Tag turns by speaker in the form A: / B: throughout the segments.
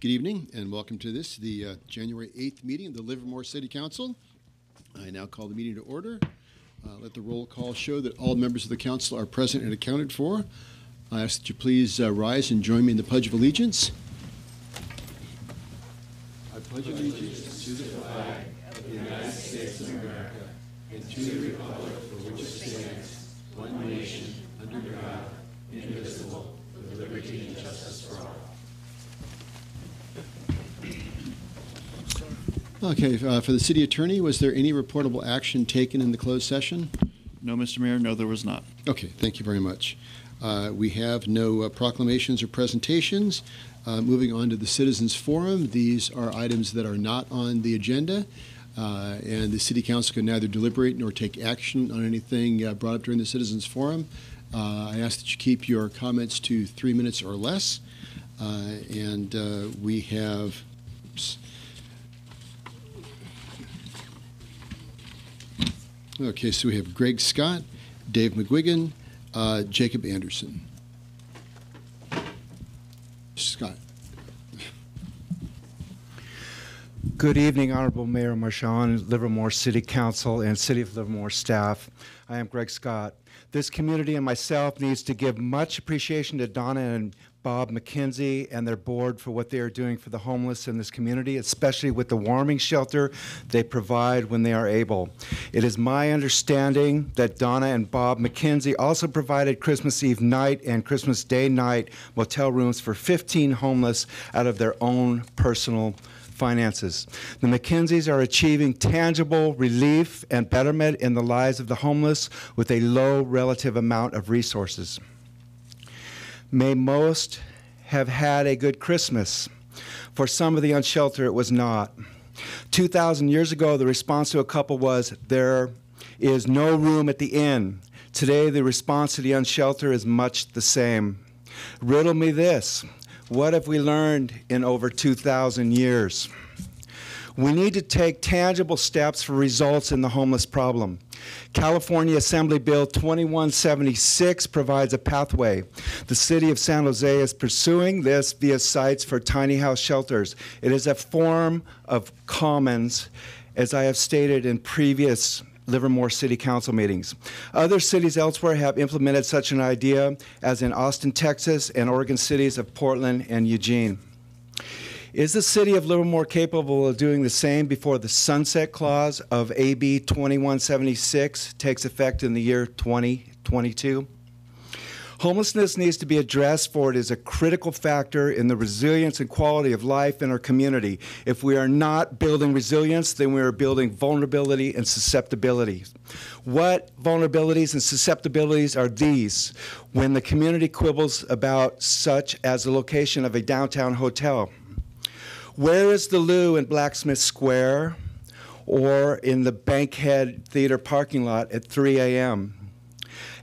A: Good evening and welcome to the January 8th meeting of the Livermore City Council. I now call the meeting to order. Let the roll call show that all members of the council are present and accounted for. I ask that you please rise and join me in the Pledge of Allegiance. I pledge allegiance to the flag of the United States of America and to the republic for which it stands, one nation, under God, indivisible, with liberty and justice for all. Okay, for the city attorney, was there any reportable action taken in the closed session?
B: No, Mr. Mayor, no, there was not.
A: Okay, thank you very much. We have no proclamations or presentations. Moving on to the Citizens Forum, these are items that are not on the agenda, and the City Council can neither deliberate nor take action on anything brought up during the Citizens Forum. I ask that you keep your comments to 3 minutes or less, and we have... Okay, so we have Greg Scott, Dave McGuigan, Jacob Anderson. Scott.
C: Good evening, Honorable Mayor Marchand, Livermore City Council, and City of Livermore staff. I am Greg Scott. This community and myself needs to give much appreciation to Donna and Bob McKenzie and their board for what they are doing for the homeless in this community, especially with the warming shelter they provide when they are able. It is my understanding that Donna and Bob McKenzie also provided Christmas Eve night and Christmas Day night motel rooms for 15 homeless out of their own personal finances. The McKenzies are achieving tangible relief and betterment in the lives of the homeless with a low relative amount of resources. May most have had a good Christmas. For some of the unsheltered, it was not. 2,000 years ago, the response to a couple was, "There is no room at the inn." Today, the response to the unsheltered is much the same. Riddle me this. What have we learned in over 2,000 years? We need to take tangible steps for results in the homeless problem. California Assembly Bill 2176 provides a pathway. The city of San Jose is pursuing this via sites for tiny house shelters. It is a form of commons, as I have stated in previous Livermore City Council meetings. Other cities elsewhere have implemented such an idea, as in Austin, Texas, and Oregon cities of Portland and Eugene. Is the city of Livermore capable of doing the same before the sunset clause of AB 2176 takes effect in the year 2022? Homelessness needs to be addressed, for it is a critical factor in the resilience and quality of life in our community. If we are not building resilience, then we are building vulnerability and susceptibility. What vulnerabilities and susceptibilities are these when the community quibbles about such as the location of a downtown hotel? Where is the loo in Blacksmith Square or in the Bankhead Theater parking lot at 3 a.m.?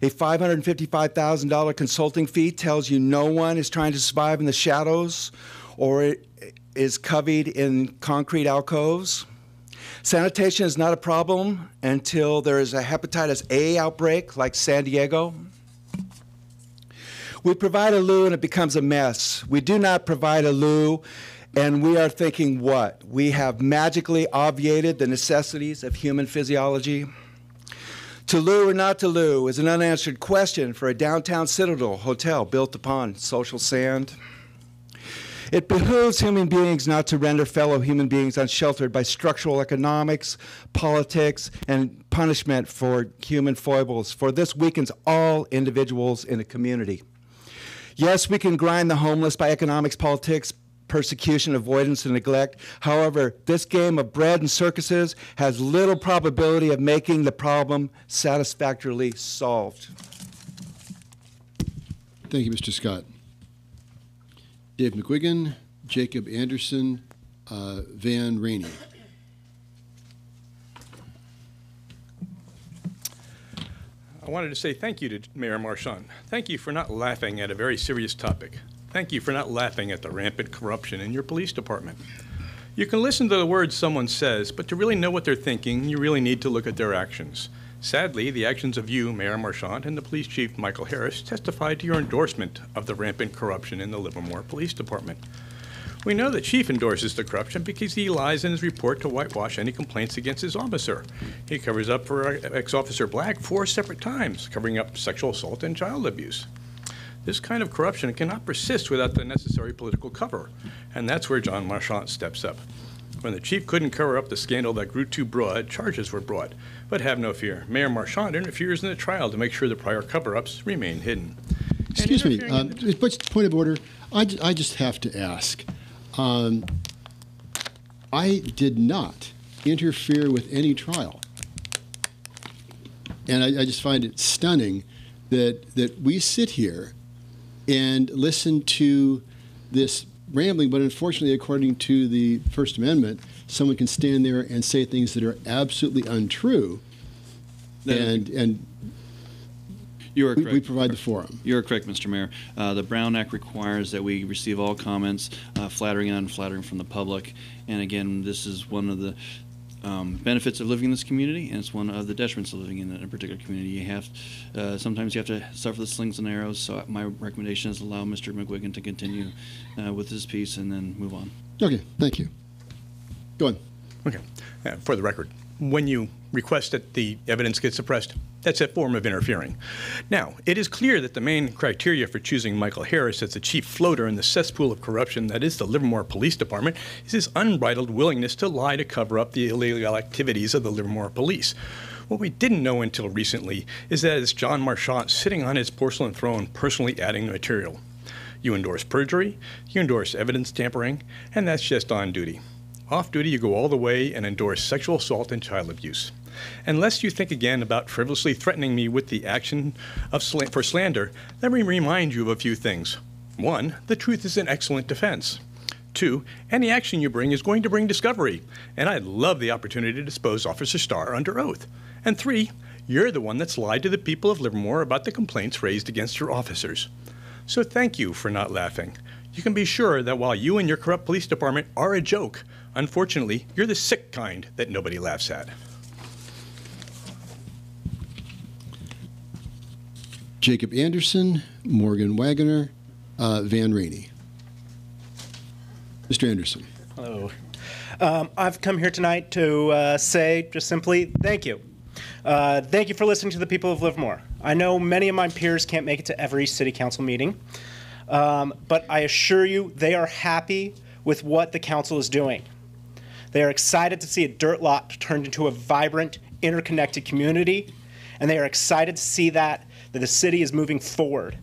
C: A $555,000 consulting fee tells you no one is trying to survive in the shadows or is covered in concrete alcoves. Sanitation is not a problem until there is a hepatitis A outbreak like San Diego. We provide a loo and it becomes a mess. We do not provide a loo and we are thinking what? We have magically obviated the necessities of human physiology? To loo or not to loo is an unanswered question for a downtown Citadel hotel built upon social sand. It behooves human beings not to render fellow human beings unsheltered by structural economics, politics, and punishment for human foibles, for this weakens all individuals in a community. Yes, we can grind the homeless by economics, politics, persecution, avoidance, and neglect. However, this game of bread and circuses has little probability of making the problem satisfactorily solved.
A: Thank you, Mr. Scott. Dave McGuigan, Jacob Anderson, Van Rainey.
D: I wanted to say thank you to Mayor Marchand. Thank you for not laughing at a very serious topic. Thank you for not laughing at the rampant corruption in your police department. You can listen to the words someone says, but to really know what they're thinking, you really need to look at their actions. Sadly, the actions of you, Mayor Marchand, and the police chief, Michael Harris, testified to your endorsement of the rampant corruption in the Livermore Police Department. We know the chief endorses the corruption because he lies in his report to whitewash any complaints against his officer. He covers up for ex-officer Black 4 separate times, covering up sexual assault and child abuse. This kind of corruption cannot persist without the necessary political cover, and that's where John Marchant steps up. When the chief couldn't cover up the scandal that grew too broad, charges were brought. But have no fear, Mayor Marchant interferes in the trial to make sure the prior cover-ups remain hidden.
A: Excuse me, point of order. I just have to ask. I did not interfere with any trial. And I just find it stunning that we sit here and listen to this rambling, but unfortunately, according to the First Amendment, someone can stand there and say things that are absolutely untrue, and
B: You are correct.
A: we provide the forum.
B: You are correct, Mr. Mayor. The Brown Act requires that we receive all comments, flattering and unflattering, from the public. And again, this is one of the benefits of living in this community, and it's one of the detriments of living in a particular community. You have, sometimes you have to suffer the slings and arrows. So my recommendation is allow Mr. McGuigan to continue with his piece and then move on.
A: Okay, thank you. Go on.
D: Okay. For the record, when you request that the evidence get suppressed, that's a form of interfering. Now, it is clear that the main criteria for choosing Michael Harris as the chief floater in the cesspool of corruption that is the Livermore Police Department is his unbridled willingness to lie to cover up the illegal activities of the Livermore Police. What we didn't know until recently is that it's John Marchant sitting on his porcelain throne personally adding the material. You endorse perjury, you endorse evidence tampering, and that's just on duty. Off duty, you go all the way and endorse sexual assault and child abuse. Unless you think again about frivolously threatening me with the action of for slander, let me remind you of a few things. 1, the truth is an excellent defense. 2, any action you bring is going to bring discovery, and I'd love the opportunity to depose Officer Starr under oath. And 3, you're the one that's lied to the people of Livermore about the complaints raised against your officers. So thank you for not laughing. You can be sure that while you and your corrupt police department are a joke, unfortunately, you're the sick kind that nobody laughs at.
A: Jacob Anderson, Morgan Wagoner, Van Rainey. Mr. Anderson.
E: Hello. I've come here tonight to say just simply thank you. Thank you for listening to the people of Livermore. I know many of my peers can't make it to every city council meeting, but I assure you they are happy with what the council is doing. They are excited to see a dirt lot turned into a vibrant, interconnected community, and they are excited to see that the city is moving forward.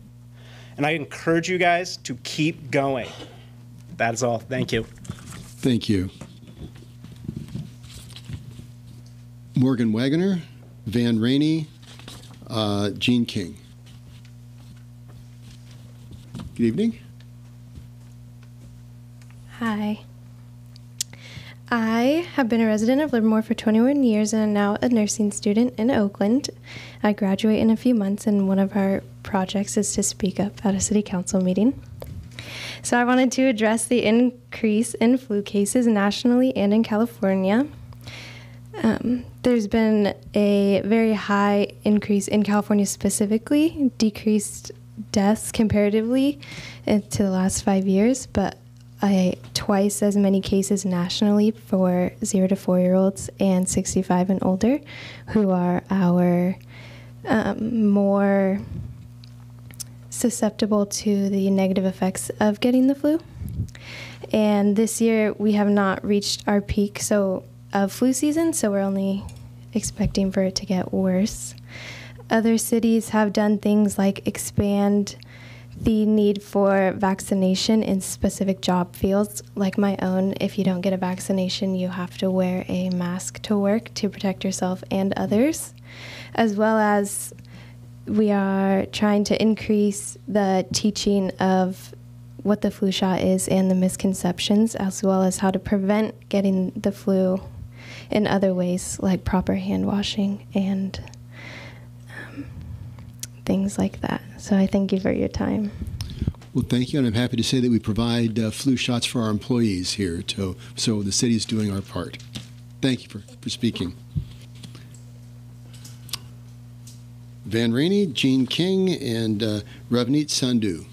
E: And I encourage you guys to keep going. That is all. Thank you.
A: Thank you. Morgan Wagoner, Van Rainey, Gene King. Good evening.
F: Hi. I have been a resident of Livermore for 21 years and am now a nursing student in Oakland. I graduate in a few months, and one of our projects is to speak up at a city council meeting. So I wanted to address the increase in flu cases nationally and in California. There's been a very high increase in California specifically, decreased deaths comparatively to the last 5 years, but twice as many cases nationally for 0 to 4-year-olds and 65 and older, who are our more susceptible to the negative effects of getting the flu. And this year we have not reached our peak of flu season, so we're only expecting for it to get worse. Other cities have done things like expand the need for vaccination in specific job fields, like my own. If you don't get a vaccination, you have to wear a mask to work to protect yourself and others, as well as we are trying to increase the teaching of what the flu shot is and the misconceptions, as well as how to prevent getting the flu in other ways, like proper hand washing and things like that. So I thank you for your time.
A: Well, thank you, and I'm happy to say that we provide flu shots for our employees here, so the city's doing our part. Thank you for speaking. Van Rainey, Gene King, and Ravneet Sandhu.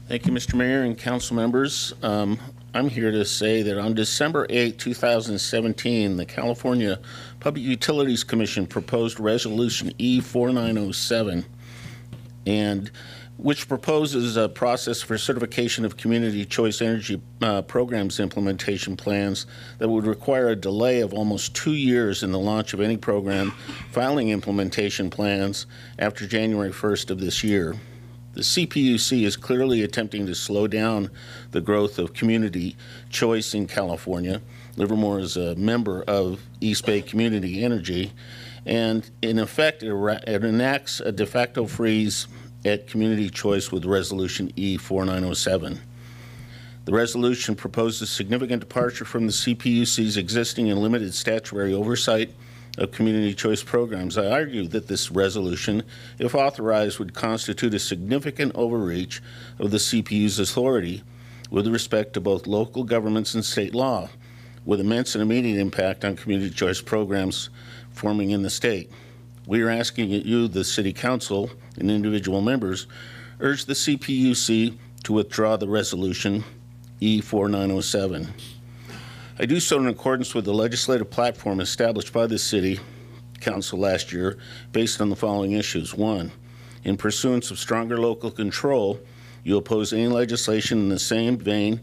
G: Thank you, Mr. Mayor and council members. I'm here to say that on December 8, 2017, the California Public Utilities Commission proposed Resolution E4907, and which proposes a process for certification of community choice energy programs implementation plans that would require a delay of almost 2 years in the launch of any program filing implementation plans after January 1st of this year. The CPUC is clearly attempting to slow down the growth of community choice in California. Livermore is a member of East Bay Community Energy, and in effect, it enacts a de facto freeze at community choice with Resolution E4907. The resolution proposes significant departure from the CPUC's existing and limited statutory oversight of community choice programs. I argue that this resolution, if authorized, would constitute a significant overreach of the CPU's authority with respect to both local governments and state law, with immense and immediate impact on community choice programs forming in the state. We are asking you, the City Council and individual members, urge the CPUC to withdraw the resolution E4907. I do so in accordance with the legislative platform established by the City Council last year based on the following issues. 1, in pursuance of stronger local control, you oppose any legislation in the same vein,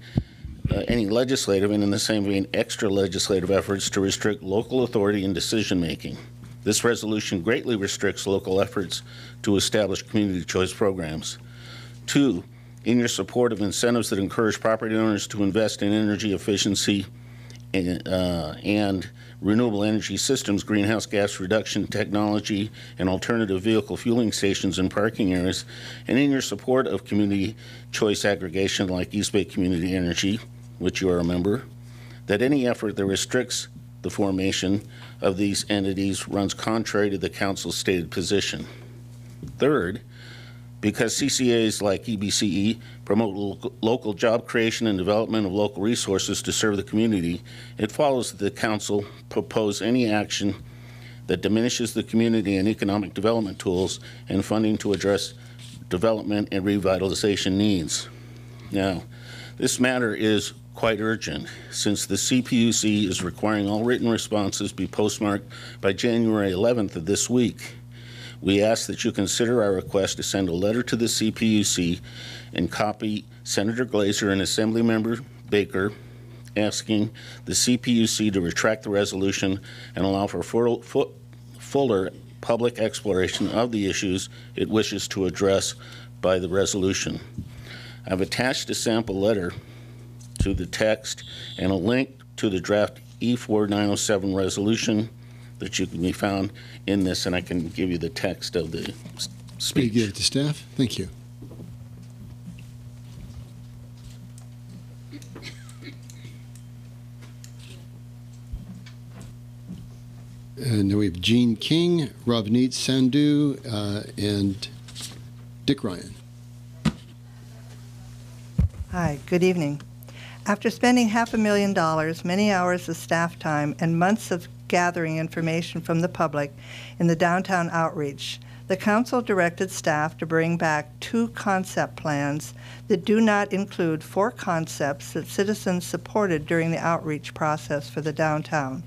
G: any legislative and in the same vein extra legislative efforts to restrict local authority in decision making. This resolution greatly restricts local efforts to establish community choice programs. 2, in your support of incentives that encourage property owners to invest in energy efficiency and renewable energy systems, greenhouse gas reduction technology, and alternative vehicle fueling stations and parking areas, and in your support of community choice aggregation like East Bay Community Energy, which you are a member, that any effort that restricts the formation of these entities runs contrary to the Council's stated position. 3rd, because CCAs like EBCE promote local job creation and development of local resources to serve the community, it follows that the Council propose any action that diminishes the community and economic development tools and funding to address development and revitalization needs. Now, this matter is quite urgent, since the CPUC is requiring all written responses be postmarked by January 11th of this week. We ask that you consider our request to send a letter to the CPUC and copy Senator Glazer and Assemblymember Baker asking the CPUC to retract the resolution and allow for fuller public exploration of the issues it wishes to address by the resolution. I've attached a sample letter to the text and a link to the draft E4907 resolution that you can be found in this, and I can give you the text of the speech.
A: Give it to staff. Thank you. And now we have Gene King, Ravneet Sandhu, and Dick Ryan.
H: Hi, good evening. After spending $500,000, many hours of staff time, and months of gathering information from the public in the downtown outreach, the Council directed staff to bring back 2 concept plans that do not include 4 concepts that citizens supported during the outreach process for the downtown.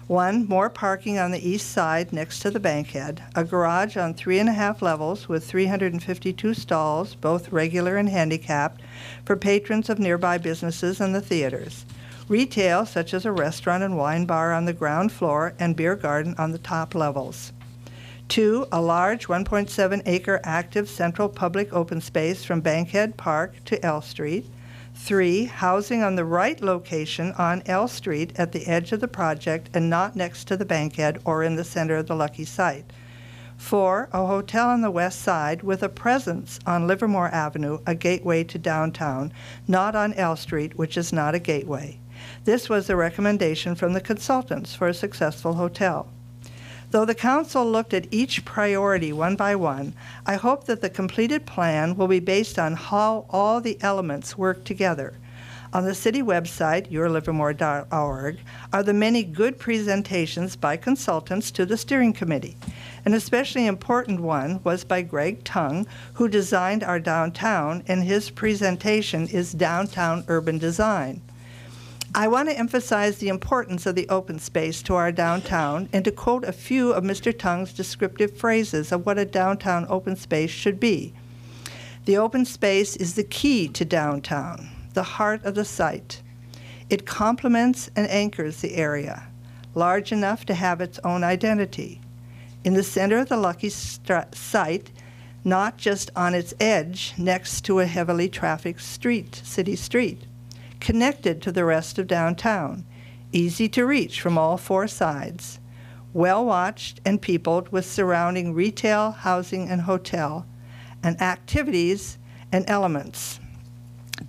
H: 1, more parking on the east side next to the bankhead, a garage on 3.5 levels with 352 stalls, both regular and handicapped, for patrons of nearby businesses and the theaters. Retail, such as a restaurant and wine bar on the ground floor and beer garden on the top levels. 2, a large 1.7-acre active central public open space from Bankhead Park to L Street. 3, housing on the right location on L Street at the edge of the project and not next to the Bankhead or in the center of the Lucky site. 4, a hotel on the west side with a presence on Livermore Avenue, a gateway to downtown, not on L Street, which is not a gateway. This was the recommendation from the consultants for a successful hotel. Though the Council looked at each priority one by one, I hope that the completed plan will be based on how all the elements work together. On the city website, yourlivermore.org, are the many good presentations by consultants to the steering committee. An especially important one was by Greg Tung, who designed our downtown, and his presentation is Downtown Urban Design. I want to emphasize the importance of the open space to our downtown and to quote a few of Mr. Tung's descriptive phrases of what a downtown open space should be. The open space is the key to downtown, the heart of the site. It complements and anchors the area, large enough to have its own identity. In the center of the Lucky site, not just on its edge next to a heavily trafficked city street, connected to the rest of downtown, easy to reach from all four sides, well-watched and peopled with surrounding retail, housing, and hotel, and activities and elements.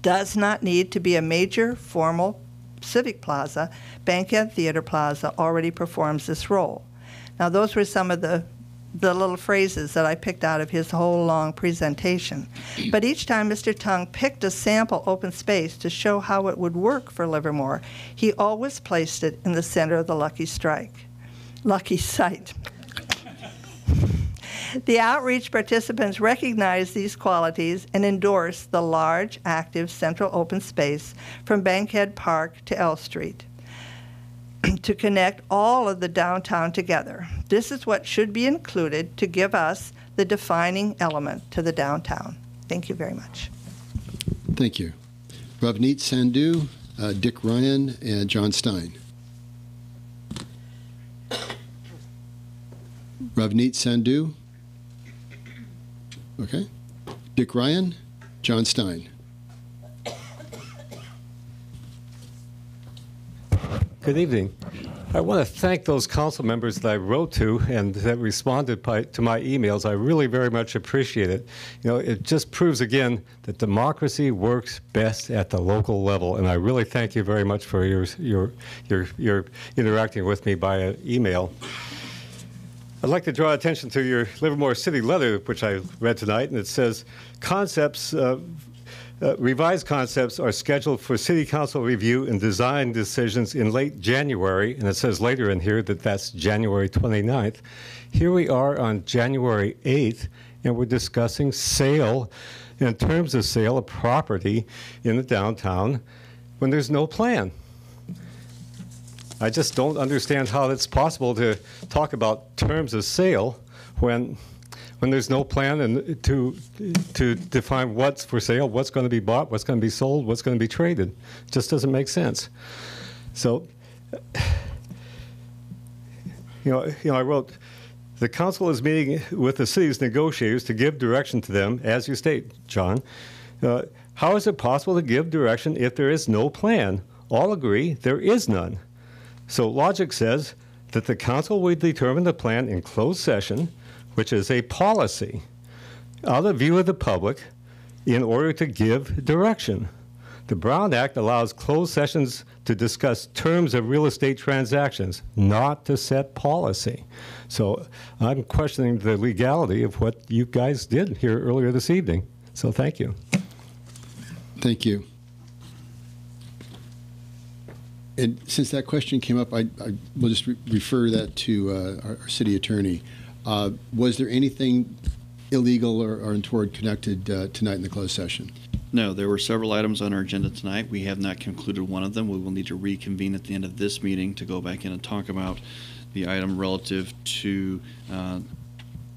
H: Does not need to be a major formal civic plaza. Bankhead Theater Plaza already performs this role. Now, those were some of the little phrases that I picked out of his whole long presentation. But each time Mr. Tung picked a sample open space to show how it would work for Livermore, he always placed it in the center of the Lucky site. The outreach participants recognized these qualities and endorsed the large, active central open space from Bankhead Park to L Street to connect all of the downtown together. This is what should be included to give us the defining element to the downtown. Thank you very much.
A: Thank you. Ravneet Sandhu, Dick Ryan, and John Stein. Ravneet Sandhu. Okay. Dick Ryan, John Stein.
I: Good evening. I want to thank those council members that I wrote to and that responded to my emails. I really very much appreciate it. You know, it just proves again that democracy works best at the local level, and I really thank you very much for your interacting with me by email. I'd like to draw attention to your Livermore City letter, which I read tonight, and it says, revised concepts are scheduled for City Council review and design decisions in late January, and it says later in here that that's January 29th. Here we are on January 8th, and we're discussing sale, in terms of sale of property in the downtown when there's no plan. I just don't understand how it's possible to talk about terms of sale when there's no plan and to define what's for sale, what's going to be bought, what's going to be sold, what's going to be traded. It just doesn't make sense. So, I wrote, the council is meeting with the city's negotiators to give direction to them, as you state, John. How is it possible to give direction if there is no plan? All agree there is none. So logic says that the council will determine the plan in closed session, which is a policy, out of view of the public in order to give direction. The Brown Act allows closed sessions to discuss terms of real estate transactions, not to set policy. So I'm questioning the legality of what you guys did here earlier this evening. So thank you.
A: Thank you. And since that question came up, I will just refer that to our city attorney. Was there anything illegal or untoward connected tonight in the closed session?
B: No, there were several items on our agenda tonight. We have not concluded one of them. We will need to reconvene at the end of this meeting to go back in and talk about the item relative to Mr.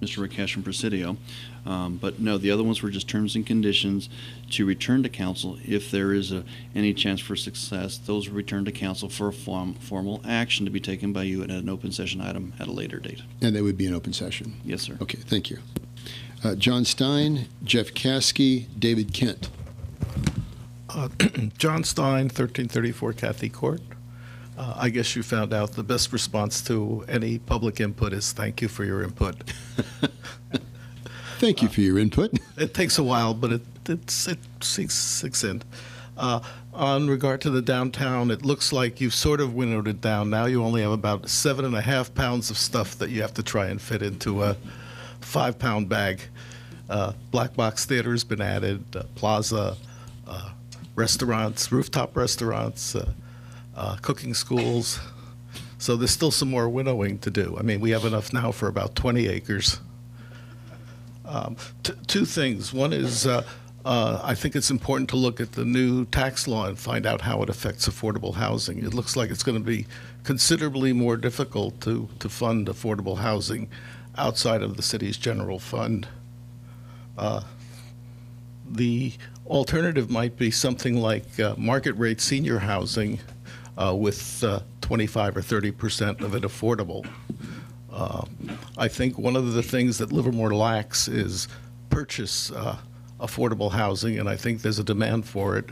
B: Rakesh and Presidio. But no, the other ones were just terms and conditions to return to council. If there is any chance for success, those will return to council for a formal action to be taken by you at an open session item at a later date.
A: And they would be an open session?
B: Yes, sir.
A: Okay, thank you. John Stein, Jeff Caskey, David Kent.
J: John Stein, 1334 Cathy Court. I guess you found out the best response to any public input is thank you for your input.
A: Thank you for your input.
J: It takes a while, but it sinks in. On regard to the downtown, it looks like you've sort of winnowed it down. Now you only have about 7.5 pounds of stuff that you have to try and fit into a 5-pound bag. Black box theater has been added, plaza, restaurants, rooftop restaurants, cooking schools. So there's still some more winnowing to do. I mean, we have enough now for about 20 acres. Two things. One is I think it's important to look at the new tax law and find out how it affects affordable housing. It looks like it's going to be considerably more difficult to fund affordable housing outside of the city's general fund. The alternative might be something like market rate senior housing with 25 or 30% of it affordable. I think one of the things that Livermore lacks is purchase affordable housing, and I think there's a demand for it.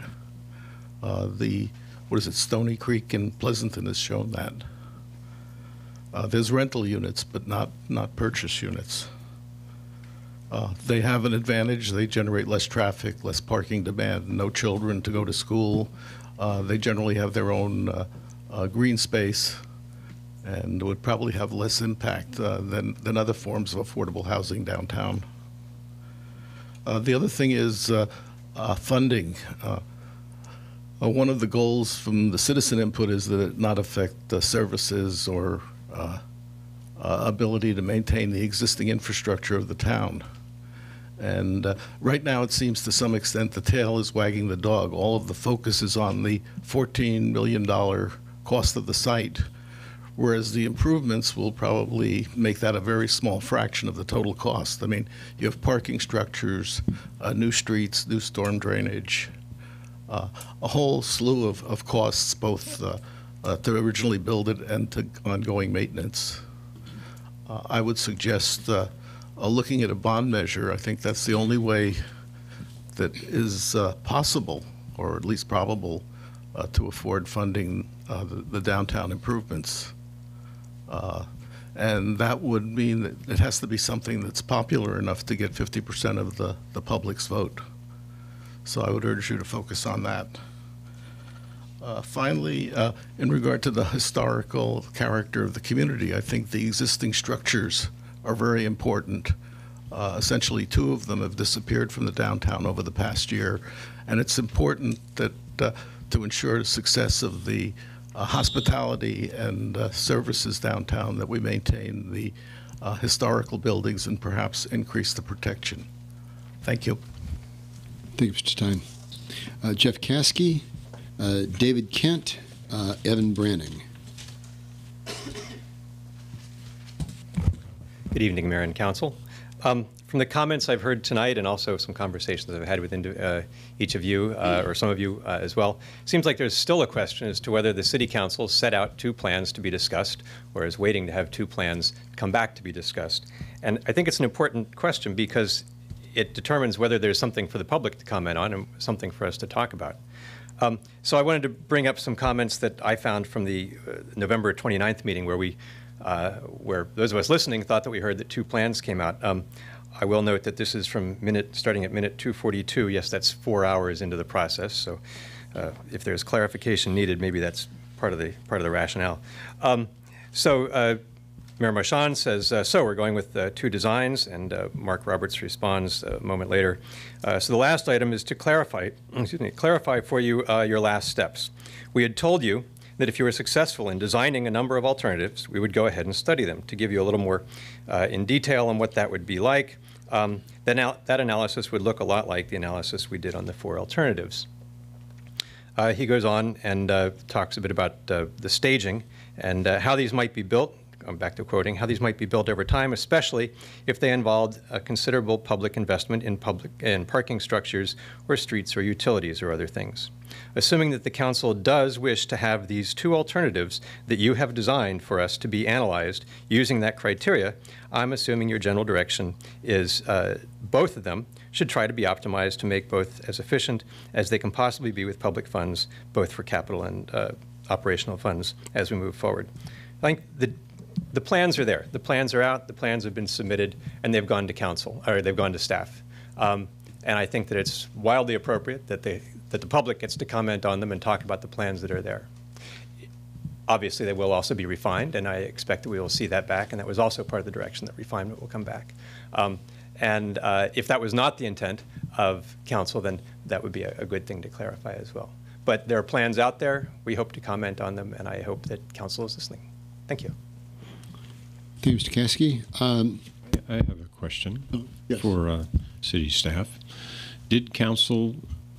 J: Stony Creek in Pleasanton has shown that. There's rental units, but not purchase units. They have an advantage. They generate less traffic, less parking demand, no children to go to school. They generally have their own green space, and would probably have less impact than other forms of affordable housing downtown. The other thing is funding. One of the goals from the citizen input is that it not affect services or ability to maintain the existing infrastructure of the town. And right now it seems to some extent the tail is wagging the dog. All of the focus is on the $14 million cost of the site, whereas the improvements will probably make that a very small fraction of the total cost. I mean, you have parking structures, new streets, new storm drainage, a whole slew of costs, both to originally build it and to ongoing maintenance. I would suggest looking at a bond measure. I think that's the only way that is possible, or at least probable, to afford funding the downtown improvements. And that would mean that it has to be something that's popular enough to get 50% of the public's vote. So I would urge you to focus on that. Finally, in regard to the historical character of the community, I think the existing structures are very important. Essentially, 2 of them have disappeared from the downtown over the past year, and it's important that to ensure the success of the hospitality and services downtown, that we maintain the historical buildings and perhaps increase the protection. Thank you.
A: Thank you, Mr. Stein. Jeff Caskey, David Kent, Evan Branning.
K: Good evening, Mayor and Council. From the comments I've heard tonight, and also some conversations I've had with each of you, or some of you as well, seems like there's still a question as to whether the City Council set out 2 plans to be discussed, or is waiting to have 2 plans come back to be discussed. And I think it's an important question because it determines whether there's something for the public to comment on and something for us to talk about. So I wanted to bring up some comments that I found from the November 29th meeting where those of us listening thought that we heard that 2 plans came out. I will note that this is from starting at minute 242. Yes, that's 4 hours into the process. So if there's clarification needed, maybe that's part of the rationale. Mayor Marchand says, so we're going with 2 designs, and Mark Roberts responds a moment later. So the last item is to clarify for you your last steps. We had told you that if you were successful in designing a number of alternatives, we would go ahead and study them to give you a little more in detail on what that would be like. Then that analysis would look a lot like the analysis we did on the 4 alternatives. He goes on and talks a bit about the staging and how these might be built. I'm back to quoting, how these might be built over time, especially if they involved a considerable public investment in parking structures or streets or utilities or other things. Assuming that the council does wish to have these 2 alternatives that you have designed for us to be analyzed using that criteria, I'm assuming your general direction is both of them should try to be optimized to make both as efficient as they can possibly be with public funds, both for capital and operational funds as we move forward. I think the plans are there. The plans are out. The plans have been submitted, and they've gone to council, or they've gone to staff. And I think that it's wildly appropriate that the public gets to comment on them and talk about the plans that are there. Obviously, they will also be refined, and I expect that we will see that back, and that was also part of the direction that refinement will come back. If that was not the intent of council, then that would be a good thing to clarify as well. But there are plans out there. We hope to comment on them, and I hope that council is listening.
E: Thank you.
A: Thank you, Mr. Caskey.
L: I have a question
A: yes.
L: for city staff. Did council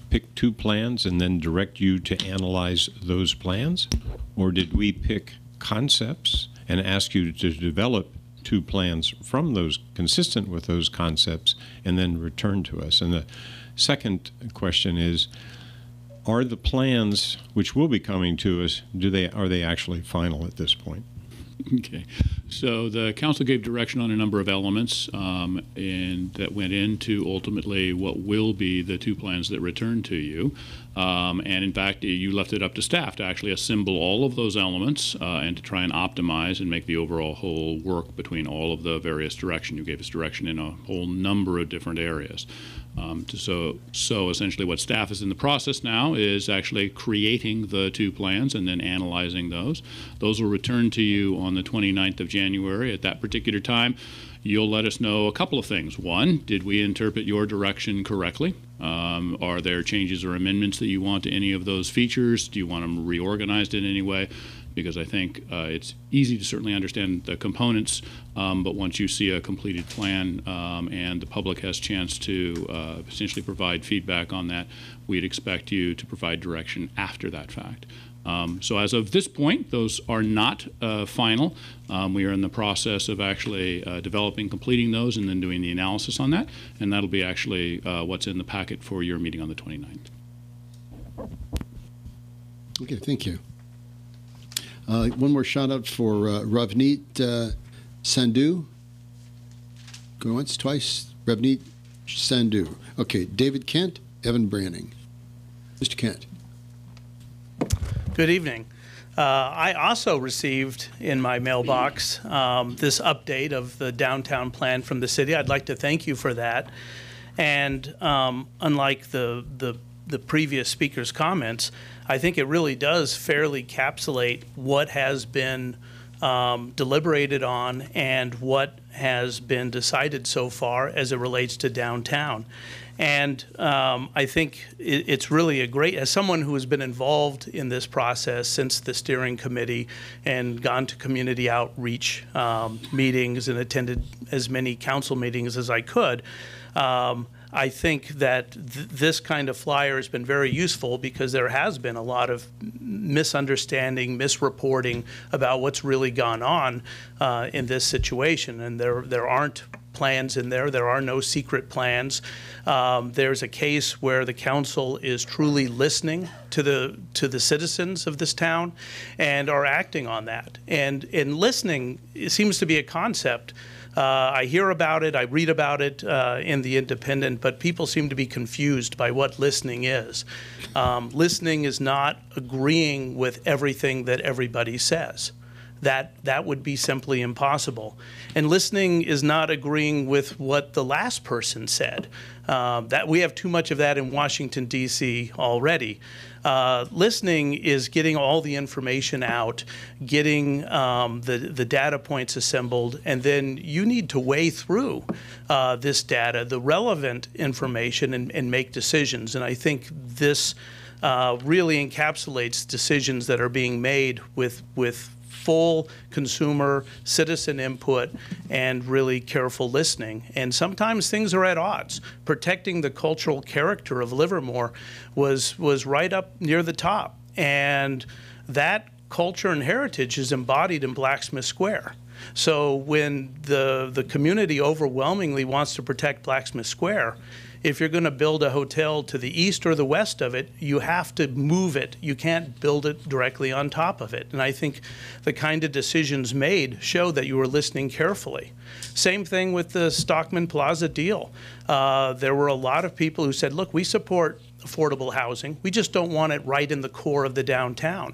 L: pick 2 plans and then direct you to analyze those plans? Or did we pick concepts and ask you to develop 2 plans from those, consistent with those concepts, and then return to us? And the second question is, are the plans which will be coming to us, are they actually final at this point?
M: Okay, so the council gave direction on a number of elements, and that went into ultimately what will be the 2 plans that return to you. And in fact, you left it up to staff to actually assemble all of those elements and to try and optimize and make the overall whole work between all of the various direction. You gave us direction in a whole number of different areas. So essentially what staff is in the process now is actually creating the 2 plans and then analyzing those. Those will return to you on the 29th of January. At that particular time, you'll let us know a couple of things. One, did we interpret your direction correctly? Are there changes or amendments that you want to any of those features? Do you want them reorganized in any way? Because I think it's easy to certainly understand the components, but once you see a completed plan and the public has a chance to essentially provide feedback on that, we'd expect you to provide direction after that fact. So as of this point, those are not final. We are in the process of actually developing, completing those, and then doing the analysis on that, and that'll be actually what's in the packet for your meeting on the 29th.
A: Okay, thank you. One more shout out for Ravneet Sandhu. Going once, twice. Ravneet Sandhu. Okay, David Kent, Evan Branning. Mr. Kent.
N: Good evening. I also received in my mailbox this update of the downtown plan from the city. I'd like to thank you for that. And unlike the previous speaker's comments, I think it really does fairly encapsulate what has been deliberated on and what has been decided so far as it relates to downtown. And I think it's really a great, as someone who has been involved in this process since the steering committee and gone to community outreach meetings and attended as many council meetings as I could, I think that this kind of flyer has been very useful because there has been a lot of misunderstanding, misreporting about what's really gone on in this situation. And there aren't plans in there. There are no secret plans. There's a case where the council is truly listening to the citizens of this town and are acting on that. And listening, it seems to be a concept. I hear about it, I read about it in the Independent, but people seem to be confused by what listening is. Listening is not agreeing with everything that everybody says. That would be simply impossible. And listening is not agreeing with what the last person said. That we have too much of that in Washington, D.C. already. Listening is getting all the information out, getting the data points assembled, and then you need to weigh through this data, the relevant information, and make decisions. And I think this really encapsulates decisions that are being made with full consumer citizen input and really careful listening. And sometimes things are at odds. Protecting the cultural character of Livermore was right up near the top. And that culture and heritage is embodied in Blacksmith Square. So when the community overwhelmingly wants to protect Blacksmith Square, if you're going to build a hotel to the east or the west of it, you have to move it. You can't build it directly on top of it. And I think the kind of decisions made show that you were listening carefully. Same thing with the Stockman Plaza deal. There were a lot of people who said, look, we support affordable housing. We just don't want it right in the core of the downtown.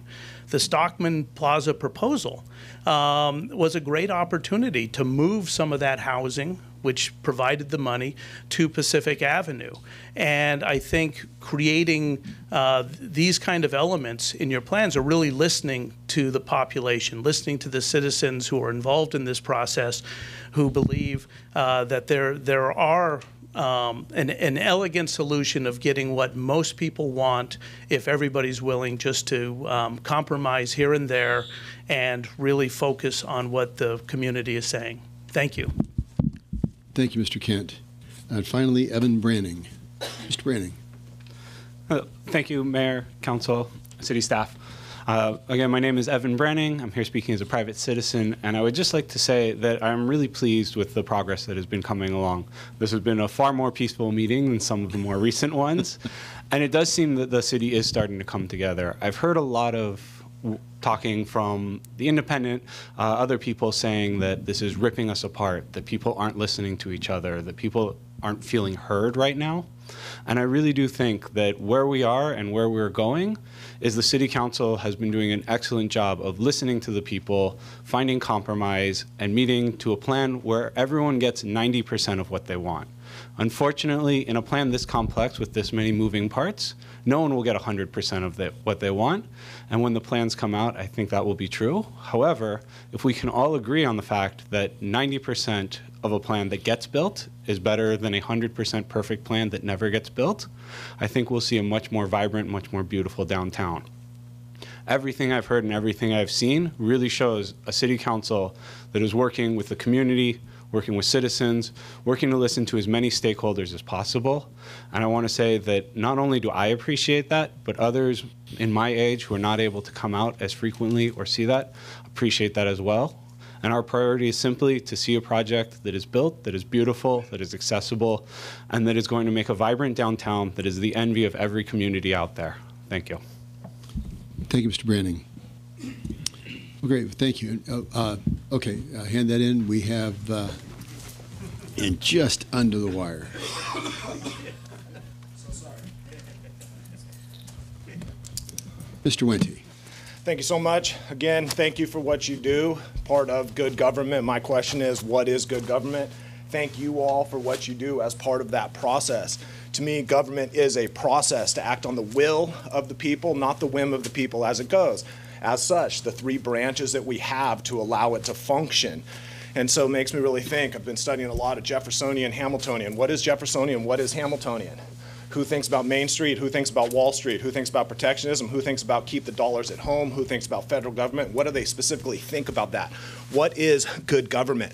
N: The Stockman Plaza proposal was a great opportunity to move some of that housing, which provided the money, to Pacific Avenue. And I think creating these kind of elements in your plans are really listening to the population, listening to the citizens who are involved in this process, who believe that there are an elegant solution of getting what most people want if everybody's willing just to compromise here and there and really focus on what the community is saying. Thank you.
A: Thank you, Mr. Kent. And finally, Evan Branning. Mr. Branning.
O: Thank you, Mayor, Council, City staff. Again, my name is Evan Branning. I'm here speaking as a private citizen, and I would just like to say that I'm really pleased with the progress that has been coming along. This has been a far more peaceful meeting than some of the more recent ones, and it does seem that the city is starting to come together. I've heard a lot of talking from the independent, other people saying that this is ripping us apart, that people aren't listening to each other, that people aren't feeling heard right now. And I really do think that where we are and where we're going is the City Council has been doing an excellent job of listening to the people, finding compromise, and meeting to a plan where everyone gets 90% of what they want. Unfortunately, in a plan this complex with this many moving parts, no one will get 100% of what they want. And when the plans come out, I think that will be true. However, if we can all agree on the fact that 90% of a plan that gets built is better than a 100% perfect plan that never gets built, I think we'll see a much more vibrant, much more beautiful downtown. Everything I've heard and everything I've seen really shows a city council that is working with the community, working with citizens, working to listen to as many stakeholders as possible. And I want to say that not only do I appreciate that, but others in my age who are not able to come out as frequently or see that appreciate that as well. And our priority is simply to see a project that is built, that is beautiful, that is accessible, and that is going to make a vibrant downtown that is the envy of every community out there. Thank you.
A: Thank you, Mr. Branning. Well, great, thank you. Okay, hand that in. We have, and just under the wire. Mr. Wente.
P: Thank you so much. Again, thank you for what you do, part of good government. My question is, what is good government? Thank you all for what you do as part of that process. To me, government is a process to act on the will of the people, not the whim of the people as it goes. As such, the three branches that we have to allow it to function. And so it makes me really think. I've been studying a lot of Jeffersonian, Hamiltonian. What is Jeffersonian? What is Hamiltonian? Who thinks about Main Street? Who thinks about Wall Street? Who thinks about protectionism? Who thinks about keep the dollars at home? Who thinks about federal government? What do they specifically think about that? What is good government?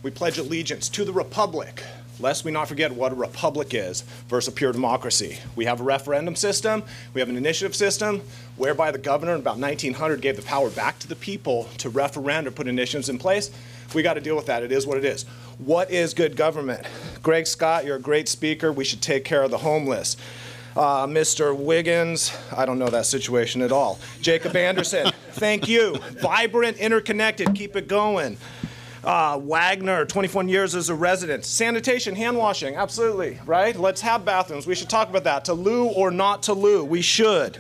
P: We pledge allegiance to the republic, lest we not forget what a republic is versus a pure democracy. We have a referendum system. We have an initiative system whereby the governor in about 1900 gave the power back to the people to referend or put initiatives in place. We got to deal with that. It is what it is. What is good government? Greg Scott, you're a great speaker. We should take care of the homeless. Mr. Wiggins, I don't know that situation at all. Jacob Anderson, thank you. Vibrant, interconnected, keep it going. Wagner, 21 years as a resident. Sanitation, hand washing, absolutely, right? Let's have bathrooms. We should talk about that. To loo or not to loo, we should.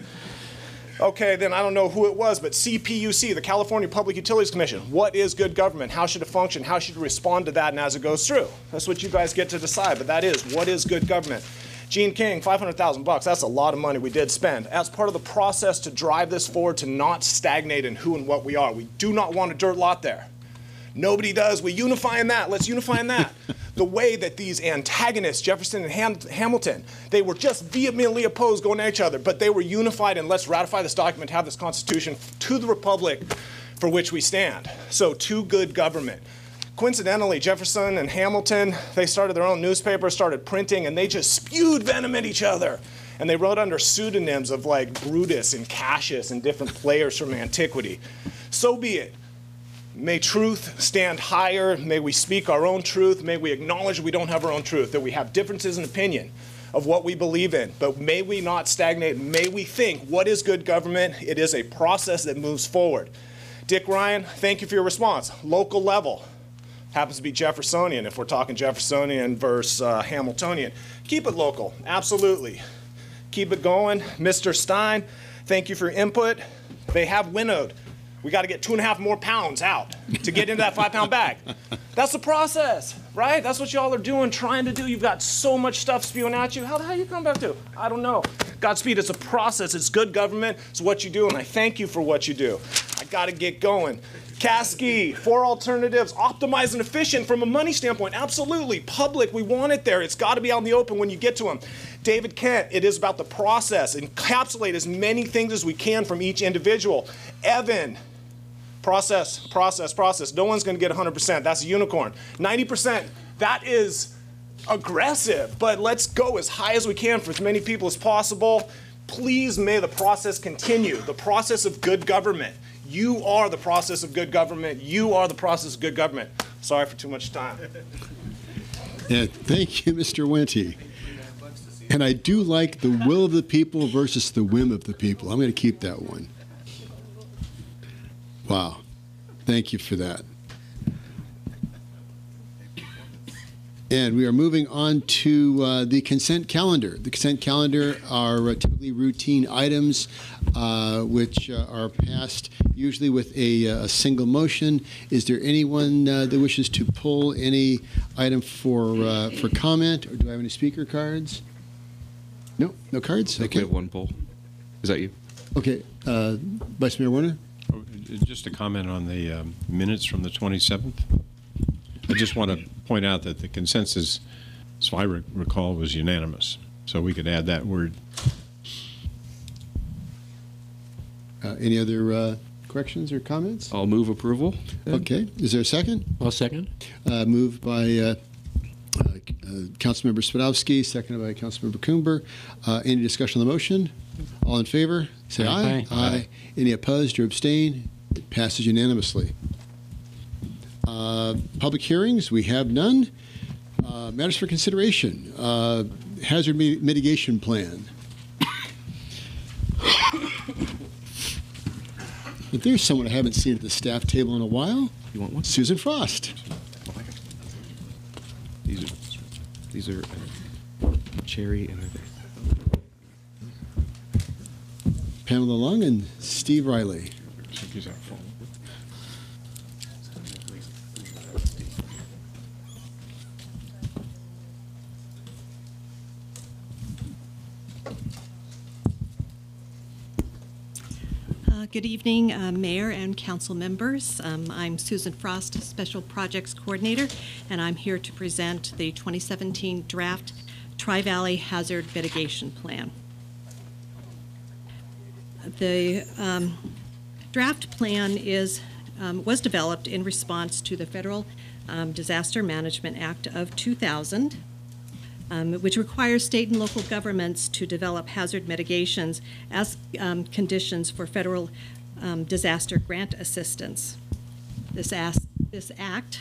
P: Okay, then I don't know who it was, but CPUC, the California Public Utilities Commission. What is good government? How should it function? How should it respond to that and as it goes through? That's what you guys get to decide, but that is, what is good government? Gene King, $500,000, that's a lot of money we did spend. As part of the process to drive this forward, to not stagnate in who and what we are. We do not want a dirt lot there. Nobody does. We unify in that. Let's unify in that. The way that these antagonists, Jefferson and Hamilton, they were just vehemently opposed going at each other, but they were unified and let's ratify this document, have this Constitution to the republic for which we stand. So to good government. Coincidentally, Jefferson and Hamilton, they started their own newspaper, started printing, and they just spewed venom at each other. And they wrote under pseudonyms of like Brutus and Cassius and different players from antiquity. So be it. May truth stand higher. May we speak our own truth. May we acknowledge we don't have our own truth, that we have differences in opinion of what we believe in. But may we not stagnate. May we think, what is good government? It is a process that moves forward. Dick Ryan, thank you for your response. Local level. Happens to be Jeffersonian, if we're talking Jeffersonian versus Hamiltonian. Keep it local, absolutely. Keep it going. Mr. Stein, thank you for your input. They have winnowed. We got to get 2.5 more pounds out to get into that 5-pound bag. That's the process, right? That's what y'all are doing, trying to do. You've got so much stuff spewing at you. How the hell you come back to? I don't know. Godspeed, it's a process. It's good government. It's what you do, and I thank you for what you do. I got to get going. Caskey, 4 alternatives, optimized and efficient from a money standpoint. Absolutely. Public, we want it there. It's got to be out in the open when you get to them. David Kent, it is about the process. Encapsulate as many things as we can from each individual. Evan, process, process, process. No one's going to get 100%. That's a unicorn. 90%, that is aggressive, but let's go as high as we can for as many people as possible. Please, may the process continue. The process of good government. You are the process of good government. You are the process of good government. Sorry for too much time.
A: Yeah, thank you, Mr. Wente. And I do like the will of the people versus the whim of the people. I'm going to keep that one. Wow. Thank you for that. And we are moving on to the consent calendar. The consent calendar are typically routine items which are passed usually with a single motion. Is there anyone that wishes to pull any item for comment, or do I have any speaker cards? No, no cards?
Q: I can have one poll. Is that you?
A: Okay. Vice Mayor Warner?
L: Oh, just a comment on the minutes from the 27th. I just want to point out that the consensus, as I recall, was unanimous. So we could add that word.
A: Any other corrections or comments?
Q: I'll move approval.
A: Okay. Is there a second?
Q: I'll second.
A: Moved by Councilmember Spadowski, seconded by Councilmember Coomber. Any discussion on the motion? All in favor? Say aye. Aye. Any opposed or abstain? It passes unanimously. Public hearings, we have none. Matters for consideration. Hazard mitigation plan. But there's someone I haven't seen at the staff table in a while.
Q: You want one?
A: Susan Frost.
Q: These are cherry and
A: Pamela Lung and Steve Riley.
R: Good evening, Mayor and Council members. I'm Susan Frost, Special Projects Coordinator, and I'm here to present the 2017 Draft Tri-Valley Hazard Mitigation Plan. The draft plan was developed in response to the Federal Disaster Management Act of 2000, which requires state and local governments to develop hazard mitigations as conditions for federal disaster grant assistance. This act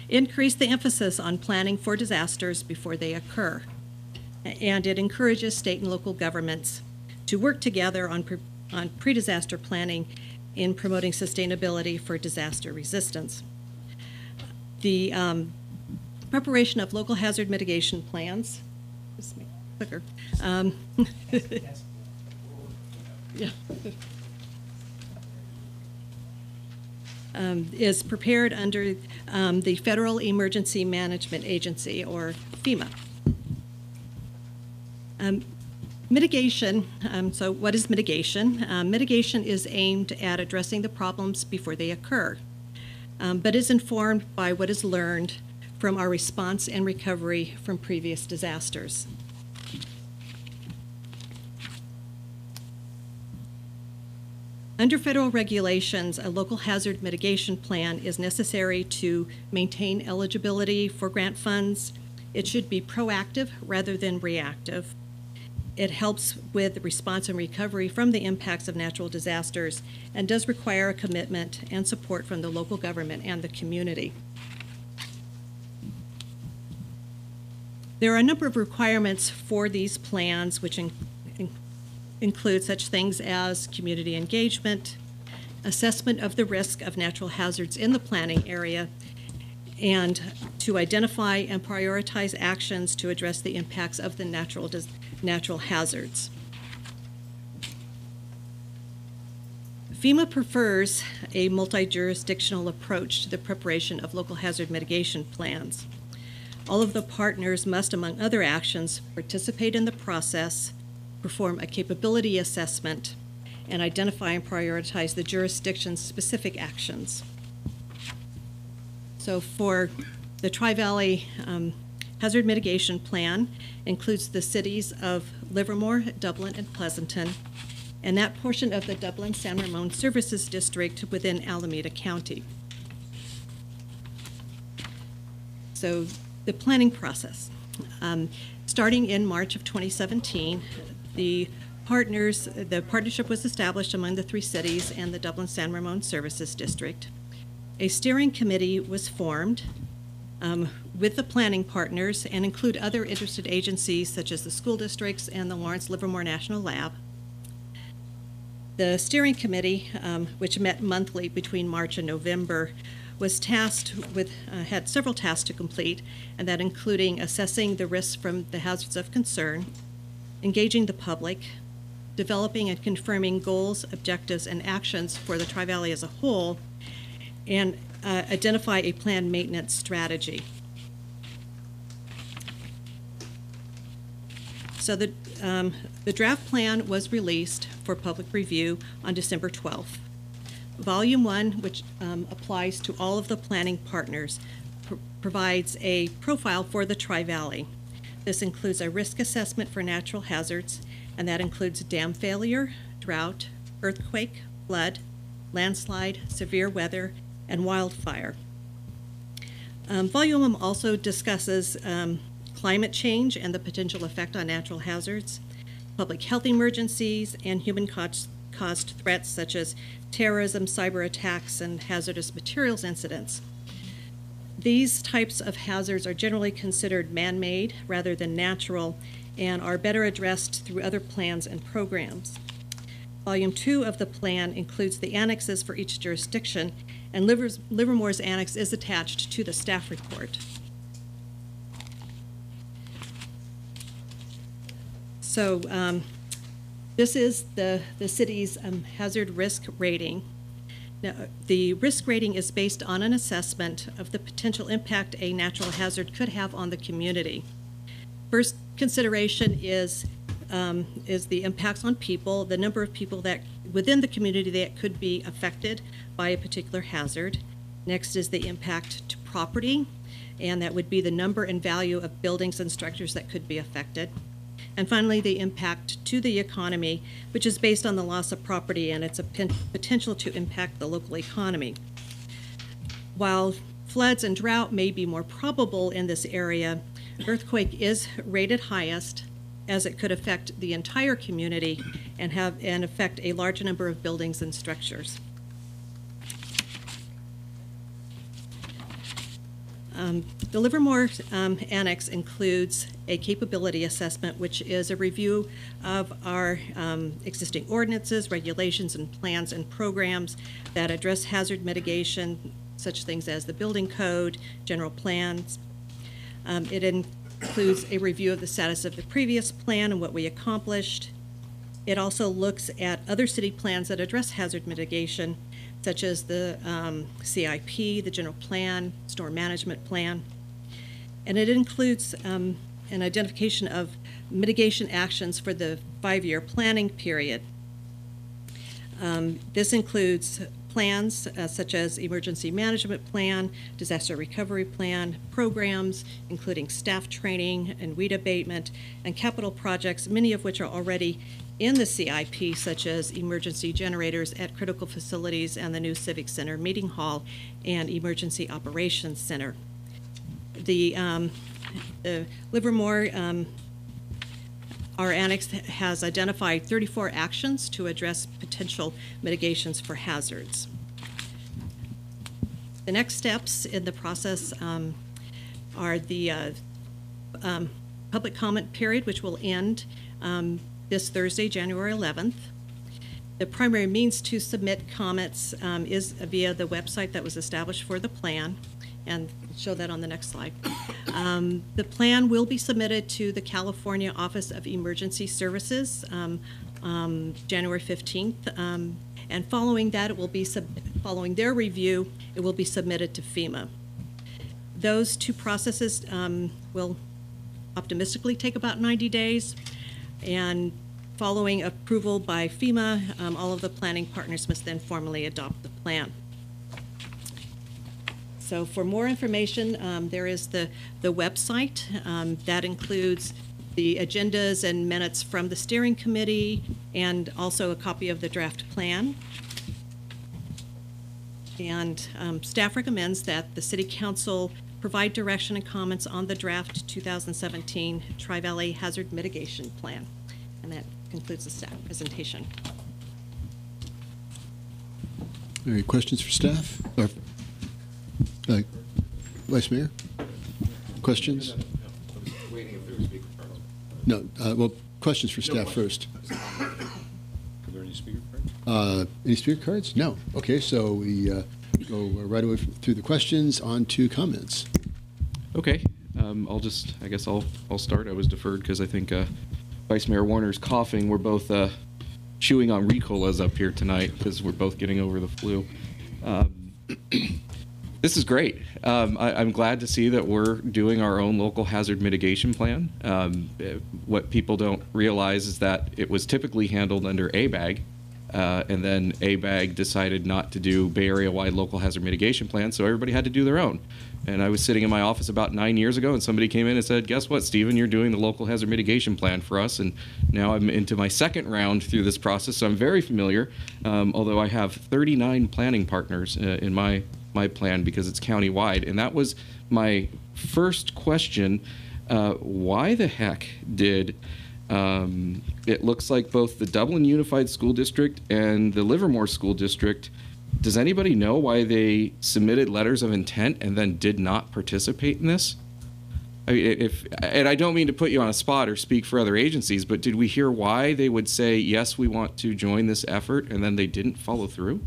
R: increased the emphasis on planning for disasters before they occur, and it encourages state and local governments to work together on pre-disaster planning in promoting sustainability for disaster resistance. The preparation of local hazard mitigation plans. Quicker. Yeah. Is prepared under the Federal Emergency Management Agency, or FEMA. Mitigation, so what is mitigation? Mitigation is aimed at addressing the problems before they occur, but is informed by what is learned from our response and recovery from previous disasters. Under federal regulations, a local hazard mitigation plan is necessary to maintain eligibility for grant funds. It should be proactive rather than reactive. It helps with response and recovery from the impacts of natural disasters and does require a commitment and support from the local government and the community. There are a number of requirements for these plans, which include such things as community engagement, assessment of the risk of natural hazards in the planning area, and to identify and prioritize actions to address the impacts of the natural hazards. FEMA prefers a multi-jurisdictional approach to the preparation of local hazard mitigation plans. All of the partners must, among other actions, participate in the process, perform a capability assessment, and identify and prioritize the jurisdiction's specific actions. So for the Tri-Valley Hazard Mitigation Plan includes the cities of Livermore, Dublin, and Pleasanton, and that portion of the Dublin-San Ramon Services District within Alameda County. So the planning process. Starting in March of 2017, the partnership was established among the 3 cities and the Dublin-San Ramon Services District. A steering committee was formed with the planning partners and include other interested agencies such as the school districts and the Lawrence Livermore National Lab. The steering committee, which met monthly between March and November, was tasked with, had several tasks to complete, and that including assessing the risks from the hazards of concern, engaging the public, developing and confirming goals, objectives, and actions for the Tri-Valley as a whole, and identify a planned maintenance strategy. So the draft plan was released for public review on December 12th. Volume 1, which applies to all of the planning partners, provides a profile for the Tri-Valley. This includes a risk assessment for natural hazards, and that includes dam failure, drought, earthquake, flood, landslide, severe weather, and wildfire. Volume 1 also discusses climate change and the potential effect on natural hazards, public health emergencies, and human-caused threats such as terrorism, cyber attacks, and hazardous materials incidents. These types of hazards are generally considered man-made rather than natural and are better addressed through other plans and programs. Volume 2 of the plan includes the annexes for each jurisdiction, and Livermore's annex is attached to the staff report. So this is the city's hazard risk rating. Now, the risk rating is based on an assessment of the potential impact a natural hazard could have on the community. First consideration is the impacts on people, the number of people that within the community that could be affected by a particular hazard. Next is the impact to property, and that would be the number and value of buildings and structures that could be affected. And finally, the impact to the economy, which is based on the loss of property and its potential to impact the local economy. While floods and drought may be more probable in this area, earthquake is rated highest, as it could affect the entire community and affect a large number of buildings and structures. The Livermore Annex includes a capability assessment, which is a review of our existing ordinances, regulations, and plans and programs that address hazard mitigation, such things as the building code, general plans. It includes a review of the status of the previous plan and what we accomplished. It also looks at other city plans that address hazard mitigation, such as the CIP, the general plan, storm management plan. And it includes an identification of mitigation actions for the 5-year planning period. This includes plans such as emergency management plan, disaster recovery plan, programs including staff training and weed abatement, and capital projects, many of which are already in the CIP, such as emergency generators at critical facilities and the new Civic Center Meeting Hall and Emergency Operations Center. The Livermore, our annex has identified 34 actions to address potential mitigations for hazards. The next steps in the process are the public comment period, which will end this Thursday, January 11th. The primary means to submit comments is via the website that was established for the plan, and I'll show that on the next slide. The plan will be submitted to the California Office of Emergency Services January 15th, and following that, it will be following their review, it will be submitted to FEMA. Those two processes will optimistically take about 90 days. And Following approval by FEMA, all of the planning partners must then formally adopt the plan. So for more information, there is the website. That includes the agendas and minutes from the steering committee and also a copy of the draft plan. And staff recommends that the City Council provide direction and comments on the draft 2017 Tri-Valley Hazard Mitigation Plan. And that concludes the staff presentation.
A: All right, questions for staff? Or, Vice Mayor? Questions? No, well, questions for staff first.
L: Are there any speaker cards?
A: Any speaker cards? No. Okay, so we go right away through the questions on to comments.
Q: Okay, I guess I'll start. I was deferred because I think Vice Mayor Warner's coughing. We're both chewing on Ricolas up here tonight because we're both getting over the flu. This is great. I'm glad to see that we're doing our own local hazard mitigation plan. What people don't realize is that it was typically handled under ABAG, and then ABAG decided not to do Bay Area-wide local hazard mitigation plan, so everybody had to do their own. And I was sitting in my office about 9 years ago, and somebody came in and said, guess what, Stephen, you're doing the local hazard mitigation plan for us. And now I'm into my second round through this process, so I'm very familiar, although I have 39 planning partners in my plan because it's county-wide. And that was my first question. Why the heck did it looks like both the Dublin Unified School District and the Livermore School District, does anybody know why they submitted letters of intent and then did not participate in this? I mean, and I don't mean to put you on a spot or speak for other agencies, but did we hear why they would say, yes, we want to join this effort, and then they didn't follow through?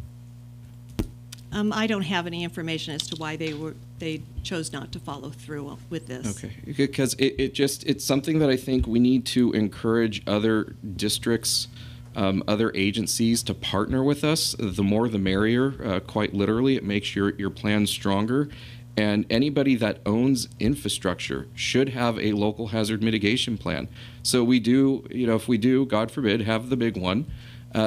R: I don't have any information as to why they chose not to follow through with this.
Q: Okay, because it's something that I think we need to encourage other districts, other agencies to partner with us. The more the merrier, quite literally. It makes your plan stronger. And anybody that owns infrastructure should have a local hazard mitigation plan. So we do, if we do, God forbid, have the big one,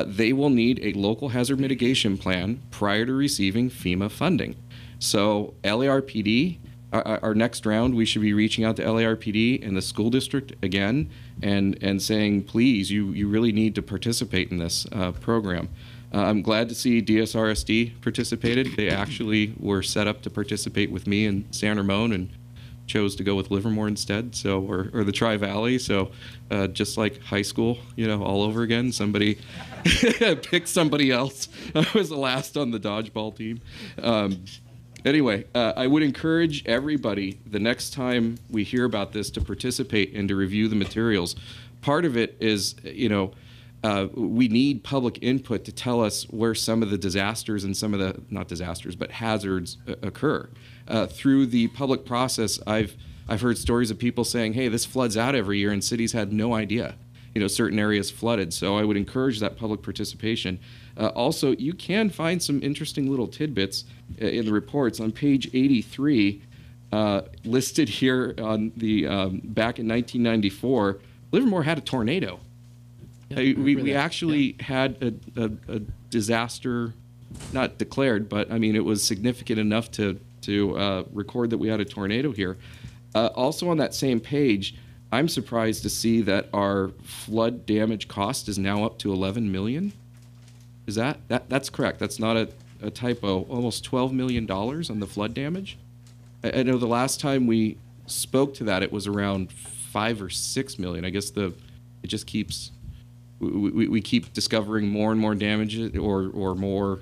Q: they will need a local hazard mitigation plan prior to receiving FEMA funding. So LARPD, our next round, we should be reaching out to LARPD and the school district again and saying, please, you really need to participate in this program. I'm glad to see DSRSD participated. They actually were set up to participate with me in San Ramon and chose to go with Livermore instead, so or the Tri-Valley. So just like high school, all over again, somebody picked somebody else. I was the last on the dodgeball team. Anyway, I would encourage everybody the next time we hear about this to participate and to review the materials. Part of it is, we need public input to tell us where some of the disasters and some of the, not disasters, but hazards occur. Through the public process, I've heard stories of people saying, hey, this floods out every year, and cities had no idea. Certain areas flooded. So I would encourage that public participation. Also, you can find some interesting little tidbits in the reports. On page 83, listed here on the back in 1994, Livermore had a tornado. We actually had a disaster, not declared, but I mean it was significant enough to record that we had a tornado here. Also on that same page, I'm surprised to see that our flood damage cost is now up to $11 million. Is that's correct? That's not a typo. Almost $12 million on the flood damage. I know the last time we spoke to that, it was around 5 or 6 million. I guess it just keeps. We keep discovering more and more damage or more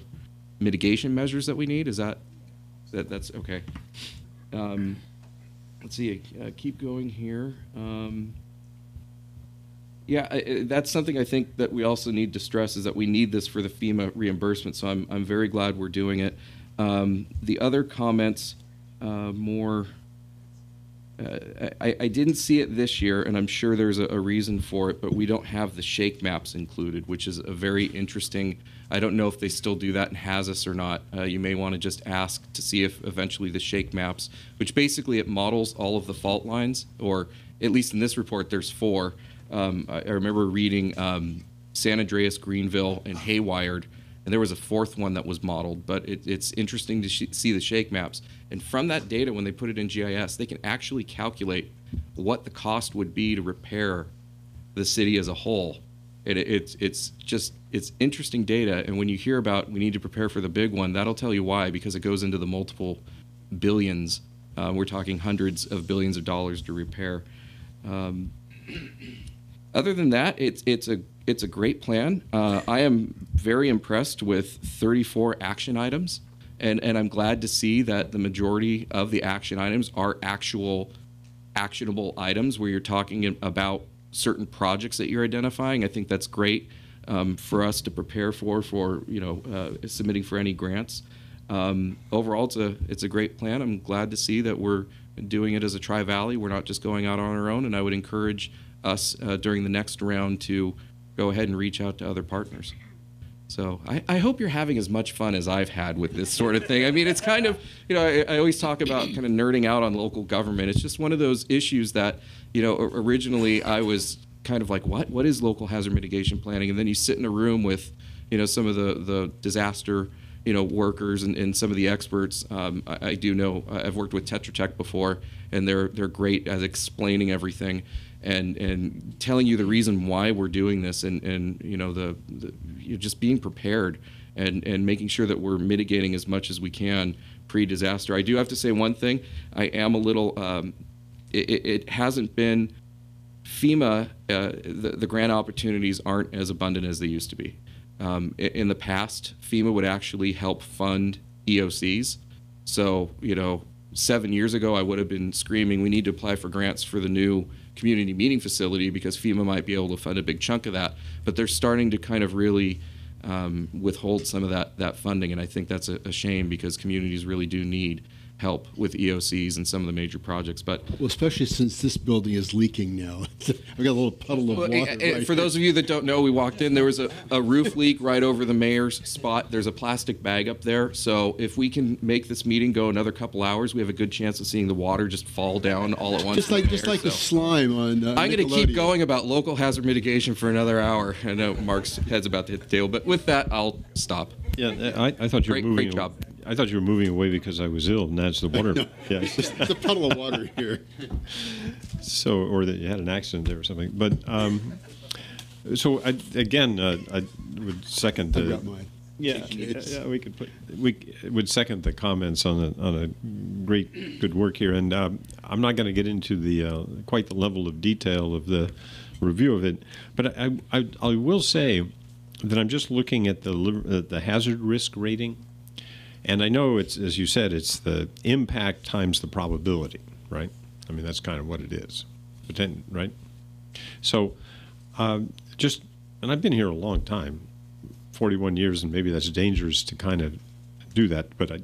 Q: mitigation measures that we need. Is that's okay? Let's see. Keep going here. That's something I think that we also need to stress is that we need this for the FEMA reimbursement. So I'm very glad we're doing it. The other comments, more. I didn't see it this year, and I'm sure there's a reason for it, but we don't have the shake maps included, which is a very interesting. I don't know if they still do that in HAZUS or not. You may want to just ask to see if eventually the shake maps, which basically it models all of the fault lines, or at least in this report there's 4, I remember reading San Andreas, Greenville, and Haywired, and there was a fourth one that was modeled. But it's interesting to see the shake maps. And from that data, when they put it in GIS, they can actually calculate what the cost would be to repair the city as a whole. It's interesting data. And when you hear about we need to prepare for the big one, that'll tell you why, because it goes into the multiple billions. We're talking hundreds of billions of dollars to repair. Other than that, it's a great plan. I am very impressed with 34 action items, and I'm glad to see that the majority of the action items are actionable items where you're talking about certain projects that you're identifying. I think that's great for us to prepare for submitting for any grants. Overall, it's a great plan. I'm glad to see that we're doing it as a Tri-Valley. We're not just going out on our own, and I would encourage us during the next round to go ahead and reach out to other partners. So I hope you're having as much fun as I've had with this sort of thing. I mean, it's kind of, I always talk about kind of nerding out on local government. It's just one of those issues that, originally I was kind of like, what is local hazard mitigation planning? And then you sit in a room with, some of the disaster, workers and some of the experts. I do know, I've worked with Tetra Tech before, and they're great at explaining everything and telling you the reason why we're doing this, and just being prepared and making sure that we're mitigating as much as we can pre-disaster. I do have to say one thing. I am a little, it hasn't been, FEMA, the grant opportunities aren't as abundant as they used to be. In the past, FEMA would actually help fund EOCs. So, 7 years ago, I would have been screaming, we need to apply for grants for the new community meeting facility because FEMA might be able to fund a big chunk of that. But they're starting to kind of really withhold some of that funding, and I think that's a shame because communities really do need help with EOCs and some of the major projects. But
A: well, especially since this building is leaking now. I've got a little puddle of water.
Q: For those of you that don't know, we walked in, there was a roof leak right over the mayor's spot. There's a plastic bag up there. So if we can make this meeting go another couple hours, we have a good chance of seeing the water just fall down all at once.
A: Just like the slime on
Q: I'm going to keep going about local hazard mitigation for another hour. I know Mark's head's about to hit the table, but with that, I'll stop.
L: Yeah, I thought you were moving.
Q: Great job.
L: I thought you were moving away because I was ill, and that's the water.
A: Yeah, it's a puddle of water here.
L: So, or that you had an accident there or something. But so I would second the.
A: I've got mine.
L: Yeah, we would second the comments on a great good work here, and I'm not going to get into the quite the level of detail of the review of it, but I will say that I'm just looking at the hazard risk rating. And I know it's, as you said, it's the impact times the probability, right? I mean, that's kind of what it is, right? So and I've been here a long time, 41 years, and maybe that's dangerous to kind of do that, but do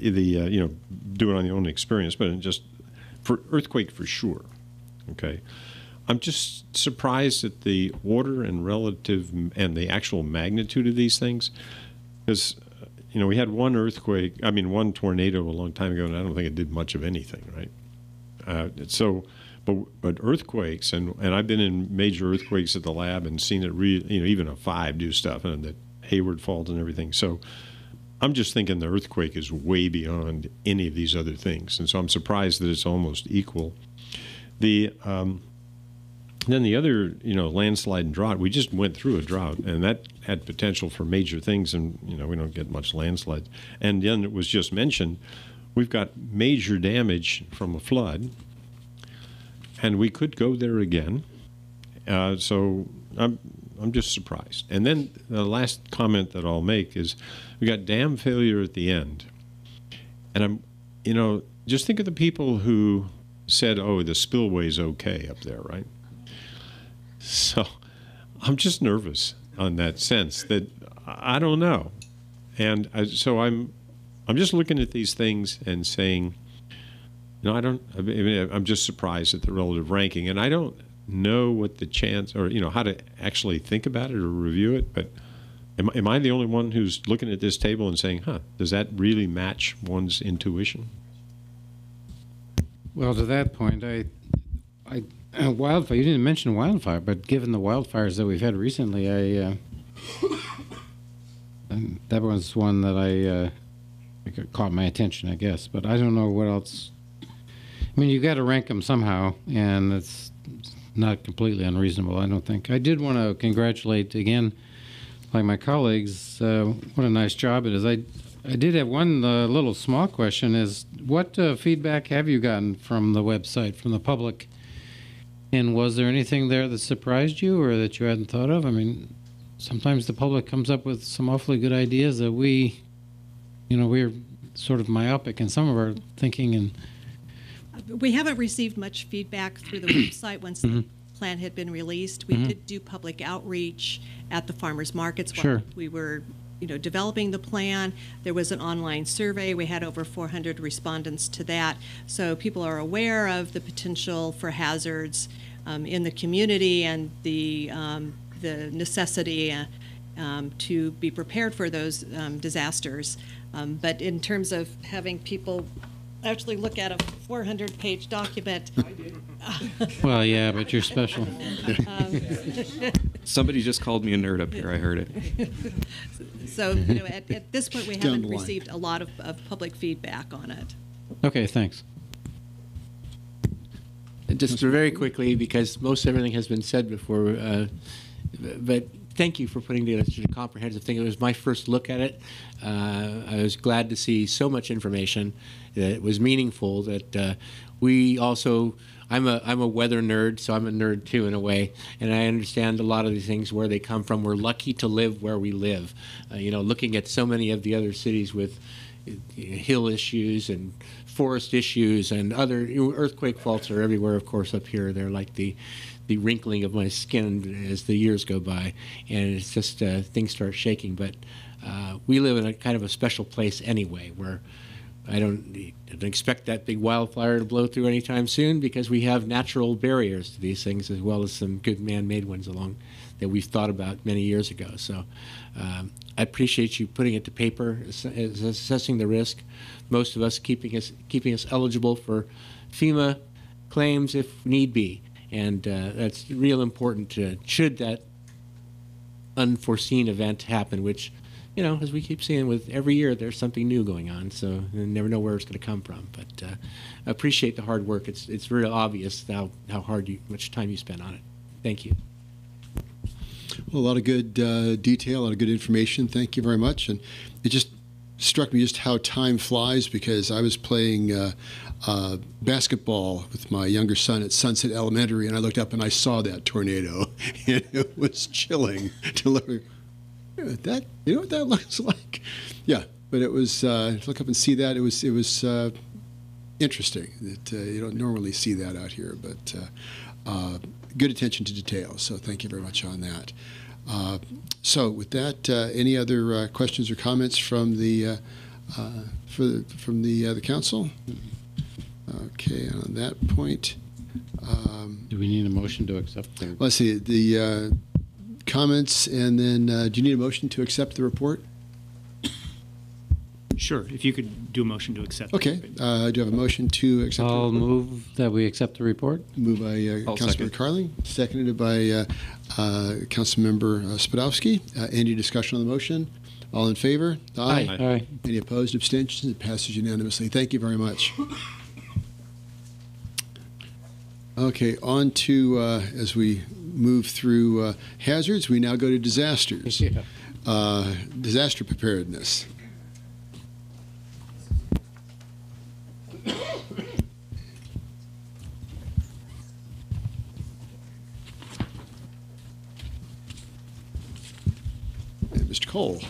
L: it on your own experience, but just for earthquake for sure, okay? I'm just surprised at the order and relative and the actual magnitude of these things, because we had one tornado a long time ago, and I don't think it did much of anything, right? But earthquakes, and I've been in major earthquakes at the lab and seen it even a 5 do stuff, and the Hayward fault and everything. So I'm just thinking the earthquake is way beyond any of these other things, and so I'm surprised that it's almost equal. Then the other, landslide and drought, we just went through a drought, and that had potential for major things, and, we don't get much landslide. And then it was just mentioned, we've got major damage from a flood, and we could go there again. So I'm just surprised. And then the last comment that I'll make is we got dam failure at the end. And just think of the people who said, oh, the spillway's okay up there, right? So I'm just nervous on that sense that I don't know. And so I'm just looking at these things and saying, I'm just surprised at the relative ranking. And I don't know what the chance or, how to actually think about it or review it. But am I the only one who's looking at this table and saying, does that really match one's intuition?
S: Well, to that point, I wildfire. You didn't mention wildfire, but given the wildfires that we've had recently, that was one that caught my attention, I guess. But I don't know what else. I mean, you got to rank them somehow, and it's not completely unreasonable, I don't think. I did want to congratulate again, like my colleagues. What a nice job it is. I did have one little small question: is what feedback have you gotten from the website, from the public? And was there anything there that surprised you or that you hadn't thought of? I mean, sometimes the public comes up with some awfully good ideas that we're sort of myopic in some of our thinking. And
R: we haven't received much feedback through the website once the plan had been released. We did do public outreach at the farmers markets while we were developing the plan. There was an online survey. We had over 400 respondents to that. So people are aware of the potential for hazards in the community and the necessity to be prepared for those disasters. But in terms of having people actually look at a 400-page document. I did.
S: Well, yeah, but you're special.
Q: Somebody just called me a nerd up here. I heard it.
R: So at this point, we haven't received a lot of public feedback on it.
S: Okay, thanks.
T: Just very quickly, because most everything has been said before, but thank you for putting together such a comprehensive thing. It was my first look at it. I was glad to see so much information that was meaningful. That we also, I'm a weather nerd, so I'm a nerd too in a way, and I understand a lot of these things where they come from. We're lucky to live where we live. Looking at so many of the other cities with hill issues and forest issues and other earthquake faults are everywhere. Of course, up here they're like the wrinkling of my skin as the years go by, and it's just things start shaking. But we live in a kind of a special place anyway, where I don't expect that big wildfire to blow through anytime soon, because we have natural barriers to these things, as well as some good man-made ones along that we've thought about many years ago. So I appreciate you putting it to paper, assessing the risk. Most of us keeping us eligible for FEMA claims if need be. And that's real important should that unforeseen event happen, which, as we keep seeing with every year, there's something new going on. So you never know where it's going to come from. But I appreciate the hard work. It's real obvious how much time you spent on it. Thank you.
A: Well, a lot of good detail, a lot of good information. Thank you very much. And it just struck me just how time flies, because I was playing basketball with my younger son at Sunset Elementary, and I looked up and I saw that tornado, and it was chilling to look. That, you know what that looks like? Yeah, but it was to look up and see that. It was interesting that you don't normally see that out here, but good attention to detail. So thank you very much on that. So with that, any other questions or comments from the council? Okay, on that point.
S: Do we need a motion to accept them?
A: Let's see, the comments, and then do you need a motion to accept the report?
U: Sure, if you could do a motion to accept.
A: Okay, do you have a motion to accept
S: I'll move that we accept the report.
A: Moved by Councilmember Carling, seconded by Councilmember Spadowski. Any discussion on the motion? All in favor?
S: Aye. Aye.
A: Any opposed, abstentions? It passes unanimously. Thank you very much. Okay, on to, as we move through hazards, we now go to disasters. Yeah. Disaster preparedness. And Mr. Cole.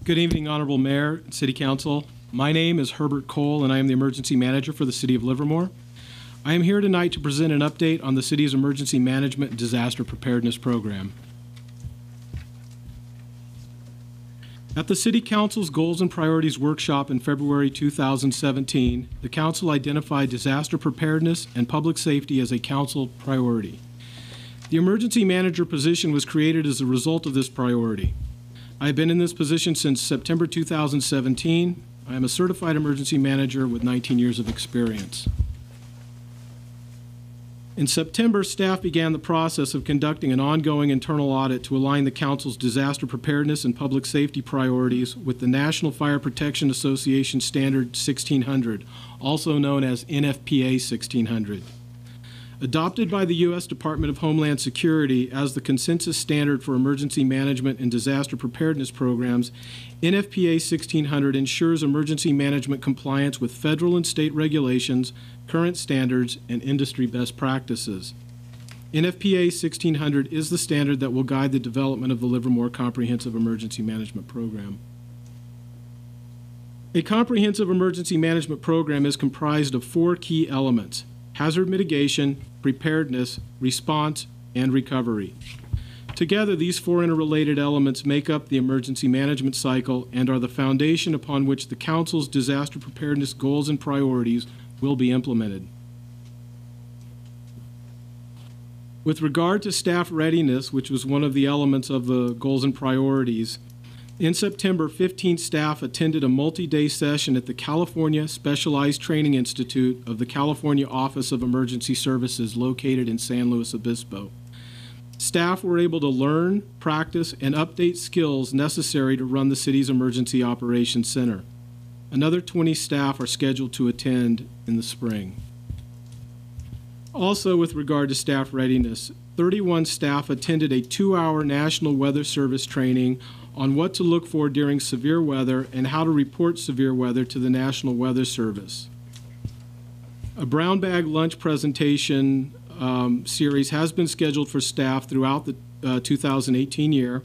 V: Good evening, Honorable Mayor, City Council.
C: My name is Herbert Cole, and I am the Emergency Manager for the City of Livermore. I am here tonight to present an update on the city's Emergency Management and Disaster Preparedness Program. At the City Council's Goals and Priorities Workshop in February 2017, the Council identified disaster preparedness and public safety as a Council priority. The Emergency Manager position was created as a result of this priority. I have been in this position since September 2017. I am a certified emergency manager with 19 years of experience. In September, staff began the process of conducting an ongoing internal audit to align the Council's disaster preparedness and public safety priorities with the National Fire Protection Association Standard 1600, also known as NFPA 1600. Adopted by the U.S. Department of Homeland Security as the consensus standard for emergency management and disaster preparedness programs, NFPA 1600 ensures emergency management compliance with federal and state regulations, current standards, and industry best practices. NFPA 1600 is the standard that will guide the development of the Livermore Comprehensive Emergency Management Program. A comprehensive emergency management program is comprised of 4 key elements: hazard mitigation, preparedness, response, and recovery. Together, these 4 interrelated elements make up the emergency management cycle and are the foundation upon which the Council's disaster preparedness goals and priorities will be implemented. With regard to staff readiness, which was one of the elements of the goals and priorities, in September, 15 staff attended a multi-day session at the California Specialized Training Institute of the California Office of Emergency Services located in San Luis Obispo. Staff were able to learn, practice, and update skills necessary to run the city's Emergency Operations Center. Another 20 staff are scheduled to attend in the spring. Also, with regard to staff readiness, 31 staff attended a 2-hour National Weather Service training on what to look for during severe weather and how to report severe weather to the National Weather Service. A brown bag lunch presentation series has been scheduled for staff throughout the 2018 year.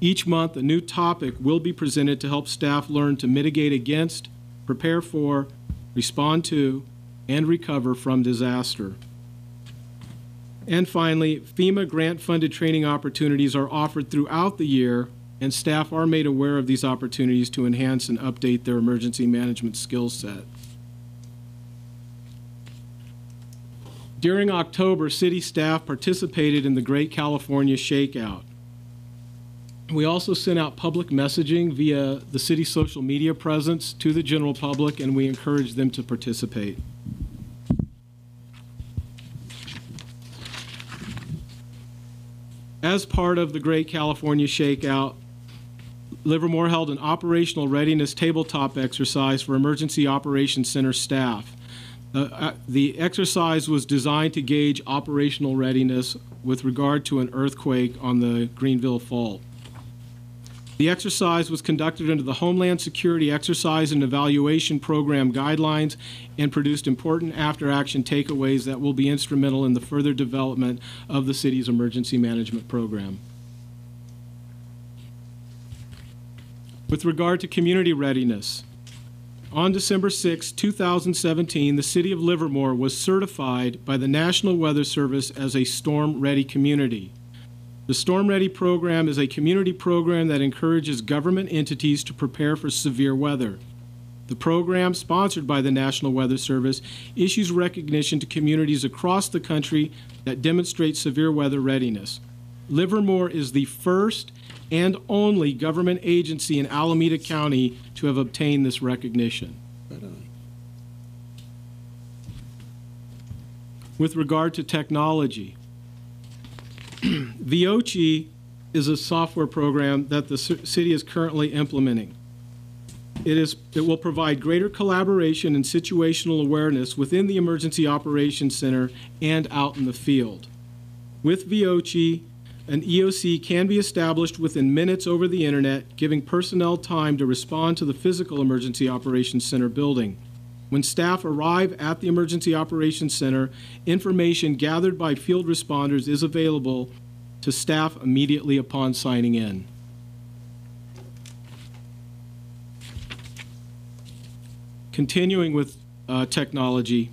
C: Each month, a new topic will be presented to help staff learn to mitigate against, prepare for, respond to, and recover from disaster. And finally, FEMA grant-funded training opportunities are offered throughout the year, and staff are made aware of these opportunities to enhance and update their emergency management skill set. During October, city staff participated in the Great California Shakeout. We also sent out public messaging via the city's social media presence to the general public, and we encouraged them to participate. As part of the Great California Shakeout, Livermore held an operational readiness tabletop exercise for Emergency Operations Center staff. The exercise was designed to gauge operational readiness with regard to an earthquake on the Greenville Fault. The exercise was conducted under the Homeland Security Exercise and Evaluation Program guidelines and produced important after-action takeaways that will be instrumental in the further development of the city's emergency management program. With regard to community readiness, on December 6, 2017, the City of Livermore was certified by the National Weather Service as a storm-ready community. The Storm Ready program is a community program that encourages government entities to prepare for severe weather. The program, sponsored by the National Weather Service, issues recognition to communities across the country that demonstrate severe weather readiness. Livermore is the first and only government agency in Alameda County to have obtained this recognition. With regard to technology, VOCI is a software program that the city is currently implementing. It will provide greater collaboration and situational awareness within the Emergency Operations Center and out in the field. With VOCI, an EOC can be established within minutes over the internet, giving personnel time to respond to the physical Emergency Operations Center building. When staff arrive at the Emergency Operations Center, information gathered by field responders is available to staff immediately upon signing in. Continuing with technology,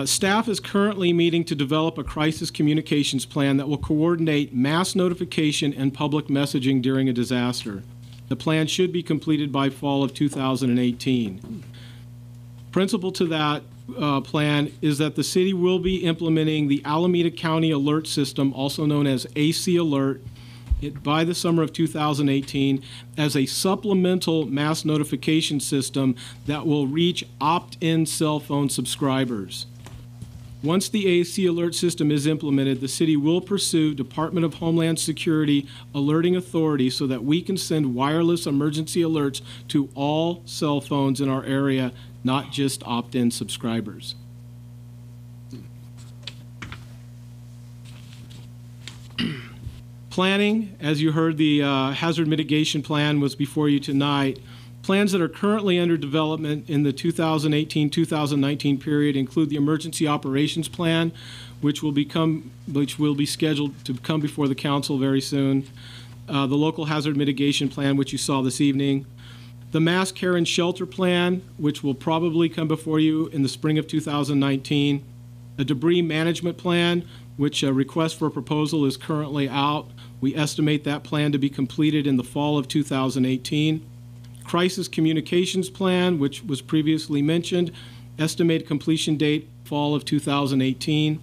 C: staff is currently meeting to develop a crisis communications plan that will coordinate mass notification and public messaging during a disaster. The plan should be completed by fall of 2018. Principal to that plan is that the city will be implementing the Alameda County Alert System, also known as AC Alert, by the summer of 2018 as a supplemental mass notification system that will reach opt-in cell phone subscribers. Once the AC Alert system is implemented, the city will pursue Department of Homeland Security alerting authority so that we can send wireless emergency alerts to all cell phones in our area, not just opt-in subscribers. Planning, as you heard, the hazard mitigation plan was before you tonight. Plans that are currently under development in the 2018-2019 period include the emergency operations plan, which will be scheduled to come before the council very soon. The local hazard mitigation plan, which you saw this evening. The mass care and shelter plan, which will probably come before you in the spring of 2019. A debris management plan, which a request for a proposal is currently out. We estimate that plan to be completed in the fall of 2018. Crisis communications plan, which was previously mentioned, estimated completion date fall of 2018.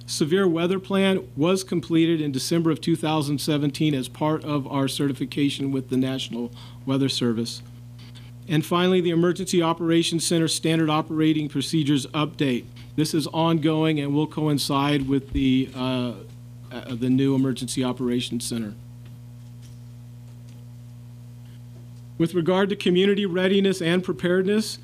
C: Severe weather plan was completed in December of 2017 as part of our certification with the National Weather Service. And finally, the Emergency Operations Center Standard Operating Procedures Update. This is ongoing and will coincide with the new Emergency Operations Center. With regard to community readiness and preparedness,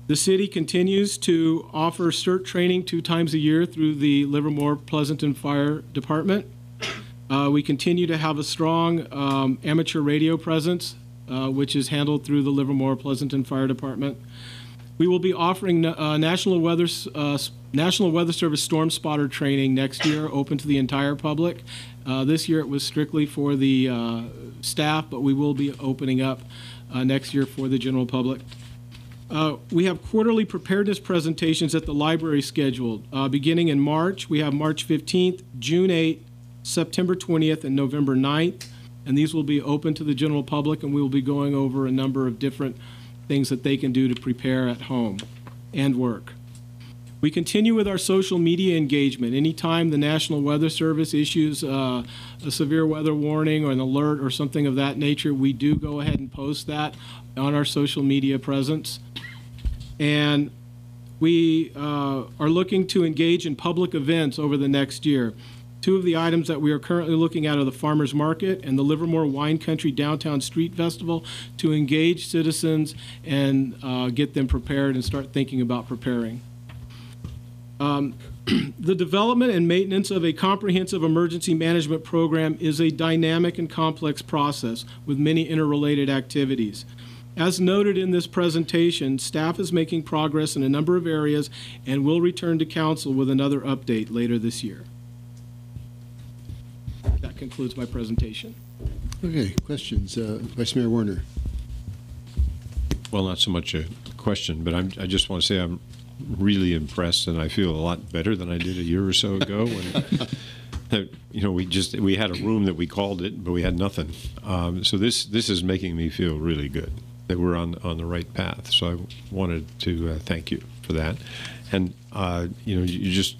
C: the city continues to offer CERT training 2 times a year through the Livermore Pleasanton Fire Department. We continue to have a strong amateur radio presence, which is handled through the Livermore Pleasanton Fire Department. We will be offering National Weather Service Storm Spotter training next year, open to the entire public. This year it was strictly for the staff, but we will be opening up next year for the general public. We have quarterly preparedness presentations at the library scheduled. Beginning in March, we have March 15th, June 8th, September 20th, and November 9th. And these will be open to the general public, and we will be going over a number of different things that they can do to prepare at home and work. We continue with our social media engagement. Anytime the National Weather Service issues a severe weather warning or an alert or something of that nature, we do go ahead and post that on our social media presence. And we are looking to engage in public events over the next year. 2 of the items that we are currently looking at are the Farmers Market and the Livermore Wine Country Downtown Street Festival to engage citizens and get them prepared and start thinking about preparing. The development and maintenance of a comprehensive emergency management program is a dynamic and complex process with many interrelated activities. As noted in this presentation, staff is making progress in a number of areas and will return to council with another update later this year. That concludes my presentation.
A: Okay, questions? Vice Mayor Warner.
L: Well, not so much a question, but I just want to say I'm really impressed, and I feel a lot better than I did a year or so ago when we had a room that we called it, but we had nothing. So this is making me feel really good that we're on the right path. So I wanted to thank you for that, and you just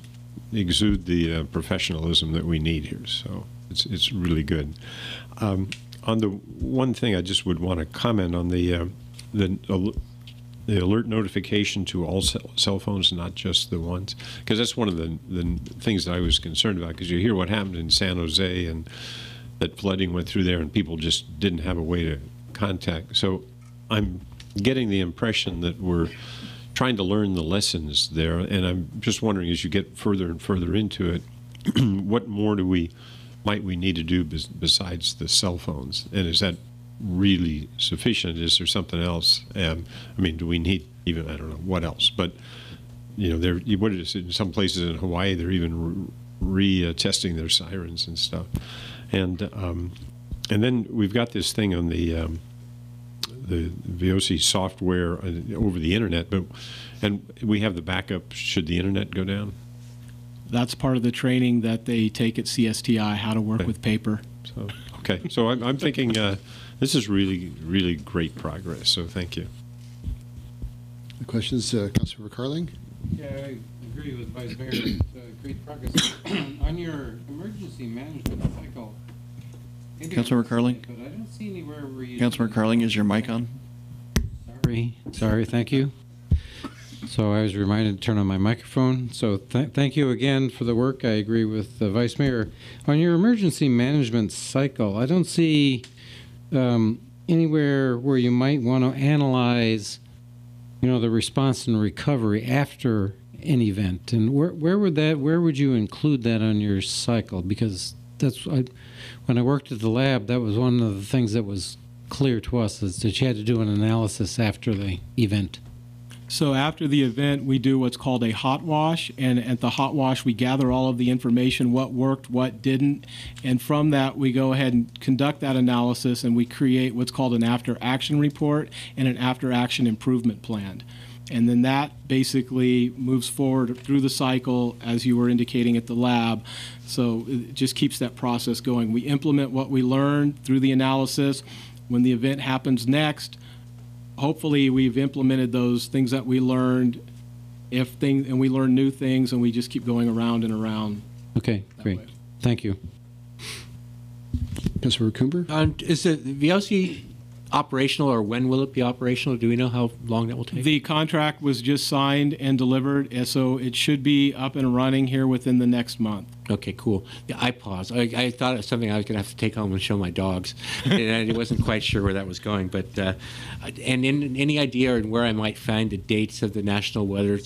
L: exude the professionalism that we need here. So it's really good. On the one thing I just would want to comment on the alert notification to all cell phones, not just the ones, because that's one of the things that I was concerned about, because you hear what happened in San Jose and that flooding went through there and people just didn't have a way to contact. So I'm getting the impression that we're trying to learn the lessons there, and I'm just wondering, as you get further and further into it, what more might we need to do besides the cell phones, and is that really sufficient? Is there something else? I mean, do we need even, I don't know what else, but what is it, in some places in Hawaii they're even retesting their sirens and stuff, and then we've got this thing on the the VOC software over the internet, and we have the backup should the internet go down?
C: That's part of the training that they take at CSTI, how to work with paper.
L: So, okay, so I'm thinking this is really, really great progress, so thank you.
A: The questions, Councilmember Carling?
S: Yeah, I agree with Vice Mayor. It's great progress. On your emergency management cycle,
B: Councilmember Carling?
S: but I don't see anywhere where you...
B: Councilmember Carling, is your mic on?
S: Sorry, thank you. So I was reminded to turn on my microphone. So thank you again for the work. I agree with the Vice Mayor. On your emergency management cycle, I don't see anywhere where you might want to analyze, the response and recovery after an event. And where would you include that on your cycle? Because when I worked at the lab, that was one of the things that was clear to us, is that you had to do an analysis after the event.
C: So after the event, we do what's called a hot wash, and at the hot wash, we gather all of the information, what worked, what didn't, and from that, we go ahead and conduct that analysis, and we create what's called an after-action report and an after-action improvement plan. And then that basically moves forward through the cycle, as you were indicating at the lab. So it just keeps that process going. We implement what we learned through the analysis. When the event happens next, hopefully we've implemented those things that we learned, and we learn new things, and we just keep going around and around.
S: Okay, great. Thank you.
A: Councilmember Cooper?
T: Is the VOC operational, or when will it be operational? Do we know how long that will take?
C: The contract was just signed and delivered, and so it should be up and running here within the next month.
T: Okay, cool. Yeah, I paused. I thought it was something I was going to have to take home and show my dogs, and I wasn't quite sure where that was going. But and any idea on where I might find the dates of the National Weather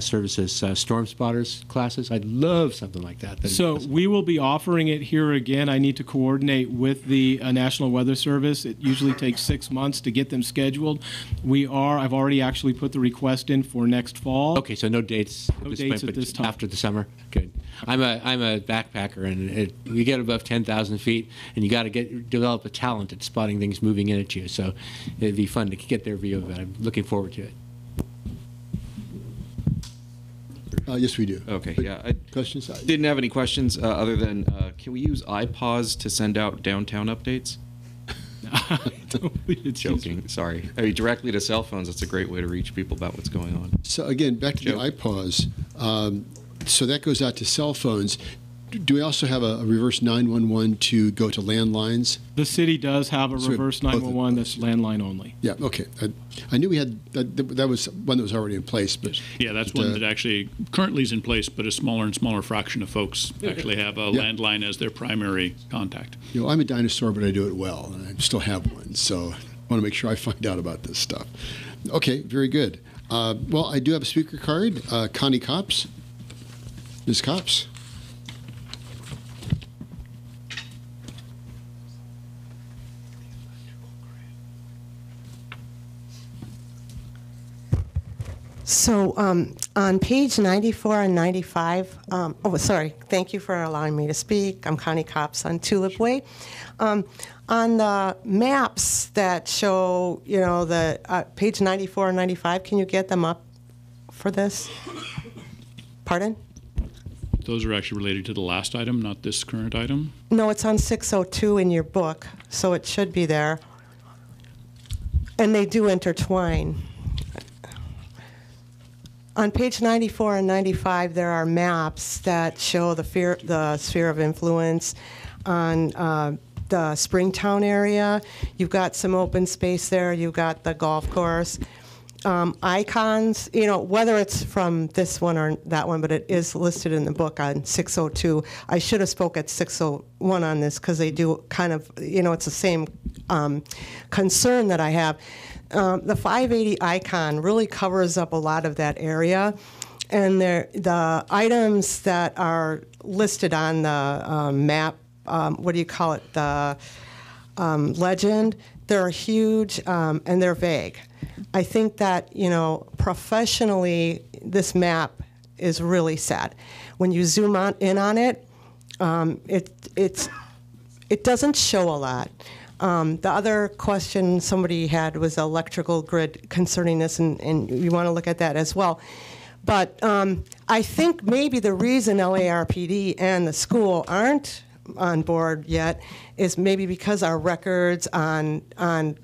T: Service's Storm Spotters classes? I'd love something like that.
C: So we will be offering it here again. I need to coordinate with the National Weather Service. It usually takes 6 months to get them scheduled. I've already actually put the request in for next fall.
T: Okay, so no dates.
C: No dates at this time.
T: After the summer. Good. I'm a backpacker, and you get above 10,000 feet, and you got to develop a talent at spotting things moving in at you. So it'd be fun to get their view of it. I'm looking forward to it.
A: Yes, we do.
B: Okay, yeah.
A: Questions?
B: Didn't have any questions other than, can we use iPause to send out downtown updates? Joking. Sorry. I mean, directly to cell phones, that's a great way to reach people about what's going on.
A: So again, back to the iPause. So that goes out to cell phones. Do we also have a reverse 911 to go to landlines?
C: The city does have a reverse 911 that's landline only.
A: Yeah, okay. I knew we had, that was one that was already in place. But
M: yeah, that's one that actually currently is in place, but a smaller and smaller fraction of folks actually have a landline as their primary contact.
A: I'm a dinosaur, but I do it well, and I still have one. So I want to make sure I find out about this stuff. Okay, very good. Well, I do have a speaker card. Connie Copps. Ms. Copps.
D: So on page 94 and 95, thank you for allowing me to speak. I'm Connie Copps on Tulip Way. On the maps that show, the page 94 and 95, can you get them up for this? Pardon?
M: Those are actually related to the last item, not this current item?
D: No, it's on 602 in your book, so it should be there. And they do intertwine. On page 94 and 95, there are maps that show the sphere of influence on the Springtown area. You've got some open space there. You've got the golf course. Icons, whether it's from this one or that one, but it is listed in the book on 602. I should have spoke at 601 on this because they do kind of, it's the same concern that I have. The 580 icon really covers up a lot of that area, and the items that are listed on the map, the legend, they're huge and they're vague. I think that, professionally, this map is really sad. When you zoom in on it, it doesn't show a lot. The other question somebody had was electrical grid concerning this, and you want to look at that as well. But I think maybe the reason LARPD and the school aren't on board yet is maybe because our records on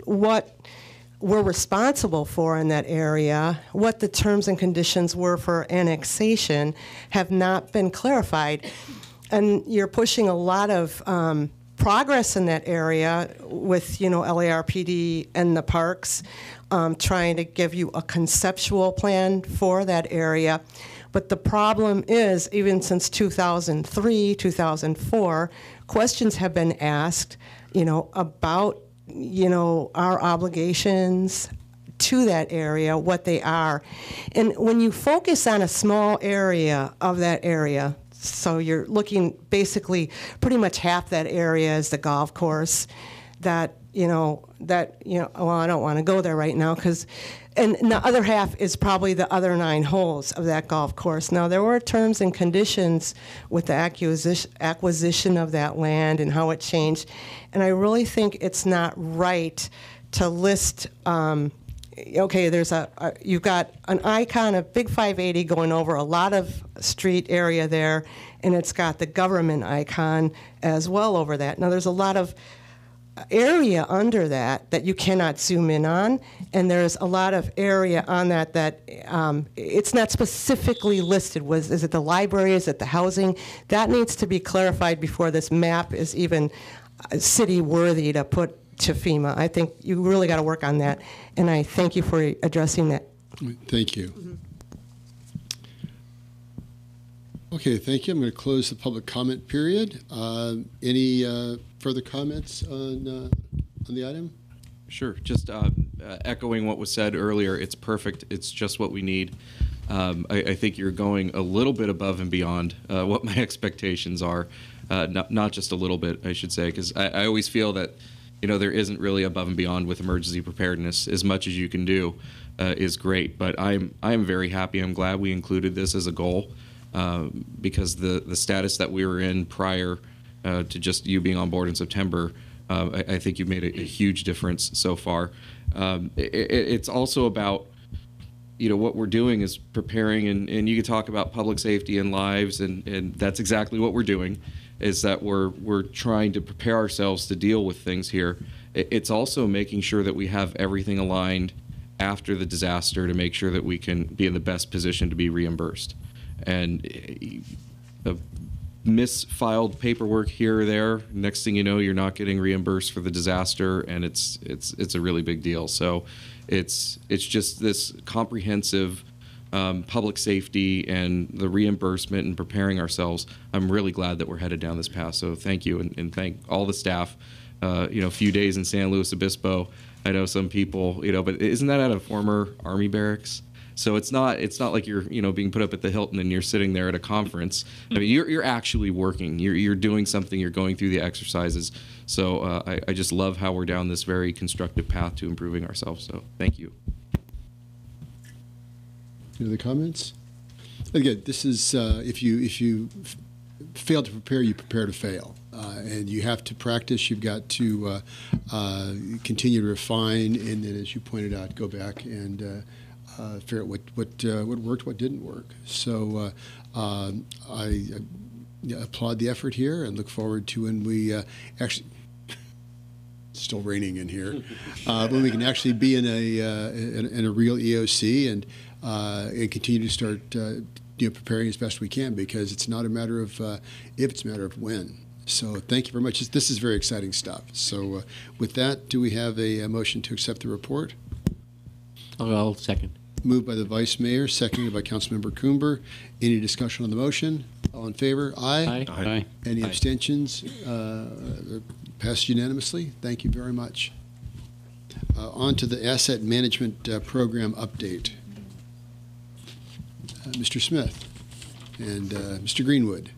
D: what we're responsible for in that area, what the terms and conditions were for annexation, have not been clarified. And you're pushing a lot of progress in that area with, LARPD and the parks, trying to give you a conceptual plan for that area. But the problem is, even since 2003, 2004, questions have been asked, about, our obligations to that area, what they are. And when you focus on a small area of that area, so you're looking basically pretty much half that area is the golf course, well, I don't want to go there right now and the other half is probably the other 9 holes of that golf course. Now, there were terms and conditions with the acquisition of that land and how it changed, and I really think it's not right to list, there's you've got an icon of Big 580 going over a lot of street area there, and it's got the government icon as well over that. Now, there's a lot of area under that you cannot zoom in on, and there's a lot of area on that it's not specifically listed. Is it the library? Is it the housing? That needs to be clarified before this map is even city worthy to put to FEMA. I think you really got to work on that, and I thank you for addressing that.
A: Thank you. Okay, thank you. I'm going to close the public comment period. Any further comments on the item?
Q: Sure. Just echoing what was said earlier, it's perfect. It's just what we need. I think you're going a little bit above and beyond what my expectations are. Not just a little bit, I should say, because I always feel that there isn't really above and beyond with emergency preparedness. As much as you can do is great, but I'm very happy. I'm glad we included this as a goal. Because the status that we were in prior to just you being on board in September, I think you've made a huge difference so far. It's also about, what we're doing is preparing, and you could talk about public safety and lives, and that's exactly what we're doing, is that we're trying to prepare ourselves to deal with things here. It's also making sure that we have everything aligned after the disaster to make sure that we can be in the best position to be reimbursed. And misfiled paperwork here or there, next thing you know, you're not getting reimbursed for the disaster, and it's a really big deal. So it's just this comprehensive public safety and the reimbursement and preparing ourselves. I'm really glad that we're headed down this path. So thank you, and thank all the staff. A few days in San Luis Obispo. I know some people, but isn't that at a former Army barracks? So it's not like you're being put up at the Hilton and you're sitting there at a conference. I mean, you're actually working. You're doing something. You're going through the exercises. So I just love how we're down this very constructive path to improving ourselves. So thank you.
A: Any other comments? Again, this is if you fail to prepare, you prepare to fail. And you have to practice. You've got to continue to refine, and then, as you pointed out, go back and figure out what worked, what didn't work. So I applaud the effort here and look forward to when we actually. It's still raining in here. When we can actually be in a real EOC and continue to start preparing as best we can, because it's not a matter of if, it's a matter of when. So thank you very much. This is very exciting stuff. So with that, do we have a motion to accept the report?
U: I'll second.
A: Moved by the Vice Mayor, seconded by Councilmember Coomber. Any discussion on the motion? All in favor? Aye.
U: Aye. Aye.
A: Any
U: Aye.
A: abstentions? Passed unanimously. Thank you very much. On to the Asset Management Program update. Mr. Smith and Mr. Greenwood.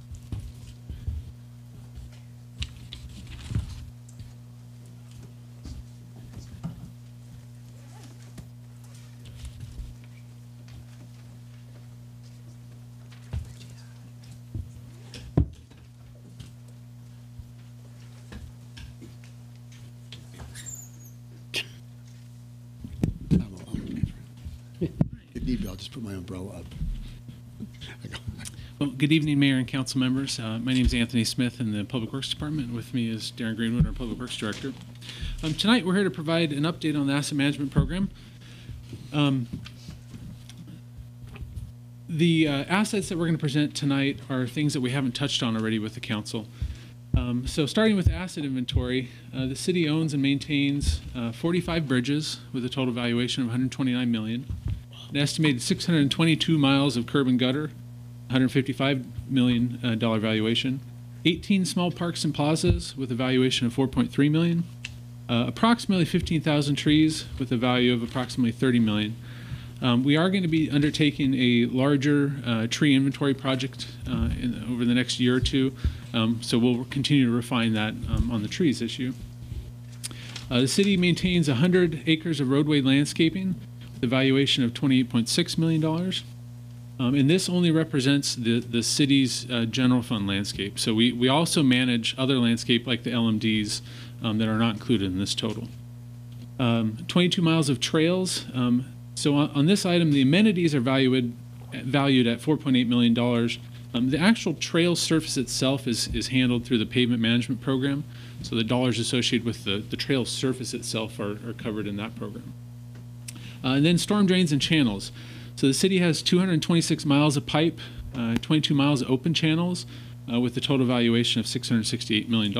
A: need me, I'll just put my umbrella up.
F: Well, good evening, Mayor and council members. My name is Anthony Smith in the Public Works Department. With me is Darren Greenwood, our Public Works Director. Tonight, we're here to provide an update on the asset management program. The assets that we're going to present tonight are things that we haven't touched on already with the council. So starting with asset inventory, the city owns and maintains 45 bridges with a total valuation of $129 million, an estimated 622 miles of curb and gutter, $155 million valuation, 18 small parks and plazas with a valuation of $4.3 million, approximately 15,000 trees with a value of approximately $30 million. We are going to be undertaking a larger tree inventory project over the next year or two, so we'll continue to refine that on the trees issue. The city maintains 100 acres of roadway landscaping with a valuation of $28.6 million. And this only represents the city's general fund landscape. So we also manage other landscape like the LMDs that are not included in this total. 22 miles of trails. So on this item, the amenities are valued at $4.8 million. The actual trail surface itself is handled through the pavement management program. So the dollars associated with the trail surface itself are covered in that program. And then storm drains and channels. So the city has 226 miles of pipe, 22 miles of open channels, with a total valuation of $668 million.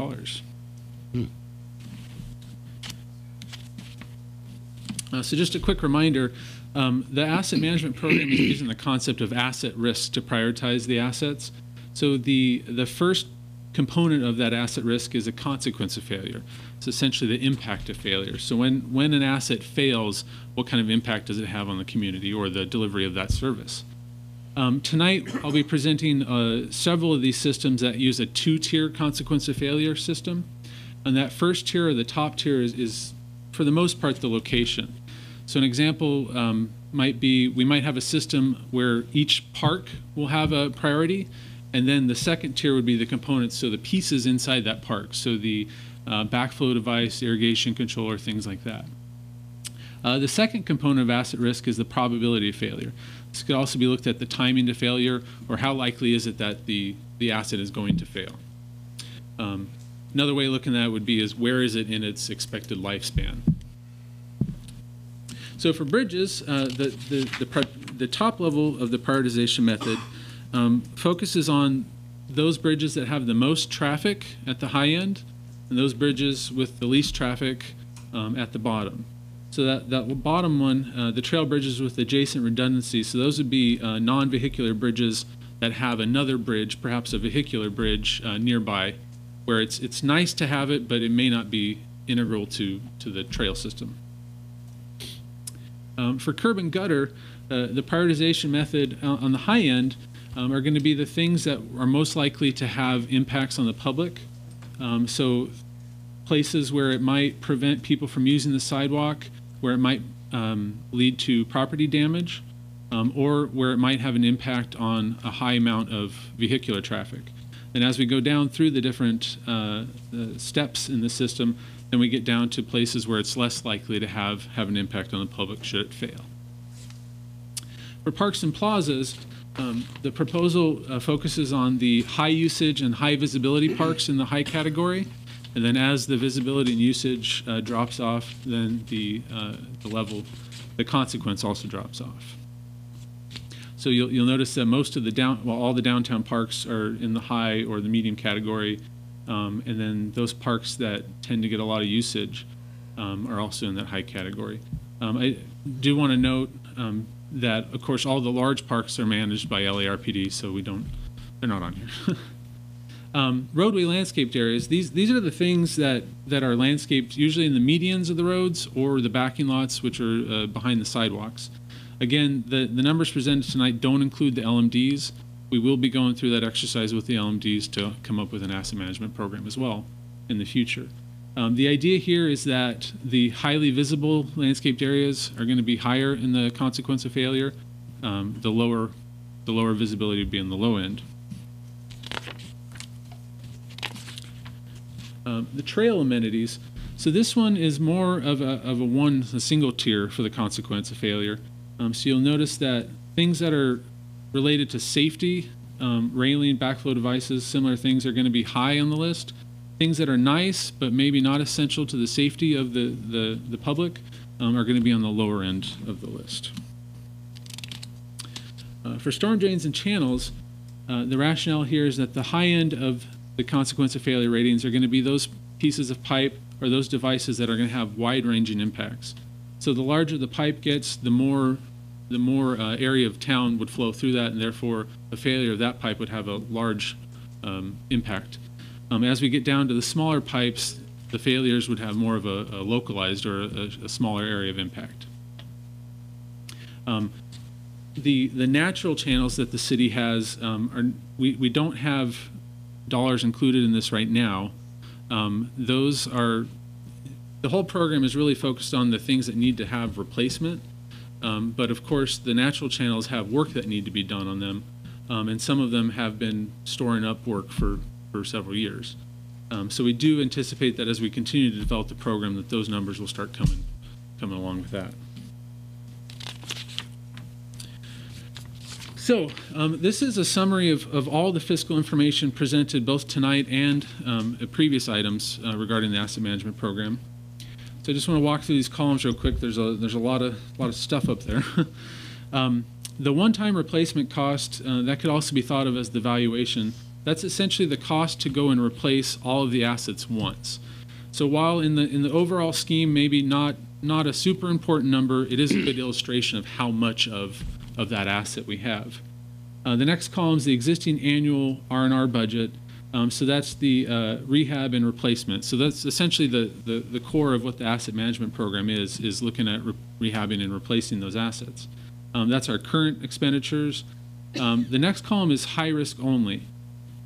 F: So just a quick reminder, the asset management program is using the concept of asset risk to prioritize the assets. So the first component of that asset risk is a consequence of failure. It's essentially the impact of failure. So when an asset fails, what kind of impact does it have on the community or the delivery of that service? Tonight, I'll be presenting several of these systems that use a two-tier consequence of failure system. And that first tier, or the top tier, is for the most part, the location. So an example might be, we might have a system where each park will have a priority, and then the second tier would be the components, so the pieces inside that park. So the backflow device, irrigation controller, things like that. The second component of asset risk is the probability of failure. This could also be looked at the timing to failure, or how likely is it that the asset is going to fail. Another way of looking at it would be where is it in its expected lifespan. So for bridges, the top level of the prioritization method focuses on those bridges that have the most traffic at the high end, and those bridges with the least traffic at the bottom. So that bottom one, the trail bridges with adjacent redundancy, so those would be non-vehicular bridges that have another bridge, perhaps a vehicular bridge nearby, where it's nice to have it, but it may not be integral to the trail system. For curb and gutter, the prioritization method on the high end are going to be the things that are most likely to have impacts on the public. So places where it might prevent people from using the sidewalk, where it might lead to property damage, or where it might have an impact on a high amount of vehicular traffic. And as we go down through the different steps in the system, then we get down to places where it's less likely to have an impact on the public should it fail. For parks and plazas, the proposal focuses on the high usage and high visibility parks in the high category. And then as the visibility and usage drops off, then the consequence also drops off. So you'll notice that most of all the downtown parks are in the high or the medium category, and then those parks that tend to get a lot of usage are also in that high category. I do want to note that, of course, all the large parks are managed by LARPD, so they're not on here. Roadway landscaped areas, these are the things that are landscaped usually in the medians of the roads or the backing lots, which are behind the sidewalks. Again, the numbers presented tonight don't include the LMDs. We will be going through that exercise with the LMDs to come up with an asset management program as well in the future. The idea here is that the highly visible landscaped areas are going to be higher in the consequence of failure. The lower visibility would be in the low end. The trail amenities. So this one is more of a single tier for the consequence of failure. So you'll notice that things that are related to safety, railing, backflow devices, similar things are going to be high on the list. Things that are nice but maybe not essential to the safety of the public are going to be on the lower end of the list. For storm drains and channels, the rationale here is that the high end of the consequence of failure ratings are going to be those pieces of pipe or those devices that are going to have wide-ranging impacts. So the larger the pipe gets, the more area of town would flow through that, and therefore a failure of that pipe would have a large impact. As we get down to the smaller pipes, the failures would have more of a localized or a smaller area of impact. The natural channels that the city has, we don't have dollars included in this right now. Those are, the whole program is really focused on the things that need to have replacement. But of course, the natural channels have work that need to be done on them, and some of them have been storing up work for several years. So we do anticipate that as we continue to develop the program, that those numbers will start coming along with that. So this is a summary of all the fiscal information presented both tonight and at previous items regarding the asset management program. So I just want to walk through these columns real quick. There's a lot of stuff up there. The one-time replacement cost, that could also be thought of as the valuation. That's essentially the cost to go and replace all of the assets once. So while in the overall scheme, maybe not a super important number, it is a good illustration of how much of that asset we have. The next column is the existing annual R&R budget. So that's the rehab and replacement. So that's essentially the core of what the asset management program is looking at rehabbing and replacing those assets. That's our current expenditures. The next column is high risk only.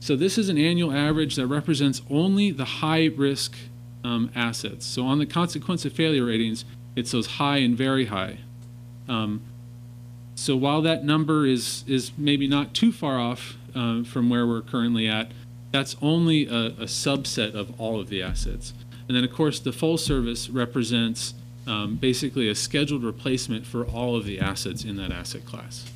F: So this is an annual average that represents only the high risk assets. So on the consequence of failure ratings, it's those high and very high. So while that number is maybe not too far off from where we're currently at, that's only a subset of all of the assets. And then of course the full service represents basically a scheduled replacement for all of the assets in that asset class.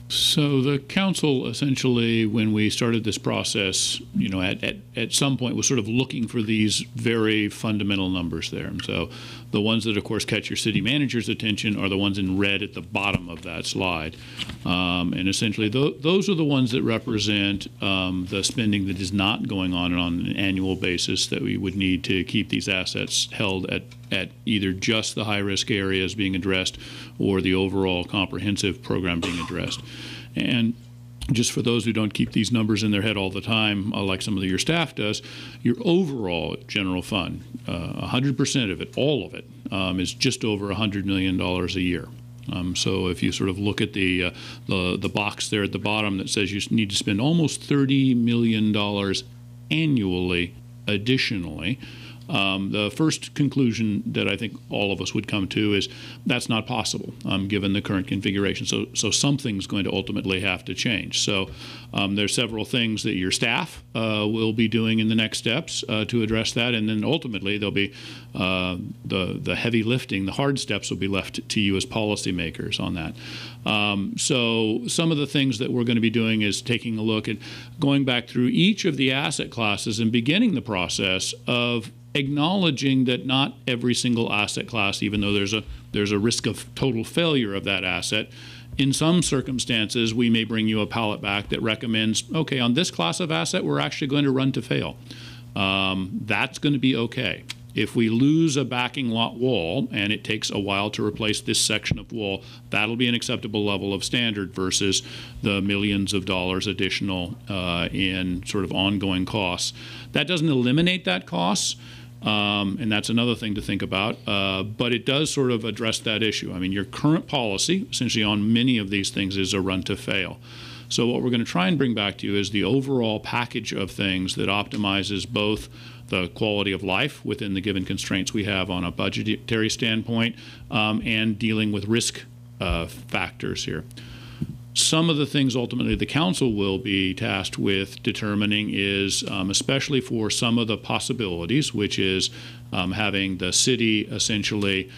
M: So the council essentially, when we started this process, you know, at some point was sort of looking for these very fundamental numbers there. And so the ones that, of course, catch your city manager's attention are the ones in red at the bottom of that slide. And essentially those are the ones that represent the spending that is not going on an annual basis that we would need to keep these assets held at either just the high-risk areas being addressed or the overall comprehensive program being addressed. And just for those who don't keep these numbers in their head all the time, like some of your staff does, your overall general fund, 100% of it, all of it, is just over $100 million a year. So if you sort of look at the box there at the bottom that says you need to spend almost $30 million annually additionally, the first conclusion that I think all of us would come to is that's not possible given the current configuration. So something's going to ultimately have to change. So there's several things that your staff will be doing in the next steps to address that, and then ultimately there'll be the heavy lifting, the hard steps will be left to you as policymakers on that. So some of the things that we're going to be doing is taking a look at going back through each of the asset classes and beginning the process of acknowledging that not every single asset class, even though there's a risk of total failure of that asset, in some circumstances we may bring you a pallet back that recommends, okay, on this class of asset we're actually going to run to fail. That's going to be okay. If we lose a backing lot wall and it takes a while to replace this section of wall, that'll be an acceptable level of standard versus the millions of dollars additional in sort of ongoing costs. That doesn't eliminate that cost, and that's another thing to think about, but it does sort of address that issue. I mean, your current policy, essentially on many of these things, is a run to fail. So what we're going to try and bring back to you is the overall package of things that optimizes both the quality of life within the given constraints we have on a budgetary standpoint and dealing with risk factors here. Some of the things ultimately the council will be tasked with determining is, especially for some of the possibilities, which is having the city essentially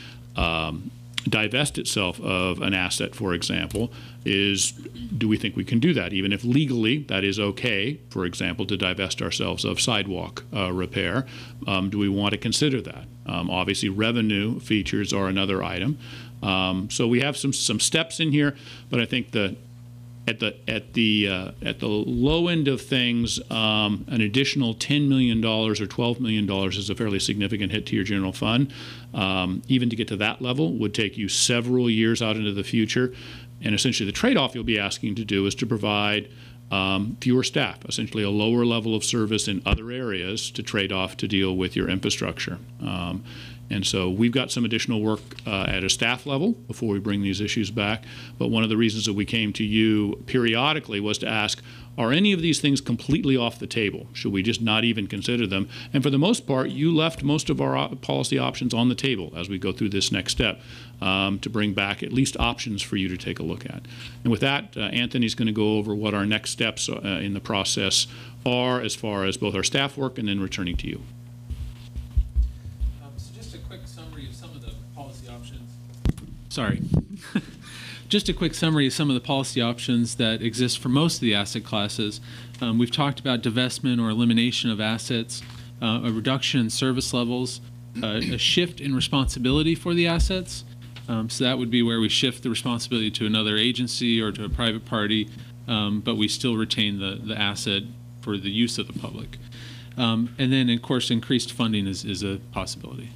M: divest itself of an asset, for example, is do we think we can do that? Even if legally that is okay, for example, to divest ourselves of sidewalk repair, do we want to consider that? Obviously, revenue features are another item. So we have some steps in here, but I think at the low end of things, an additional $10 million or $12 million is a fairly significant hit to your general fund. Even to get to that level would take you several years out into the future. And essentially the trade-off you'll be asking to do is to provide fewer staff, essentially a lower level of service in other areas to trade off to deal with your infrastructure. And so we've got some additional work at a staff level before we bring these issues back. But one of the reasons that we came to you periodically was to ask, are any of these things completely off the table? Should we just not even consider them? And for the most part, you left most of our policy options on the table as we go through this next step to bring back at least options for you to take a look at. And with that, Anthony's going to go over what our next steps in the process are as far as both our staff work and then returning to you.
F: Sorry. Just a quick summary of some of the policy options that exist for most of the asset classes. We've talked about divestment or elimination of assets, a reduction in service levels, a shift in responsibility for the assets. So that would be where we shift the responsibility to another agency or to a private party, but we still retain the asset for the use of the public. And then, of course, increased funding is a possibility.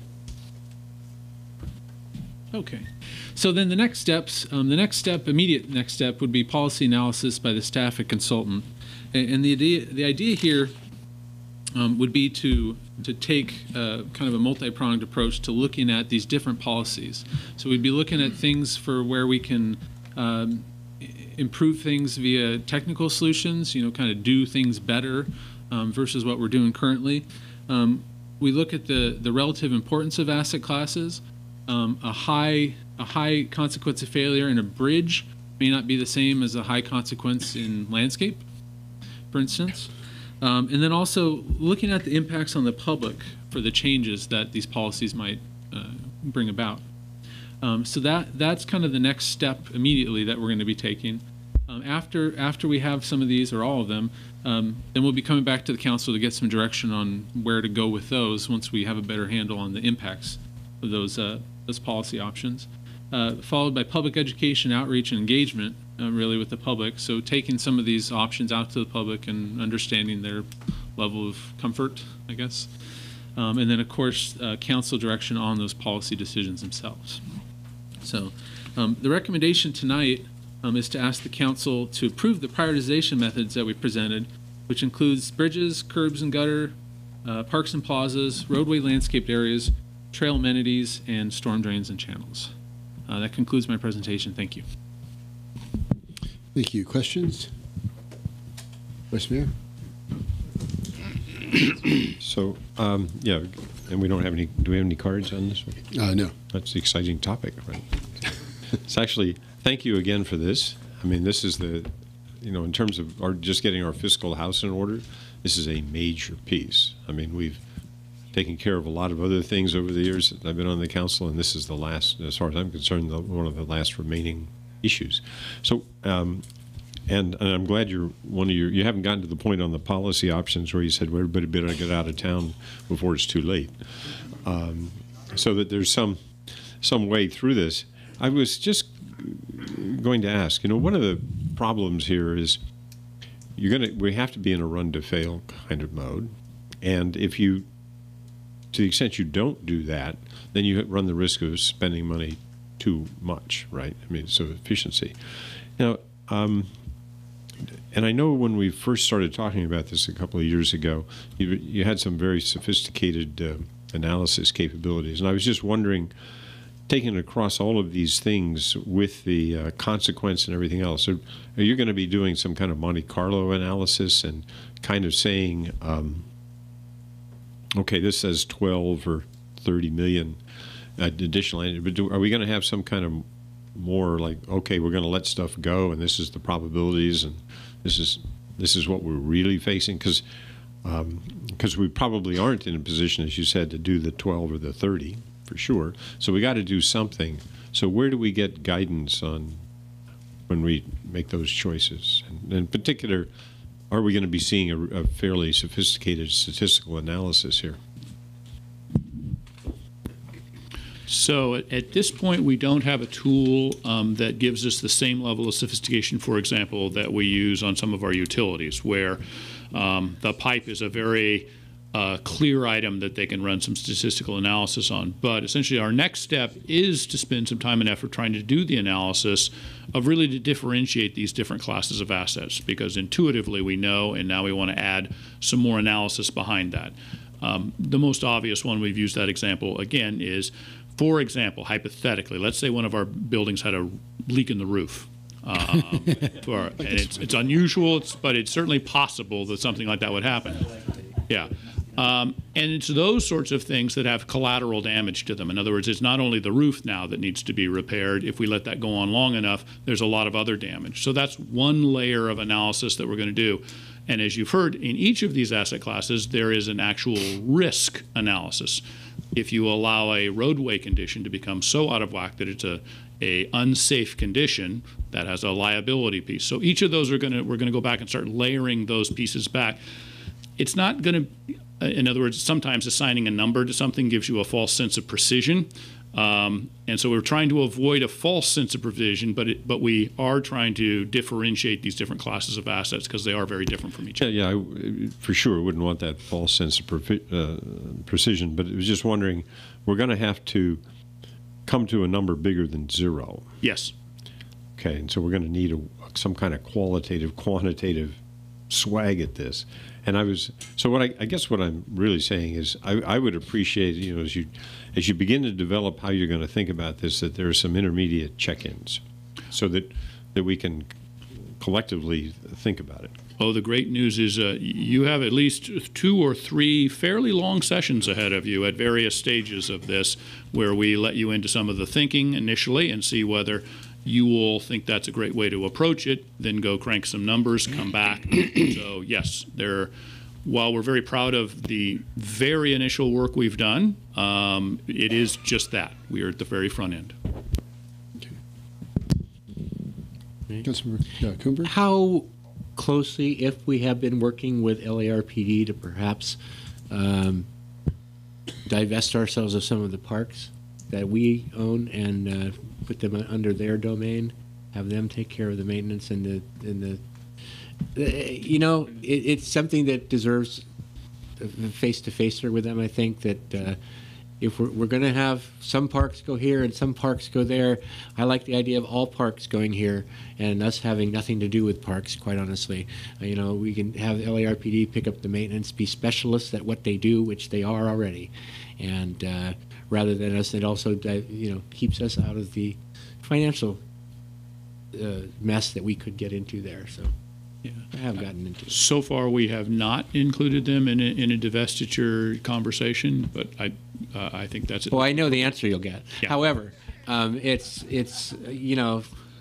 F: Okay. So then the next steps, immediate next step would be policy analysis by the staff and consultant. And the idea here would be to take kind of a multi-pronged approach to looking at these different policies. So we'd be looking at things for where we can improve things via technical solutions, kind of do things better versus what we're doing currently. We look at the relative importance of asset classes. A high consequence of failure in a bridge may not be the same as a high consequence in landscape, for instance. And then also looking at the impacts on the public for the changes that these policies might bring about. So that's kind of the next step immediately that we're going to be taking. After we have some of these or all of them, then we'll be coming back to the council to get some direction on where to go with those once we have a better handle on the impacts of those policy options. Followed by public education, outreach, and engagement really with the public. So taking some of these options out to the public and understanding their level of comfort, I guess. And then, of course, council direction on those policy decisions themselves. So the recommendation tonight is to ask the council to approve the prioritization methods that we presented, which includes bridges, curbs and gutter, parks and plazas, roadway landscaped areas, trail amenities, and storm drains and channels. That concludes my presentation. Thank you.
A: Thank you. Questions? Vice Mayor?
L: So, yeah, and we don't have any, do we have any cards on this one?
A: No.
L: That's the exciting topic, right? It's actually, thank you again for this. I mean, this is the, in terms of just getting our fiscal house in order, this is a major piece. I mean, we've taken care of a lot of other things over the years that I've been on the council, and this is the last, as far as I'm concerned, one of the last remaining issues. So, and I'm glad you haven't gotten to the point on the policy options where you said, well, everybody better get out of town before it's too late. So that there's some way through this. I was just going to ask, one of the problems here is we have to be in a run to fail kind of mode. And if you, to the extent you don't do that, then you run the risk of spending money too much, right? I mean, so efficiency. Now, and I know when we first started talking about this a couple of years ago, you had some very sophisticated analysis capabilities. And I was just wondering, taking across all of these things with the consequence and everything else, are you going to be doing some kind of Monte Carlo analysis and kind of saying, okay, this says 12 or 30 million additional, but are we going to have some kind of more like, okay, we're going to let stuff go and this is the probabilities and this is what we're really facing? Because we probably aren't in a position, as you said, to do the 12 or the 30, for sure. So we got to do something. So where do we get guidance on when we make those choices? And in particular, are we going to be seeing a fairly sophisticated statistical analysis here?
M: So at this point, we don't have a tool that gives us the same level of sophistication, for example, that we use on some of our utilities, where the pipe is a very clear item that they can run some statistical analysis on. But essentially, our next step is to spend some time and effort trying to do the analysis of really to differentiate these different classes of assets, because intuitively we know, and now we want to add some more analysis behind that. The most obvious one, we've used that example again, is, for example, hypothetically, let's say one of our buildings had a leak in the roof. And it's unusual, but it's certainly possible that something like that would happen. Yeah. And it's those sorts of things that have collateral damage to them. In other words, it's not only the roof now that needs to be repaired. If we let that go on long enough, there's a lot of other damage. So that's one layer of analysis that we're going to do. And as you've heard, in each of these asset classes, there is an actual risk analysis. If you allow a roadway condition to become so out of whack that it's a unsafe condition, that has a liability piece. So each of those we're going to go back and start layering those pieces back. It's not going to, in other words, sometimes assigning a number to something gives you a false sense of precision. And so we're trying to avoid a false sense of precision, but we are trying to differentiate these different classes of assets because they are very different from each other.
L: Yeah, for sure, wouldn't want that false sense of precision, but I was just wondering, we're going to have to come to a number bigger than 0.
M: Yes.
L: Okay, and so we're going to need some kind of qualitative, quantitative swag at this. And I guess what I'm really saying is I would appreciate, as you begin to develop how you're going to think about this, that there are some intermediate check-ins so that we can collectively think about it.
M: Oh, the great news is you have at least 2 or 3 fairly long sessions ahead of you at various stages of this, where we let you into some of the thinking initially and see whether you will think that's a great way to approach it, then go crank some numbers, come back. So yes, while we're very proud of the very initial work we've done, it is just that. We are at the very front end.
A: Councilmember Cooper?
T: How closely, if we have been working with LARPD to perhaps divest ourselves of some of the parks that we own and put them under their domain, have them take care of the maintenance and it's something that deserves face-to-facer with them. I think that if we're going to have some parks go here and some parks go there, I like the idea of all parks going here and us having nothing to do with parks, quite honestly. We can have LARPD pick up the maintenance, be specialists at what they do, which they are already. And rather than us, it also keeps us out of the financial mess that we could get into there. So yeah, I have gotten into it.
M: So far, we have not included them in a divestiture conversation, but I think that's it.
T: Well, I know the answer you'll get.
M: Yeah.
T: However, it's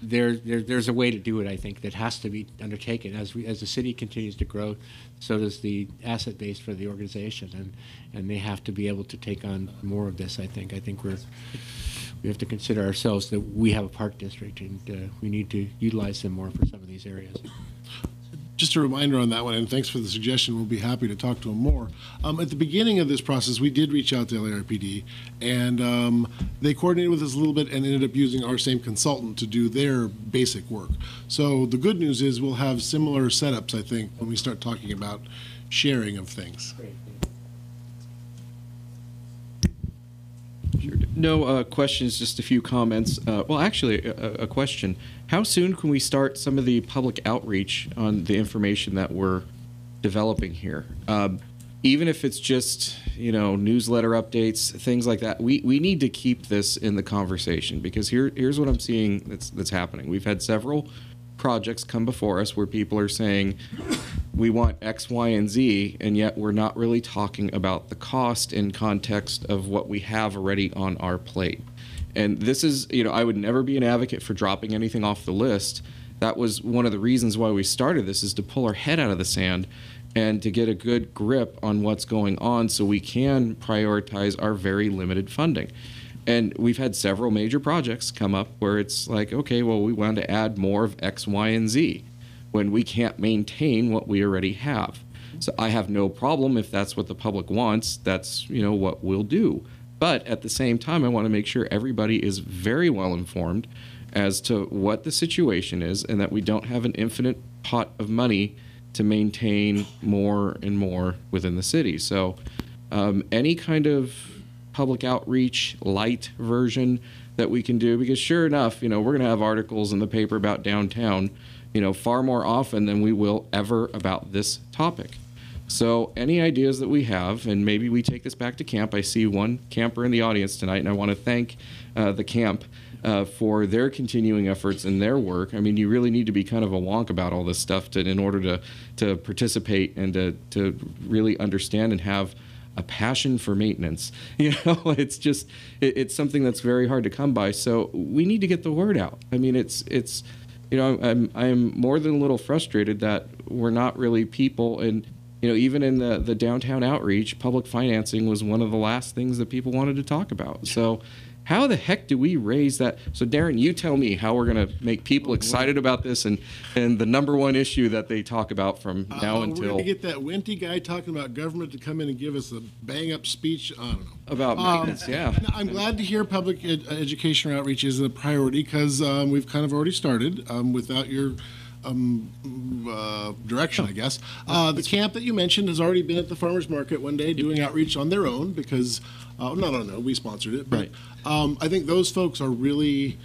T: there's a way to do it, I think, that has to be undertaken. As the city continues to grow, so does the asset base for the organization, and they have to be able to take on more of this, I think. I think we have to consider ourselves that we have a park district, and we need to utilize them more for some of these areas.
G: Just a reminder on that one, and thanks for the suggestion. We'll be happy to talk to them more. At the beginning of this process, we did reach out to LARPD, and they coordinated with us a little bit and ended up using our same consultant to do their basic work. So the good news is we'll have similar setups, I think, when we start talking about sharing of things.
Q: Great. No questions, just a few comments. Well, actually, a question. How soon can we start some of the public outreach on the information that we're developing here? Even if it's just, newsletter updates, things like that, we need to keep this in the conversation, because here's what I'm seeing that's happening. We've had several projects come before us where people are saying, we want X, Y, and Z, and yet we're not really talking about the cost in context of what we have already on our plate. And this is, I would never be an advocate for dropping anything off the list. That was one of the reasons why we started this, is to pull our head out of the sand and to get a good grip on what's going on so we can prioritize our very limited funding. And we've had several major projects come up where it's like, okay, well, we want to add more of X, Y, and Z when we can't maintain what we already have. So I have no problem if that's what the public wants. That's, what we'll do. But at the same time, I want to make sure everybody is very well informed as to what the situation is and that we don't have an infinite pot of money to maintain more and more within the city. So any kind of public outreach light version that we can do, because sure enough, we're going to have articles in the paper about downtown, far more often than we will ever about this topic. So any ideas that we have, and maybe we take this back to camp. I see one camper in the audience tonight, and I want to thank the camp for their continuing efforts and their work. I mean, you really need to be kind of a wonk about all this stuff in order to participate and to really understand and have a passion for maintenance. It's just, it's something that's very hard to come by. So we need to get the word out. I mean, it's I'm more than a little frustrated that we're not really people. And even in the downtown outreach, public financing was one of the last things that people wanted to talk about. So how the heck do we raise that? So Darren, you tell me how we're going to make people excited about this and the number one issue that they talk about from now until...
G: We're going to get that Winty guy talking about government to come in and give us a bang-up speech, I don't know.
Q: About maintenance, yeah.
G: I'm glad to hear public education or outreach is a priority because we've kind of already started without your... direction, I guess. The camp that you mentioned has already been at the farmers market one day doing outreach on their own because, not on their own, we sponsored it. But I think those folks are really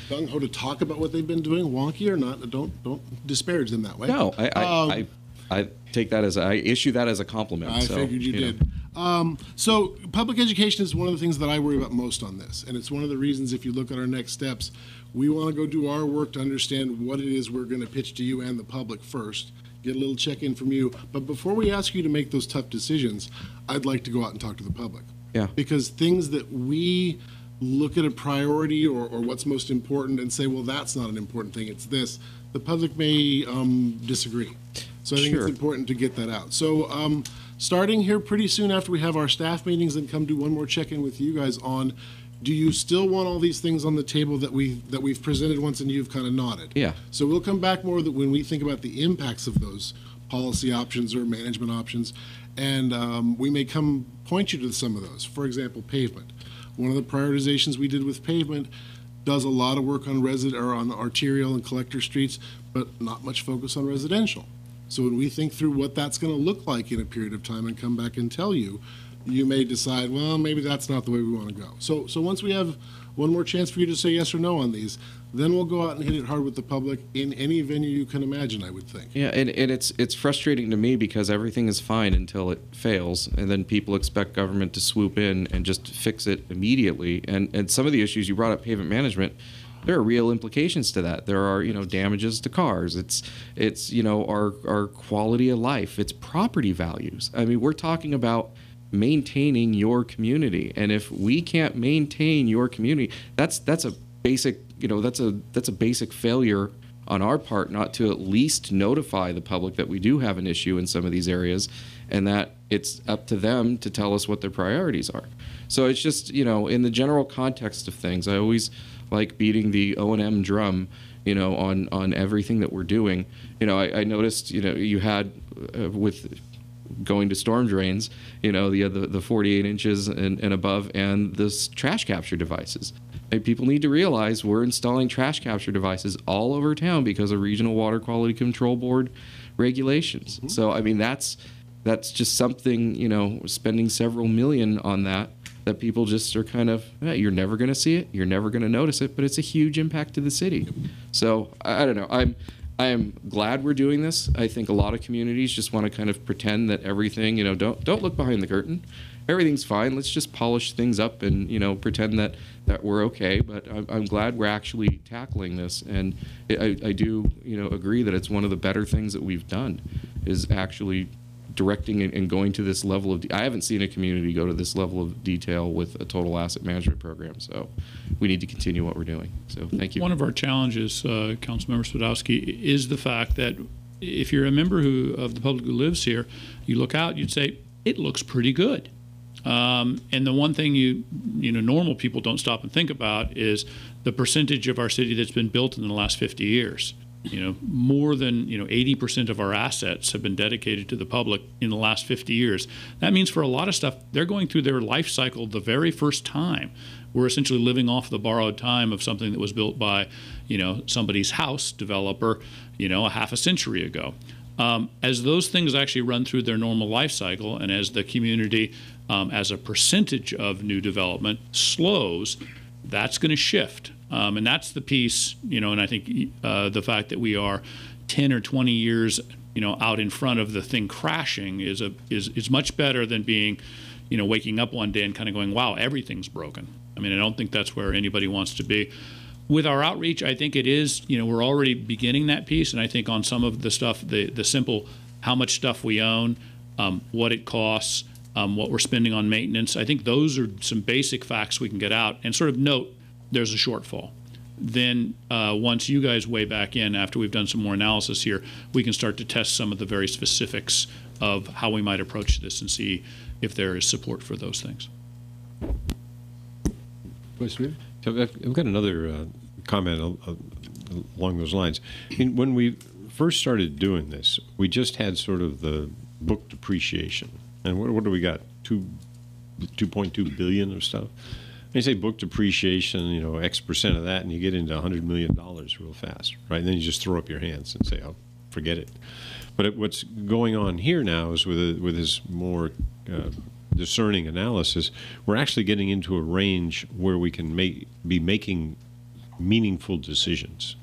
G: gung-ho to talk about what they've been doing, wonky or not. Don't disparage them that way.
Q: No, I take that as I issue that as a compliment.
G: I figured you did. So public education is one of the things that I worry about most on this, and it's one of the reasons if you look at our next steps, we want to go do our work to understand what it is we're going to pitch to you and the public first, get a little check-in from you. But before we ask you to make those tough decisions, I'd like to go out and talk to the public.
Q: Yeah.
G: Because things that we look at a priority or what's most important and say, well, that's not an important thing, it's this, the public may disagree. So I think it's important to get that out. So starting here pretty soon after we have our staff meetings and come do one more check-in with you guys on, do you still want all these things on the table that we've presented once and you've kind of nodded?
Q: Yeah.
G: So we'll come back more that when we think about the impacts of those policy options or management options, and we may come point you to some of those. For example, pavement. One of the prioritizations we did with pavement does a lot of work on on arterial and collector streets, but not much focus on residential. So when we think through what that's going to look like in a period of time and come back and tell you, you may decide, well, maybe that's not the way we want to go. So once we have one more chance for you to say yes or no on these, then we'll go out and hit it hard with the public in any venue you can imagine, I would think.
Q: Yeah, and it's frustrating to me because everything is fine until it fails, and then people expect government to swoop in and just fix it immediately. And some of the issues you brought up, pavement management, there are real implications to that. There are, damages to cars. It's our quality of life. It's property values. I mean, we're talking about maintaining your community, and if we can't maintain your community, that's a basic that's a basic failure on our part not to at least notify the public that we do have an issue in some of these areas, and that it's up to them to tell us what their priorities are. So it's just in the general context of things, I always like beating the O&M drum on everything that we're doing. I noticed you had with going to storm drains, the 48 inches and above, and the trash capture devices. And people need to realize we're installing trash capture devices all over town because of Regional Water Quality Control Board regulations. Mm-hmm. So, I mean, that's just something, spending several million on that people just are kind of, you're never going to see it, you're never going to notice it, but it's a huge impact to the city. So, I don't know. I am glad we're doing this. I think a lot of communities just want to kind of pretend that everything, don't look behind the curtain. Everything's fine. Let's just polish things up and, pretend that we're okay. But I'm glad we're actually tackling this. And I do, agree that it's one of the better things that we've done is actually directing and going to this level of, I haven't seen a community go to this level of detail with a total asset management program. So we need to continue what we're doing. So thank you. One
M: of our challenges, Councilmember Spadowski, is the fact that if you're a member of the public who lives here, you look out, you'd say, it looks pretty good. And the one thing normal people don't stop and think about is the percentage of our city that's been built in the last 50 years. More than 80% of our assets have been dedicated to the public in the last 50 years. That means for a lot of stuff, they're going through their life cycle the very first time. We're essentially living off the borrowed time of something that was built by, somebody's house developer, a half a century ago. As those things actually run through their normal life cycle, and as the community, as a percentage of new development slows, that's going to shift. And that's the piece, and I think the fact that we are 10 or 20 years, out in front of the thing crashing is much better than being, waking up one day and kind of going, wow, everything's broken. I mean, I don't think that's where anybody wants to be. With our outreach, I think it is, we're already beginning that piece, and I think on some of the stuff, the simple how much stuff we own, what it costs, what we're spending on maintenance, I think those are some basic facts we can get out and sort of note there's a shortfall. Then once you guys weigh back in after we've done some more analysis here, we can start to test some of the very specifics of how we might approach this and see if there is support for those things.
L: So I've got another comment along those lines. I mean, when we first started doing this, we just had sort of the book depreciation. And what do we got? 2.2 billion of stuff. They say book depreciation, X percent of that, and you get into $100 million real fast, right? And then you just throw up your hands and say, oh, forget it. But what's going on here now is with this more discerning analysis, we're actually getting into a range where we can be making meaningful decisions.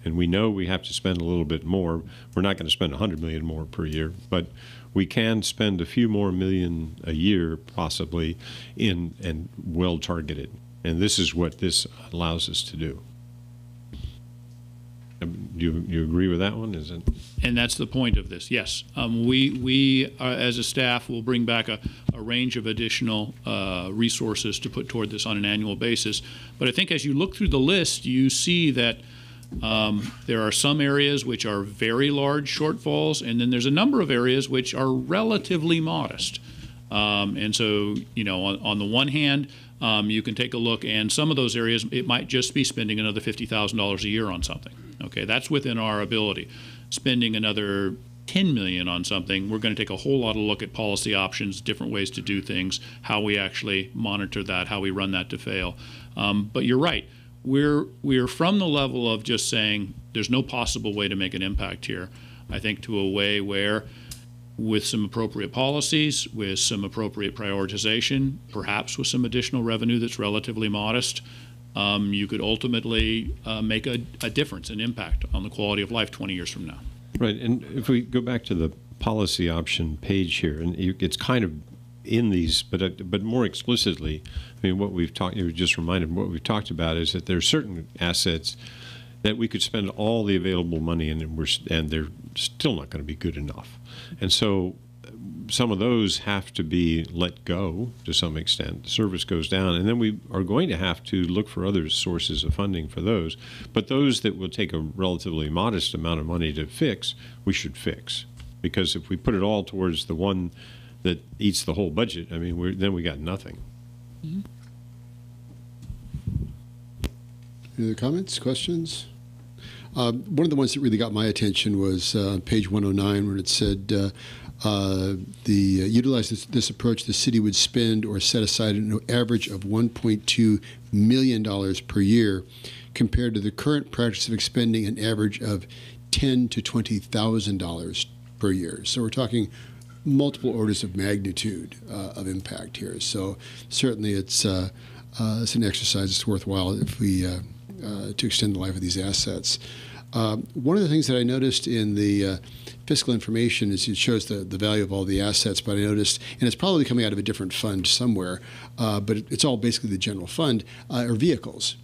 L: And we know we have to spend a little bit more. We're not going to spend $100 million more per year, but we can spend a few more million a year, possibly, and well targeted. And this is what this allows us to do. Do you agree with that one? Is it?
M: And that's the point of this. Yes, we as a staff will bring back a range of additional resources to put toward this on an annual basis. But I think as you look through the list, you see that there are some areas which are very large shortfalls, and then there's a number of areas which are relatively modest. And so, on the one hand, you can take a look, and some of those areas, it might just be spending another $50,000 a year on something. Okay, that's within our ability. Spending another $10 million on something, we're going to take a whole lot of look at policy options, different ways to do things, how we actually monitor that, how we run that to fail. But you're right. We're from the level of just saying there's no possible way to make an impact here, I think, to a way where with some appropriate policies, with some appropriate prioritization, perhaps with some additional revenue that's relatively modest, you could ultimately make a difference, an impact on the quality of life 20 years from now.
L: Right, and if we go back to the policy option page here, and it's kind of in these, but more explicitly, I mean, what we've talked, you just reminded me, what we've talked about is that there are certain assets that we could spend all the available money in, and they're still not going to be good enough. And so some of those have to be let go to some extent. The service goes down, and then we are going to have to look for other sources of funding for those. But those that will take a relatively modest amount of money to fix, we should fix. Because if we put it all towards the one that eats the whole budget, I mean, then we got nothing.
A: Mm-hmm. Any other comments, questions? One of the ones that really got my attention was page 109, where it said, utilize this approach, the city would spend or set aside an average of $1.2 million per year, compared to the current practice of expending an average of $10,000 to $20,000 per year. So we're talking multiple orders of magnitude of impact here. So certainly it's an exercise that's worthwhile if we to extend the life of these assets. One of the things that I noticed in the fiscal information is it shows the value of all the assets, but I noticed, and it's probably coming out of a different fund somewhere, but it's all basically the general fund, are vehicles.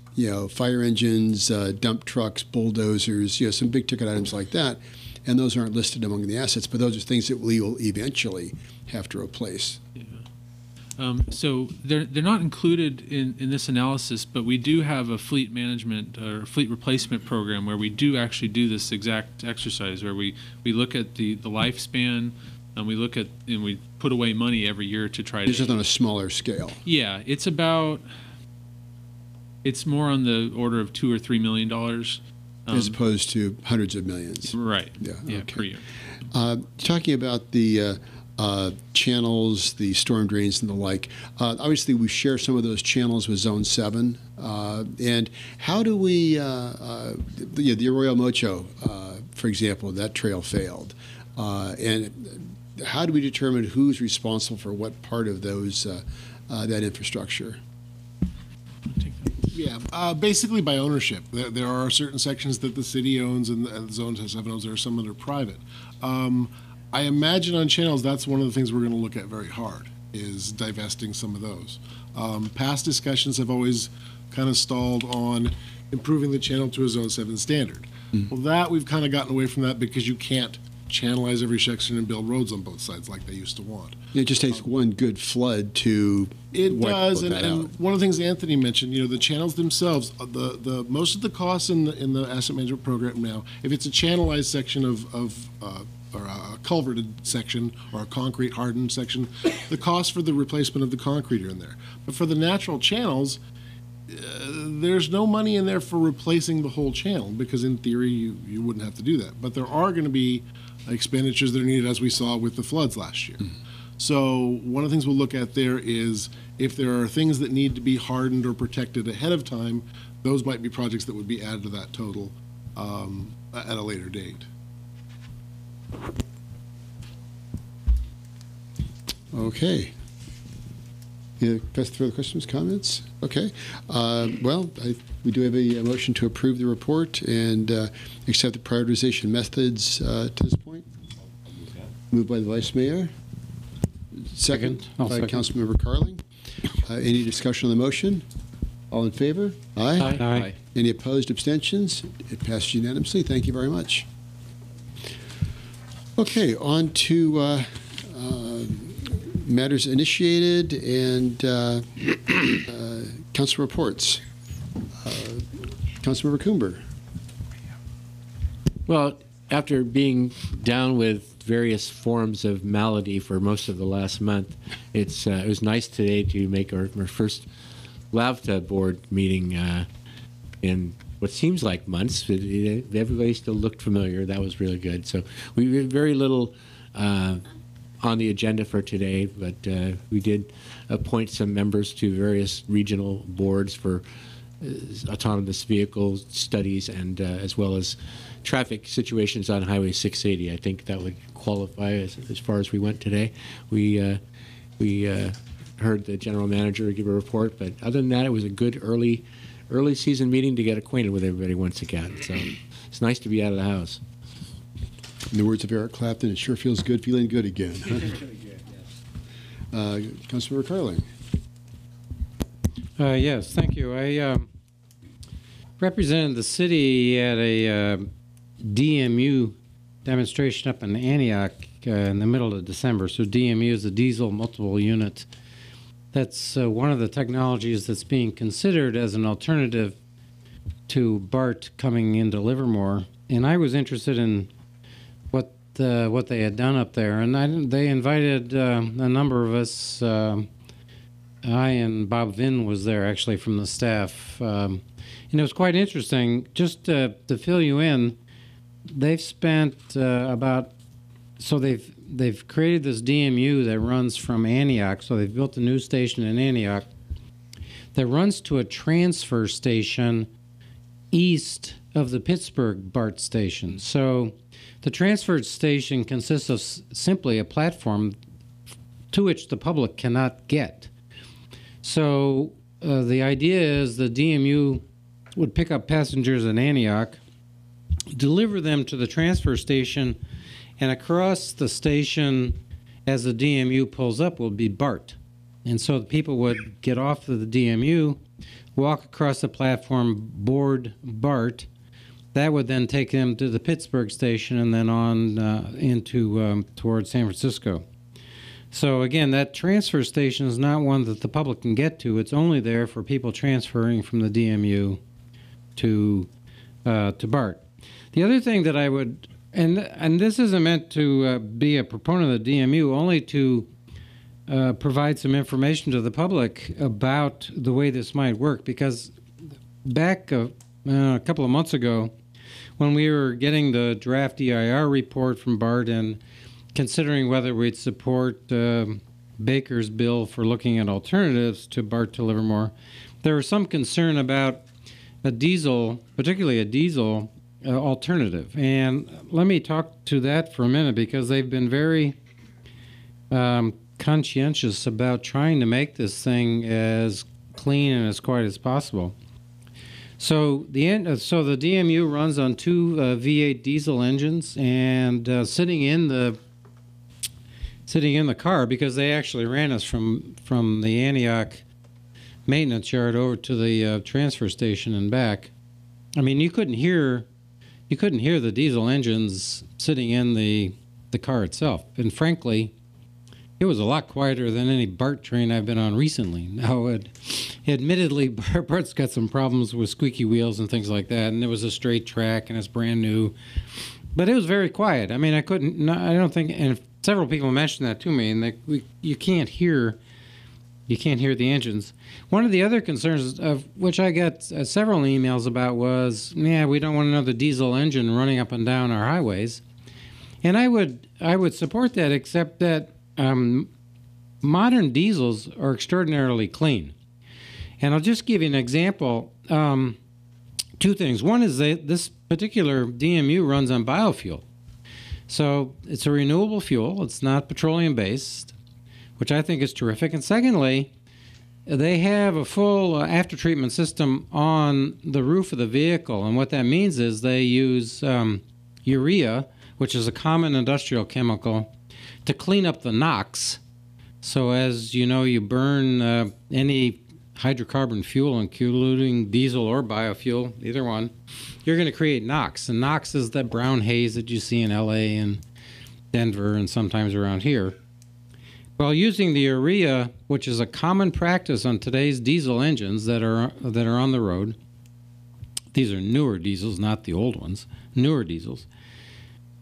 A: Fire engines, dump trucks, bulldozers, some big ticket items like that. And those aren't listed among the assets, but those are things that we will eventually have to replace.
F: Yeah. So they're not included in this analysis, but we do have a fleet management or fleet replacement program where we do actually do this exact exercise, where we look at the lifespan and we look at and we put away money every year to try
A: It's
F: to.
A: just on a smaller scale.
F: Yeah, it's more on the order of $2 or $3 million.
A: As opposed to hundreds of millions.
F: Right.
A: Yeah. Okay.
F: Per year.
A: Talking about the channels, the storm drains, and the like. Obviously, we share some of those channels with Zone 7. And how do we, the Arroyo Mocho, for example, that trail failed. And how do we determine who's responsible for what part of those that infrastructure?
G: Yeah, basically by ownership. There are certain sections that the city owns and the Zone 7 owns. There are some that are private. I imagine on channels, that's one of the things we're going to look at very hard, is divesting some of those. Past discussions have always kind of stalled on improving the channel to a Zone 7 standard. Well, that we've kind of gotten away from that because you can't channelize every section and build roads on both sides like they used to want.
A: It just takes one good flood to wipe
G: does,
A: that out.
G: and one of the things Anthony mentioned, the channels themselves, the most of the costs in the asset management program now, if it's a channelized section or a culverted section or a concrete hardened section, the cost for the replacement of the concrete are in there. But for the natural channels, there's no money in there for replacing the whole channel because in theory you wouldn't have to do that. But there are going to be expenditures that are needed, as we saw with the floods last year. So one of the things we'll look at there is if there are things that need to be hardened or protected ahead of time, those might be projects that would be added to that total at a later date.
A: Okay. Any further questions, comments? Okay. We do have a motion to approve the report and accept the prioritization methods to this point. Moved by the Vice Mayor. Second by Councilmember Carling. Any discussion on the motion? All in favor? Aye.
S: Aye.
A: Any opposed, abstentions? It passes unanimously. Thank you very much. Okay, on to matters initiated and council reports. Councilmember Coomber.
T: Well, after being down with various forms of malady for most of the last month, it was nice today to make our first LAVTA board meeting in what seems like months. Everybody still looked familiar. That was really good. So we had very little on the agenda for today, but we did appoint some members to various regional boards for autonomous vehicle studies and as well as traffic situations on Highway 680. I think that would qualify as far as we went today. We heard the general manager give a report, but other than that, it was a good early season meeting to get acquainted with everybody once again. So it's nice to be out of the house.
A: In the words of Eric Clapton, it sure feels good feeling good again. Councilmember Carling.
S: Yes, thank you. I represented the city at a DMU demonstration up in Antioch in the middle of December. So DMU is a diesel multiple unit. That's one of the technologies that's being considered as an alternative to BART coming into Livermore. And I was interested in what they had done up there, and they invited a number of us. I and Bob Vinn was there actually from the staff, and it was quite interesting. Just to fill you in, they've spent they've created this DMU that runs from Antioch. So they've built a new station in Antioch that runs to a transfer station east of the Pittsburgh BART station. So the transfer station consists of simply a platform to which the public cannot get. So the idea is the DMU would pick up passengers in Antioch, deliver them to the transfer station, and across the station as the DMU pulls up will be BART. And so the people would get off of the DMU, walk across the platform, board BART. That would then take them to the Pittsburgh station and then on into towards San Francisco. So again, that transfer station is not one that the public can get to. It's only there for people transferring from the DMU to BART. The other thing that I would and this isn't meant to be a proponent of the DMU, only to provide some information to the public about the way this might work. Because back a couple of months ago, when we were getting the draft EIR report from BART and considering whether we'd support Baker's bill for looking at alternatives to BART to Livermore, there was some concern about a diesel, particularly a diesel alternative. And let me talk to that for a minute, because they've been very conscientious about trying to make this thing as clean and as quiet as possible. So the DMU runs on two V8 diesel engines, and sitting in the car, because they actually ran us from the Antioch maintenance yard over to the transfer station and back. I mean, you couldn't hear the diesel engines sitting in the car itself. And frankly, it was a lot quieter than any BART train I've been on recently. Now, admittedly, BART's got some problems with squeaky wheels and things like that, and it was a straight track and it's brand new. But it was very quiet. I mean, I don't think, and several people mentioned that to me, and you can't hear the engines. One of the other concerns, of which I got several emails about, was, we don't want another diesel engine running up and down our highways. And I would support that, except that modern diesels are extraordinarily clean. And I'll just give you an example. Two things. One is that this particular DMU runs on biofuel. So it's a renewable fuel. It's not petroleum-based, which I think is terrific. And secondly, they have a full after-treatment system on the roof of the vehicle. And what that means is they use urea, which is a common industrial chemical, to clean up the NOx. So as you know, you burn any hydrocarbon fuel, including diesel or biofuel, either one, you're going to create NOx. And NOx is that brown haze that you see in LA and Denver and sometimes around here. Well, using the urea, which is a common practice on today's diesel engines that are on the road, these are newer diesels, not the old ones, newer diesels.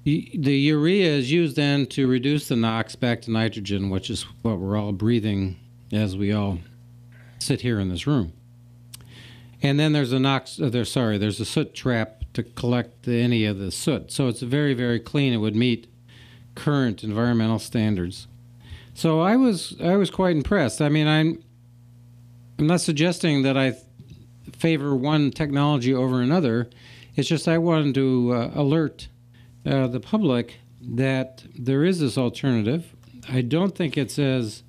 S: The urea is used then to reduce the NOx back to nitrogen, which is what we're all breathing as we all sit here in this room. And then there's a soot trap to collect any of the soot. So it's very, very clean. It would meet current environmental standards. So I was quite impressed. I mean, I'm not suggesting that I favor one technology over another. It's just I wanted to alert the public that there is this alternative. I don't think it's as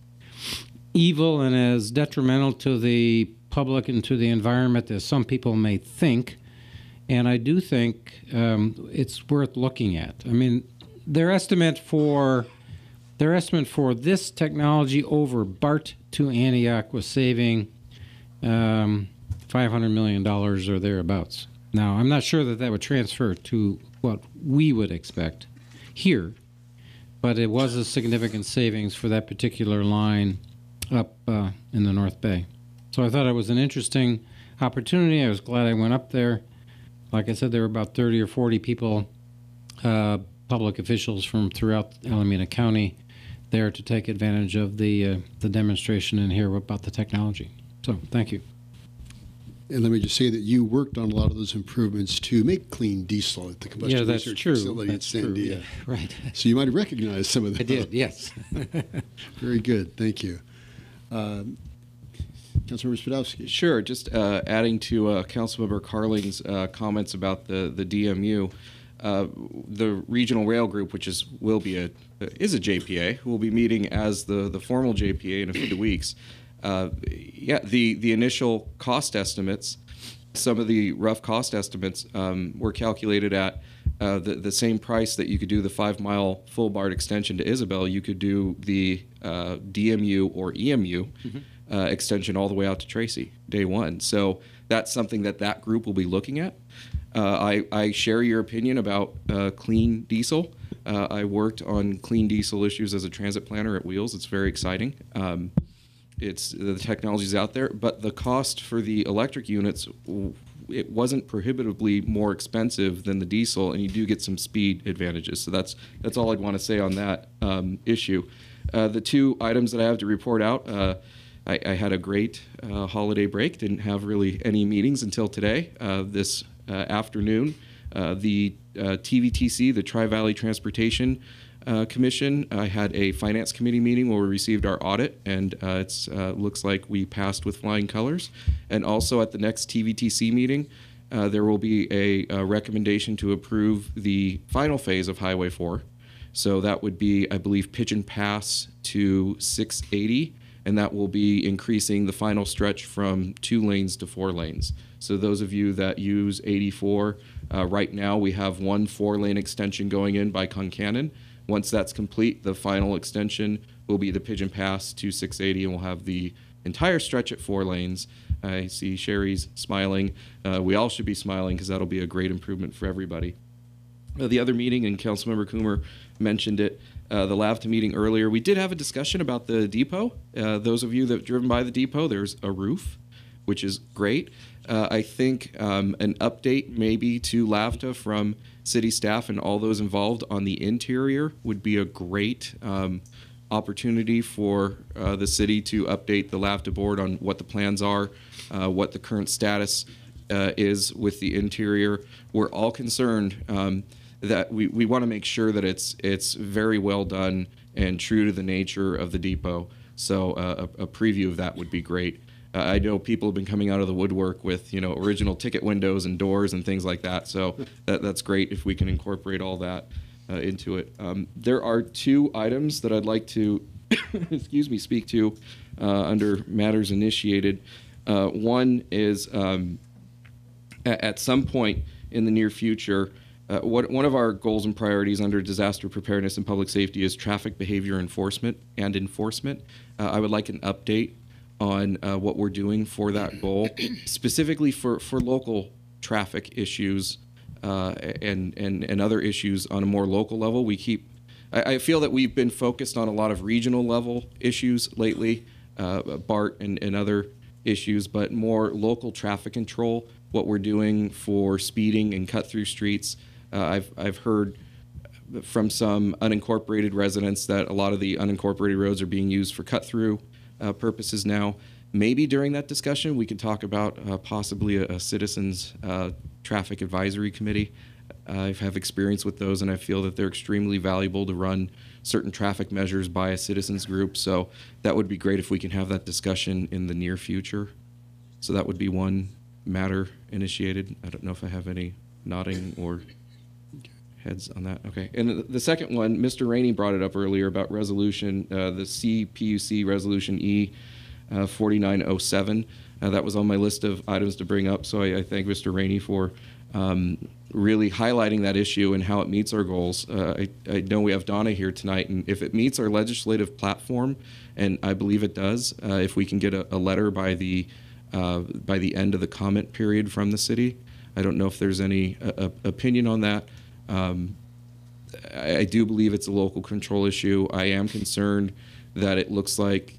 S: evil and as detrimental to the public and to the environment as some people may think. And I do think it's worth looking at. I mean, their estimate for this technology over BART to Antioch was saving $500 million or thereabouts. Now, I'm not sure that would transfer to what we would expect here, but it was a significant savings for that particular line up in the North Bay. So I thought it was an interesting opportunity. I was glad I went up there. Like I said, there were about 30 or 40 people, public officials from throughout Alameda County, there to take advantage of the demonstration and hear about the technology. So thank you.
A: And let me just say that you worked on a lot of those improvements to make clean diesel at the Combustion Research Facility at Sandia.
S: Yeah, right.
A: So you might have recognized some of them.
S: I did, yes.
A: Very good. Thank you. Councilmember Spadowski.
Q: Sure. Just adding to Councilmember Carling's comments about the DMU. The Regional Rail Group, which is a JPA, will be meeting as the formal JPA in a few weeks. The initial cost estimates, some of the rough cost estimates were calculated at the same price that you could do the 5-mile full BART extension to Isabel. You could do the DMU or EMU extension all the way out to Tracy, day one. So that's something that group will be looking at. I share your opinion about clean diesel. I worked on clean diesel issues as a transit planner at Wheels. It's very exciting. The technology's out there, but the cost for the electric units it wasn't prohibitively more expensive than the diesel, and you do get some speed advantages. So that's all I'd want to say on that issue. The two items that I have to report out, I had a great holiday break, didn't have really any meetings until today. This afternoon, the TVTC, the Tri-Valley Transportation Commission, I had a finance committee meeting where we received our audit, and it looks like we passed with flying colors. And also at the next TVTC meeting, there will be a recommendation to approve the final phase of Highway 4. So that would be, I believe, Pigeon Pass to 680, and that will be increasing the final stretch from 2 lanes to 4 lanes. So those of you that use 84, right now we have one 4-lane extension going in by Concannon. Once that's complete, the final extension will be the Pigeon Pass to 680, and we'll have the entire stretch at 4 lanes. I see Sherry's smiling. We all should be smiling because that'll be a great improvement for everybody. The other meeting, and Councilmember Coomer mentioned it, the LAVTA meeting earlier, we did have a discussion about the depot. Those of you that have driven by the depot, there's a roof, which is great. I think an update maybe to LAVTA from city staff and all those involved on the interior would be a great opportunity for the city to update the LAVTA board on what the plans are, what the current status is with the interior. We're all concerned that we want to make sure that it's very well done and true to the nature of the depot. So a preview of that would be great. I know people have been coming out of the woodwork with original ticket windows and doors and things like that. So that's great if we can incorporate all that into it. There are 2 items that I'd like to speak to under matters initiated. One is at some point in the near future, one of our goals and priorities under disaster preparedness and public safety is traffic behavior enforcement. I would like an update on what we're doing for that goal, specifically for local traffic issues and other issues on a more local level. I feel that we've been focused on a lot of regional level issues lately, BART and other issues, but more local traffic control, what we're doing for speeding and cut through streets. I've heard from some unincorporated residents that a lot of the unincorporated roads are being used for cut through purposes now. Maybe during that discussion we could talk about possibly a citizens traffic advisory committee. I have experience with those, and I feel that they're extremely valuable to run certain traffic measures by a citizens group. So that would be great if we can have that discussion in the near future. So that would be one matter initiated. I don't know if I have any nodding or heads on that. Okay. And the second one, Mr. Rainey brought it up earlier about resolution, the CPUC resolution E 4907. That was on my list of items to bring up. So I thank Mr. Rainey for really highlighting that issue and how it meets our goals. I know we have Donna here tonight, and if it meets our legislative platform, and I believe it does, if we can get a letter by the end of the comment period from the city. I don't know if there's any opinion on that. I do believe it's a local control issue. I am concerned that it looks like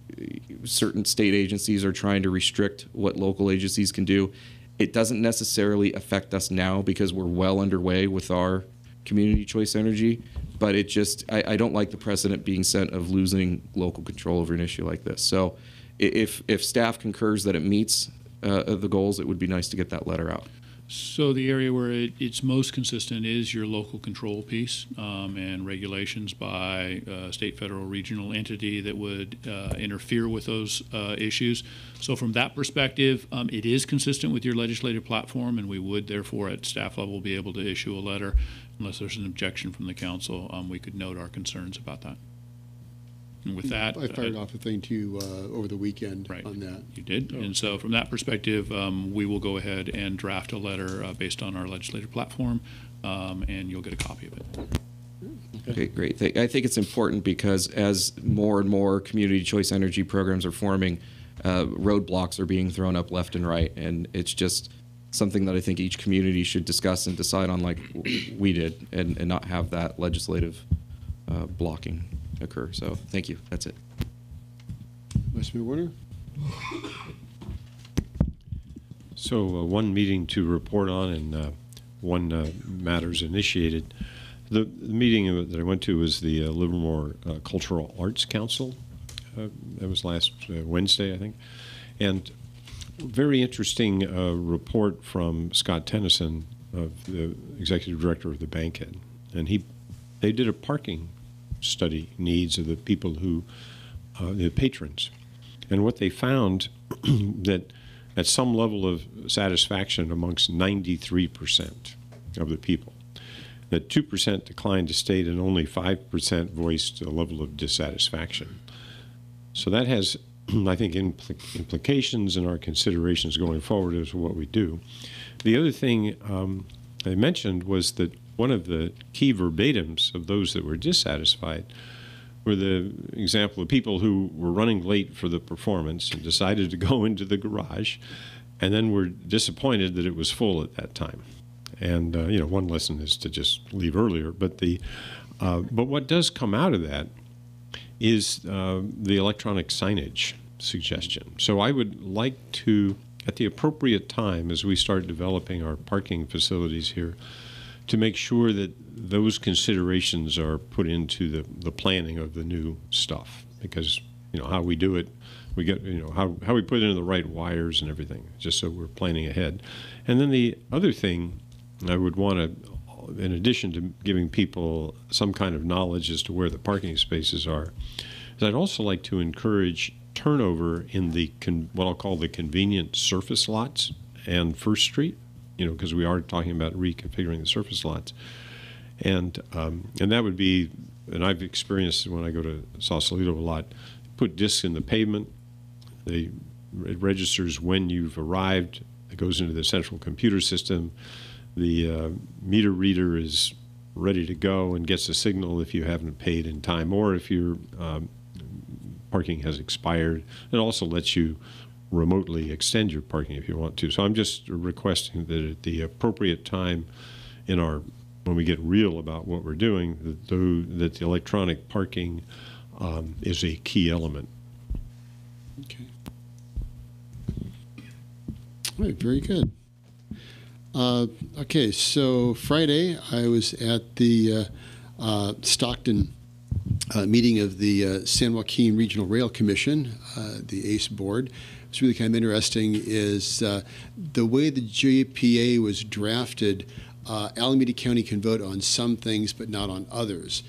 Q: certain state agencies are trying to restrict what local agencies can do. It doesn't necessarily affect us now because we're well underway with our community choice energy, but it just, I don't like the precedent being set of losing local control over an issue like this. So if staff concurs that it meets the goals, it would be nice to get that letter out.
M: So the area where it's most consistent is your local control piece and regulations by state, federal, regional entity that would interfere with those issues. So from that perspective, it is consistent with your legislative platform, and we would therefore at staff level be able to issue a letter. Unless there's an objection from the council, we could note our concerns about that. And with that,
A: I fired off a thing to you over the weekend on that.
M: You did, and so from that perspective, we will go ahead and draft a letter based on our legislative platform, and you'll get a copy of it.
Q: Okay, great. I think it's important because as more and more community choice energy programs are forming, roadblocks are being thrown up left and right, and it's just something that I think each community should discuss and decide on like we did, and not have that legislative blocking occur. So thank you. That's it.
A: Vice Mayor Warner.
L: So one meeting to report on and one matters initiated. The meeting that I went to was the Livermore Cultural Arts Council. That was last Wednesday, I think. And very interesting report from Scott Tennyson, the executive director of the Bankhead. And they did a parking study needs of the people who, the patrons. And what they found that at some level of satisfaction amongst 93% of the people, that 2% declined to state and only 5% voiced a level of dissatisfaction. So that has, I think, implications in our considerations going forward as to what we do. The other thing I mentioned was that one of the key verbatims of those that were dissatisfied were the example of people who were running late for the performance and decided to go into the garage and then were disappointed that it was full at that time. And, one lesson is to just leave earlier. But what does come out of that is the electronic signage suggestion. So I would like to, at the appropriate time as we start developing our parking facilities here, to make sure that those considerations are put into the planning of the new stuff. Because, how we do it, we get, how we put it in the right wires and everything, just so we're planning ahead. And then the other thing I would want to, in addition to giving people some kind of knowledge as to where the parking spaces are, is I'd also like to encourage turnover in the what I'll call the convenient surface lots and First Street, because we are talking about reconfiguring the surface lots. And that would be, and I've experienced when I go to Sausalito a lot, put discs in the pavement. It registers when you've arrived. It goes into the central computer system. The meter reader is ready to go and gets a signal if you haven't paid in time or if your parking has expired. It also lets you remotely extend your parking if you want to. So I'm just requesting that at the appropriate time when we get real about what we're doing, that the electronic parking is a key element.
A: Okay. All right, very good. Okay, so Friday I was at the Stockton meeting of the San Joaquin Regional Rail Commission, the ACE board. What's really kind of interesting is the way the JPA was drafted. Alameda County can vote on some things, but not on others.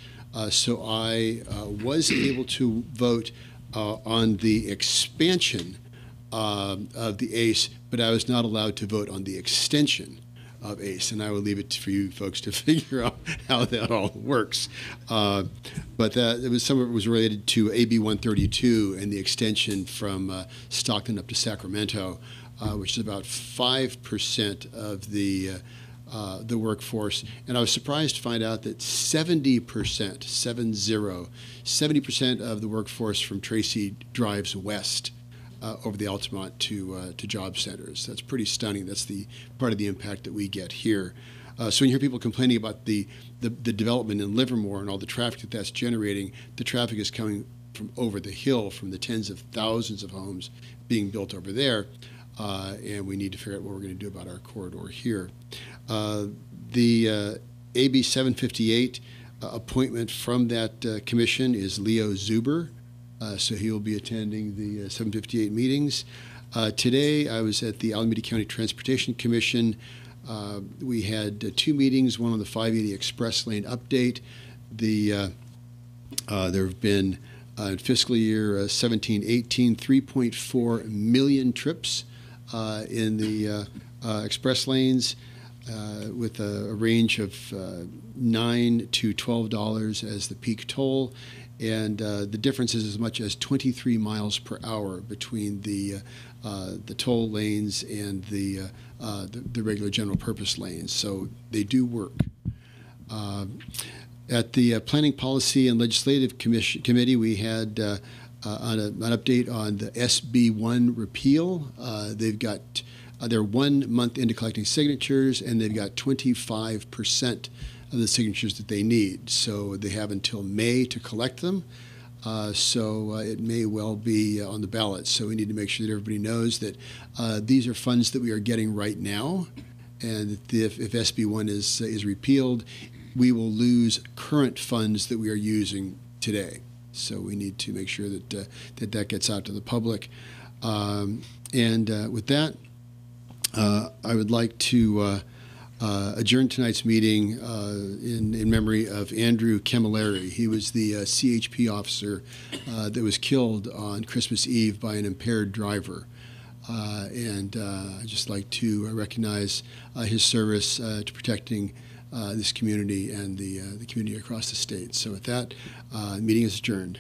A: So I was able to vote on the expansion of the ACE, but I was not allowed to vote on the extension of ACE, and I will leave it for you folks to figure out how that all works. But some of it was related to AB 132 and the extension from Stockton up to Sacramento, which is about 5% of the workforce. And I was surprised to find out that 70% of the workforce from Tracy drives west over the Altamont to job centers. That's pretty stunning. That's the part of the impact that we get here. So when you hear people complaining about the development in Livermore and all the traffic that's generating, the traffic is coming from over the hill, from the tens of thousands of homes being built over there, and we need to figure out what we're going to do about our corridor here. The AB 758 appointment from that commission is Leo Zuber. So he will be attending the 758 meetings. Today, I was at the Alameda County Transportation Commission. We had two meetings, one on the 580 Express Lane update. There have been, in fiscal year 17-18, 3.4 million trips in the express lanes with a range of $9 to $12 as the peak toll. And the difference is as much as 23 miles per hour between the toll lanes and the regular general purpose lanes. So they do work. At the Planning Policy and Legislative Committee, we had an update on the SB1 repeal. They've got they're 1 month into collecting signatures, and they've got 25% of the signatures that they need. So they have until May to collect them. so it may well be on the ballot. So we need to make sure that everybody knows that these are funds that we are getting right now, and if SB 1 is repealed, we will lose current funds that we are using today. So we need to make sure that that gets out to the public. With that, I would like to adjourn tonight's meeting in memory of Andrew Camilleri. He was the CHP officer that was killed on Christmas Eve by an impaired driver. I'd just like to recognize his service to protecting this community and the community across the state. So with that, the meeting is adjourned.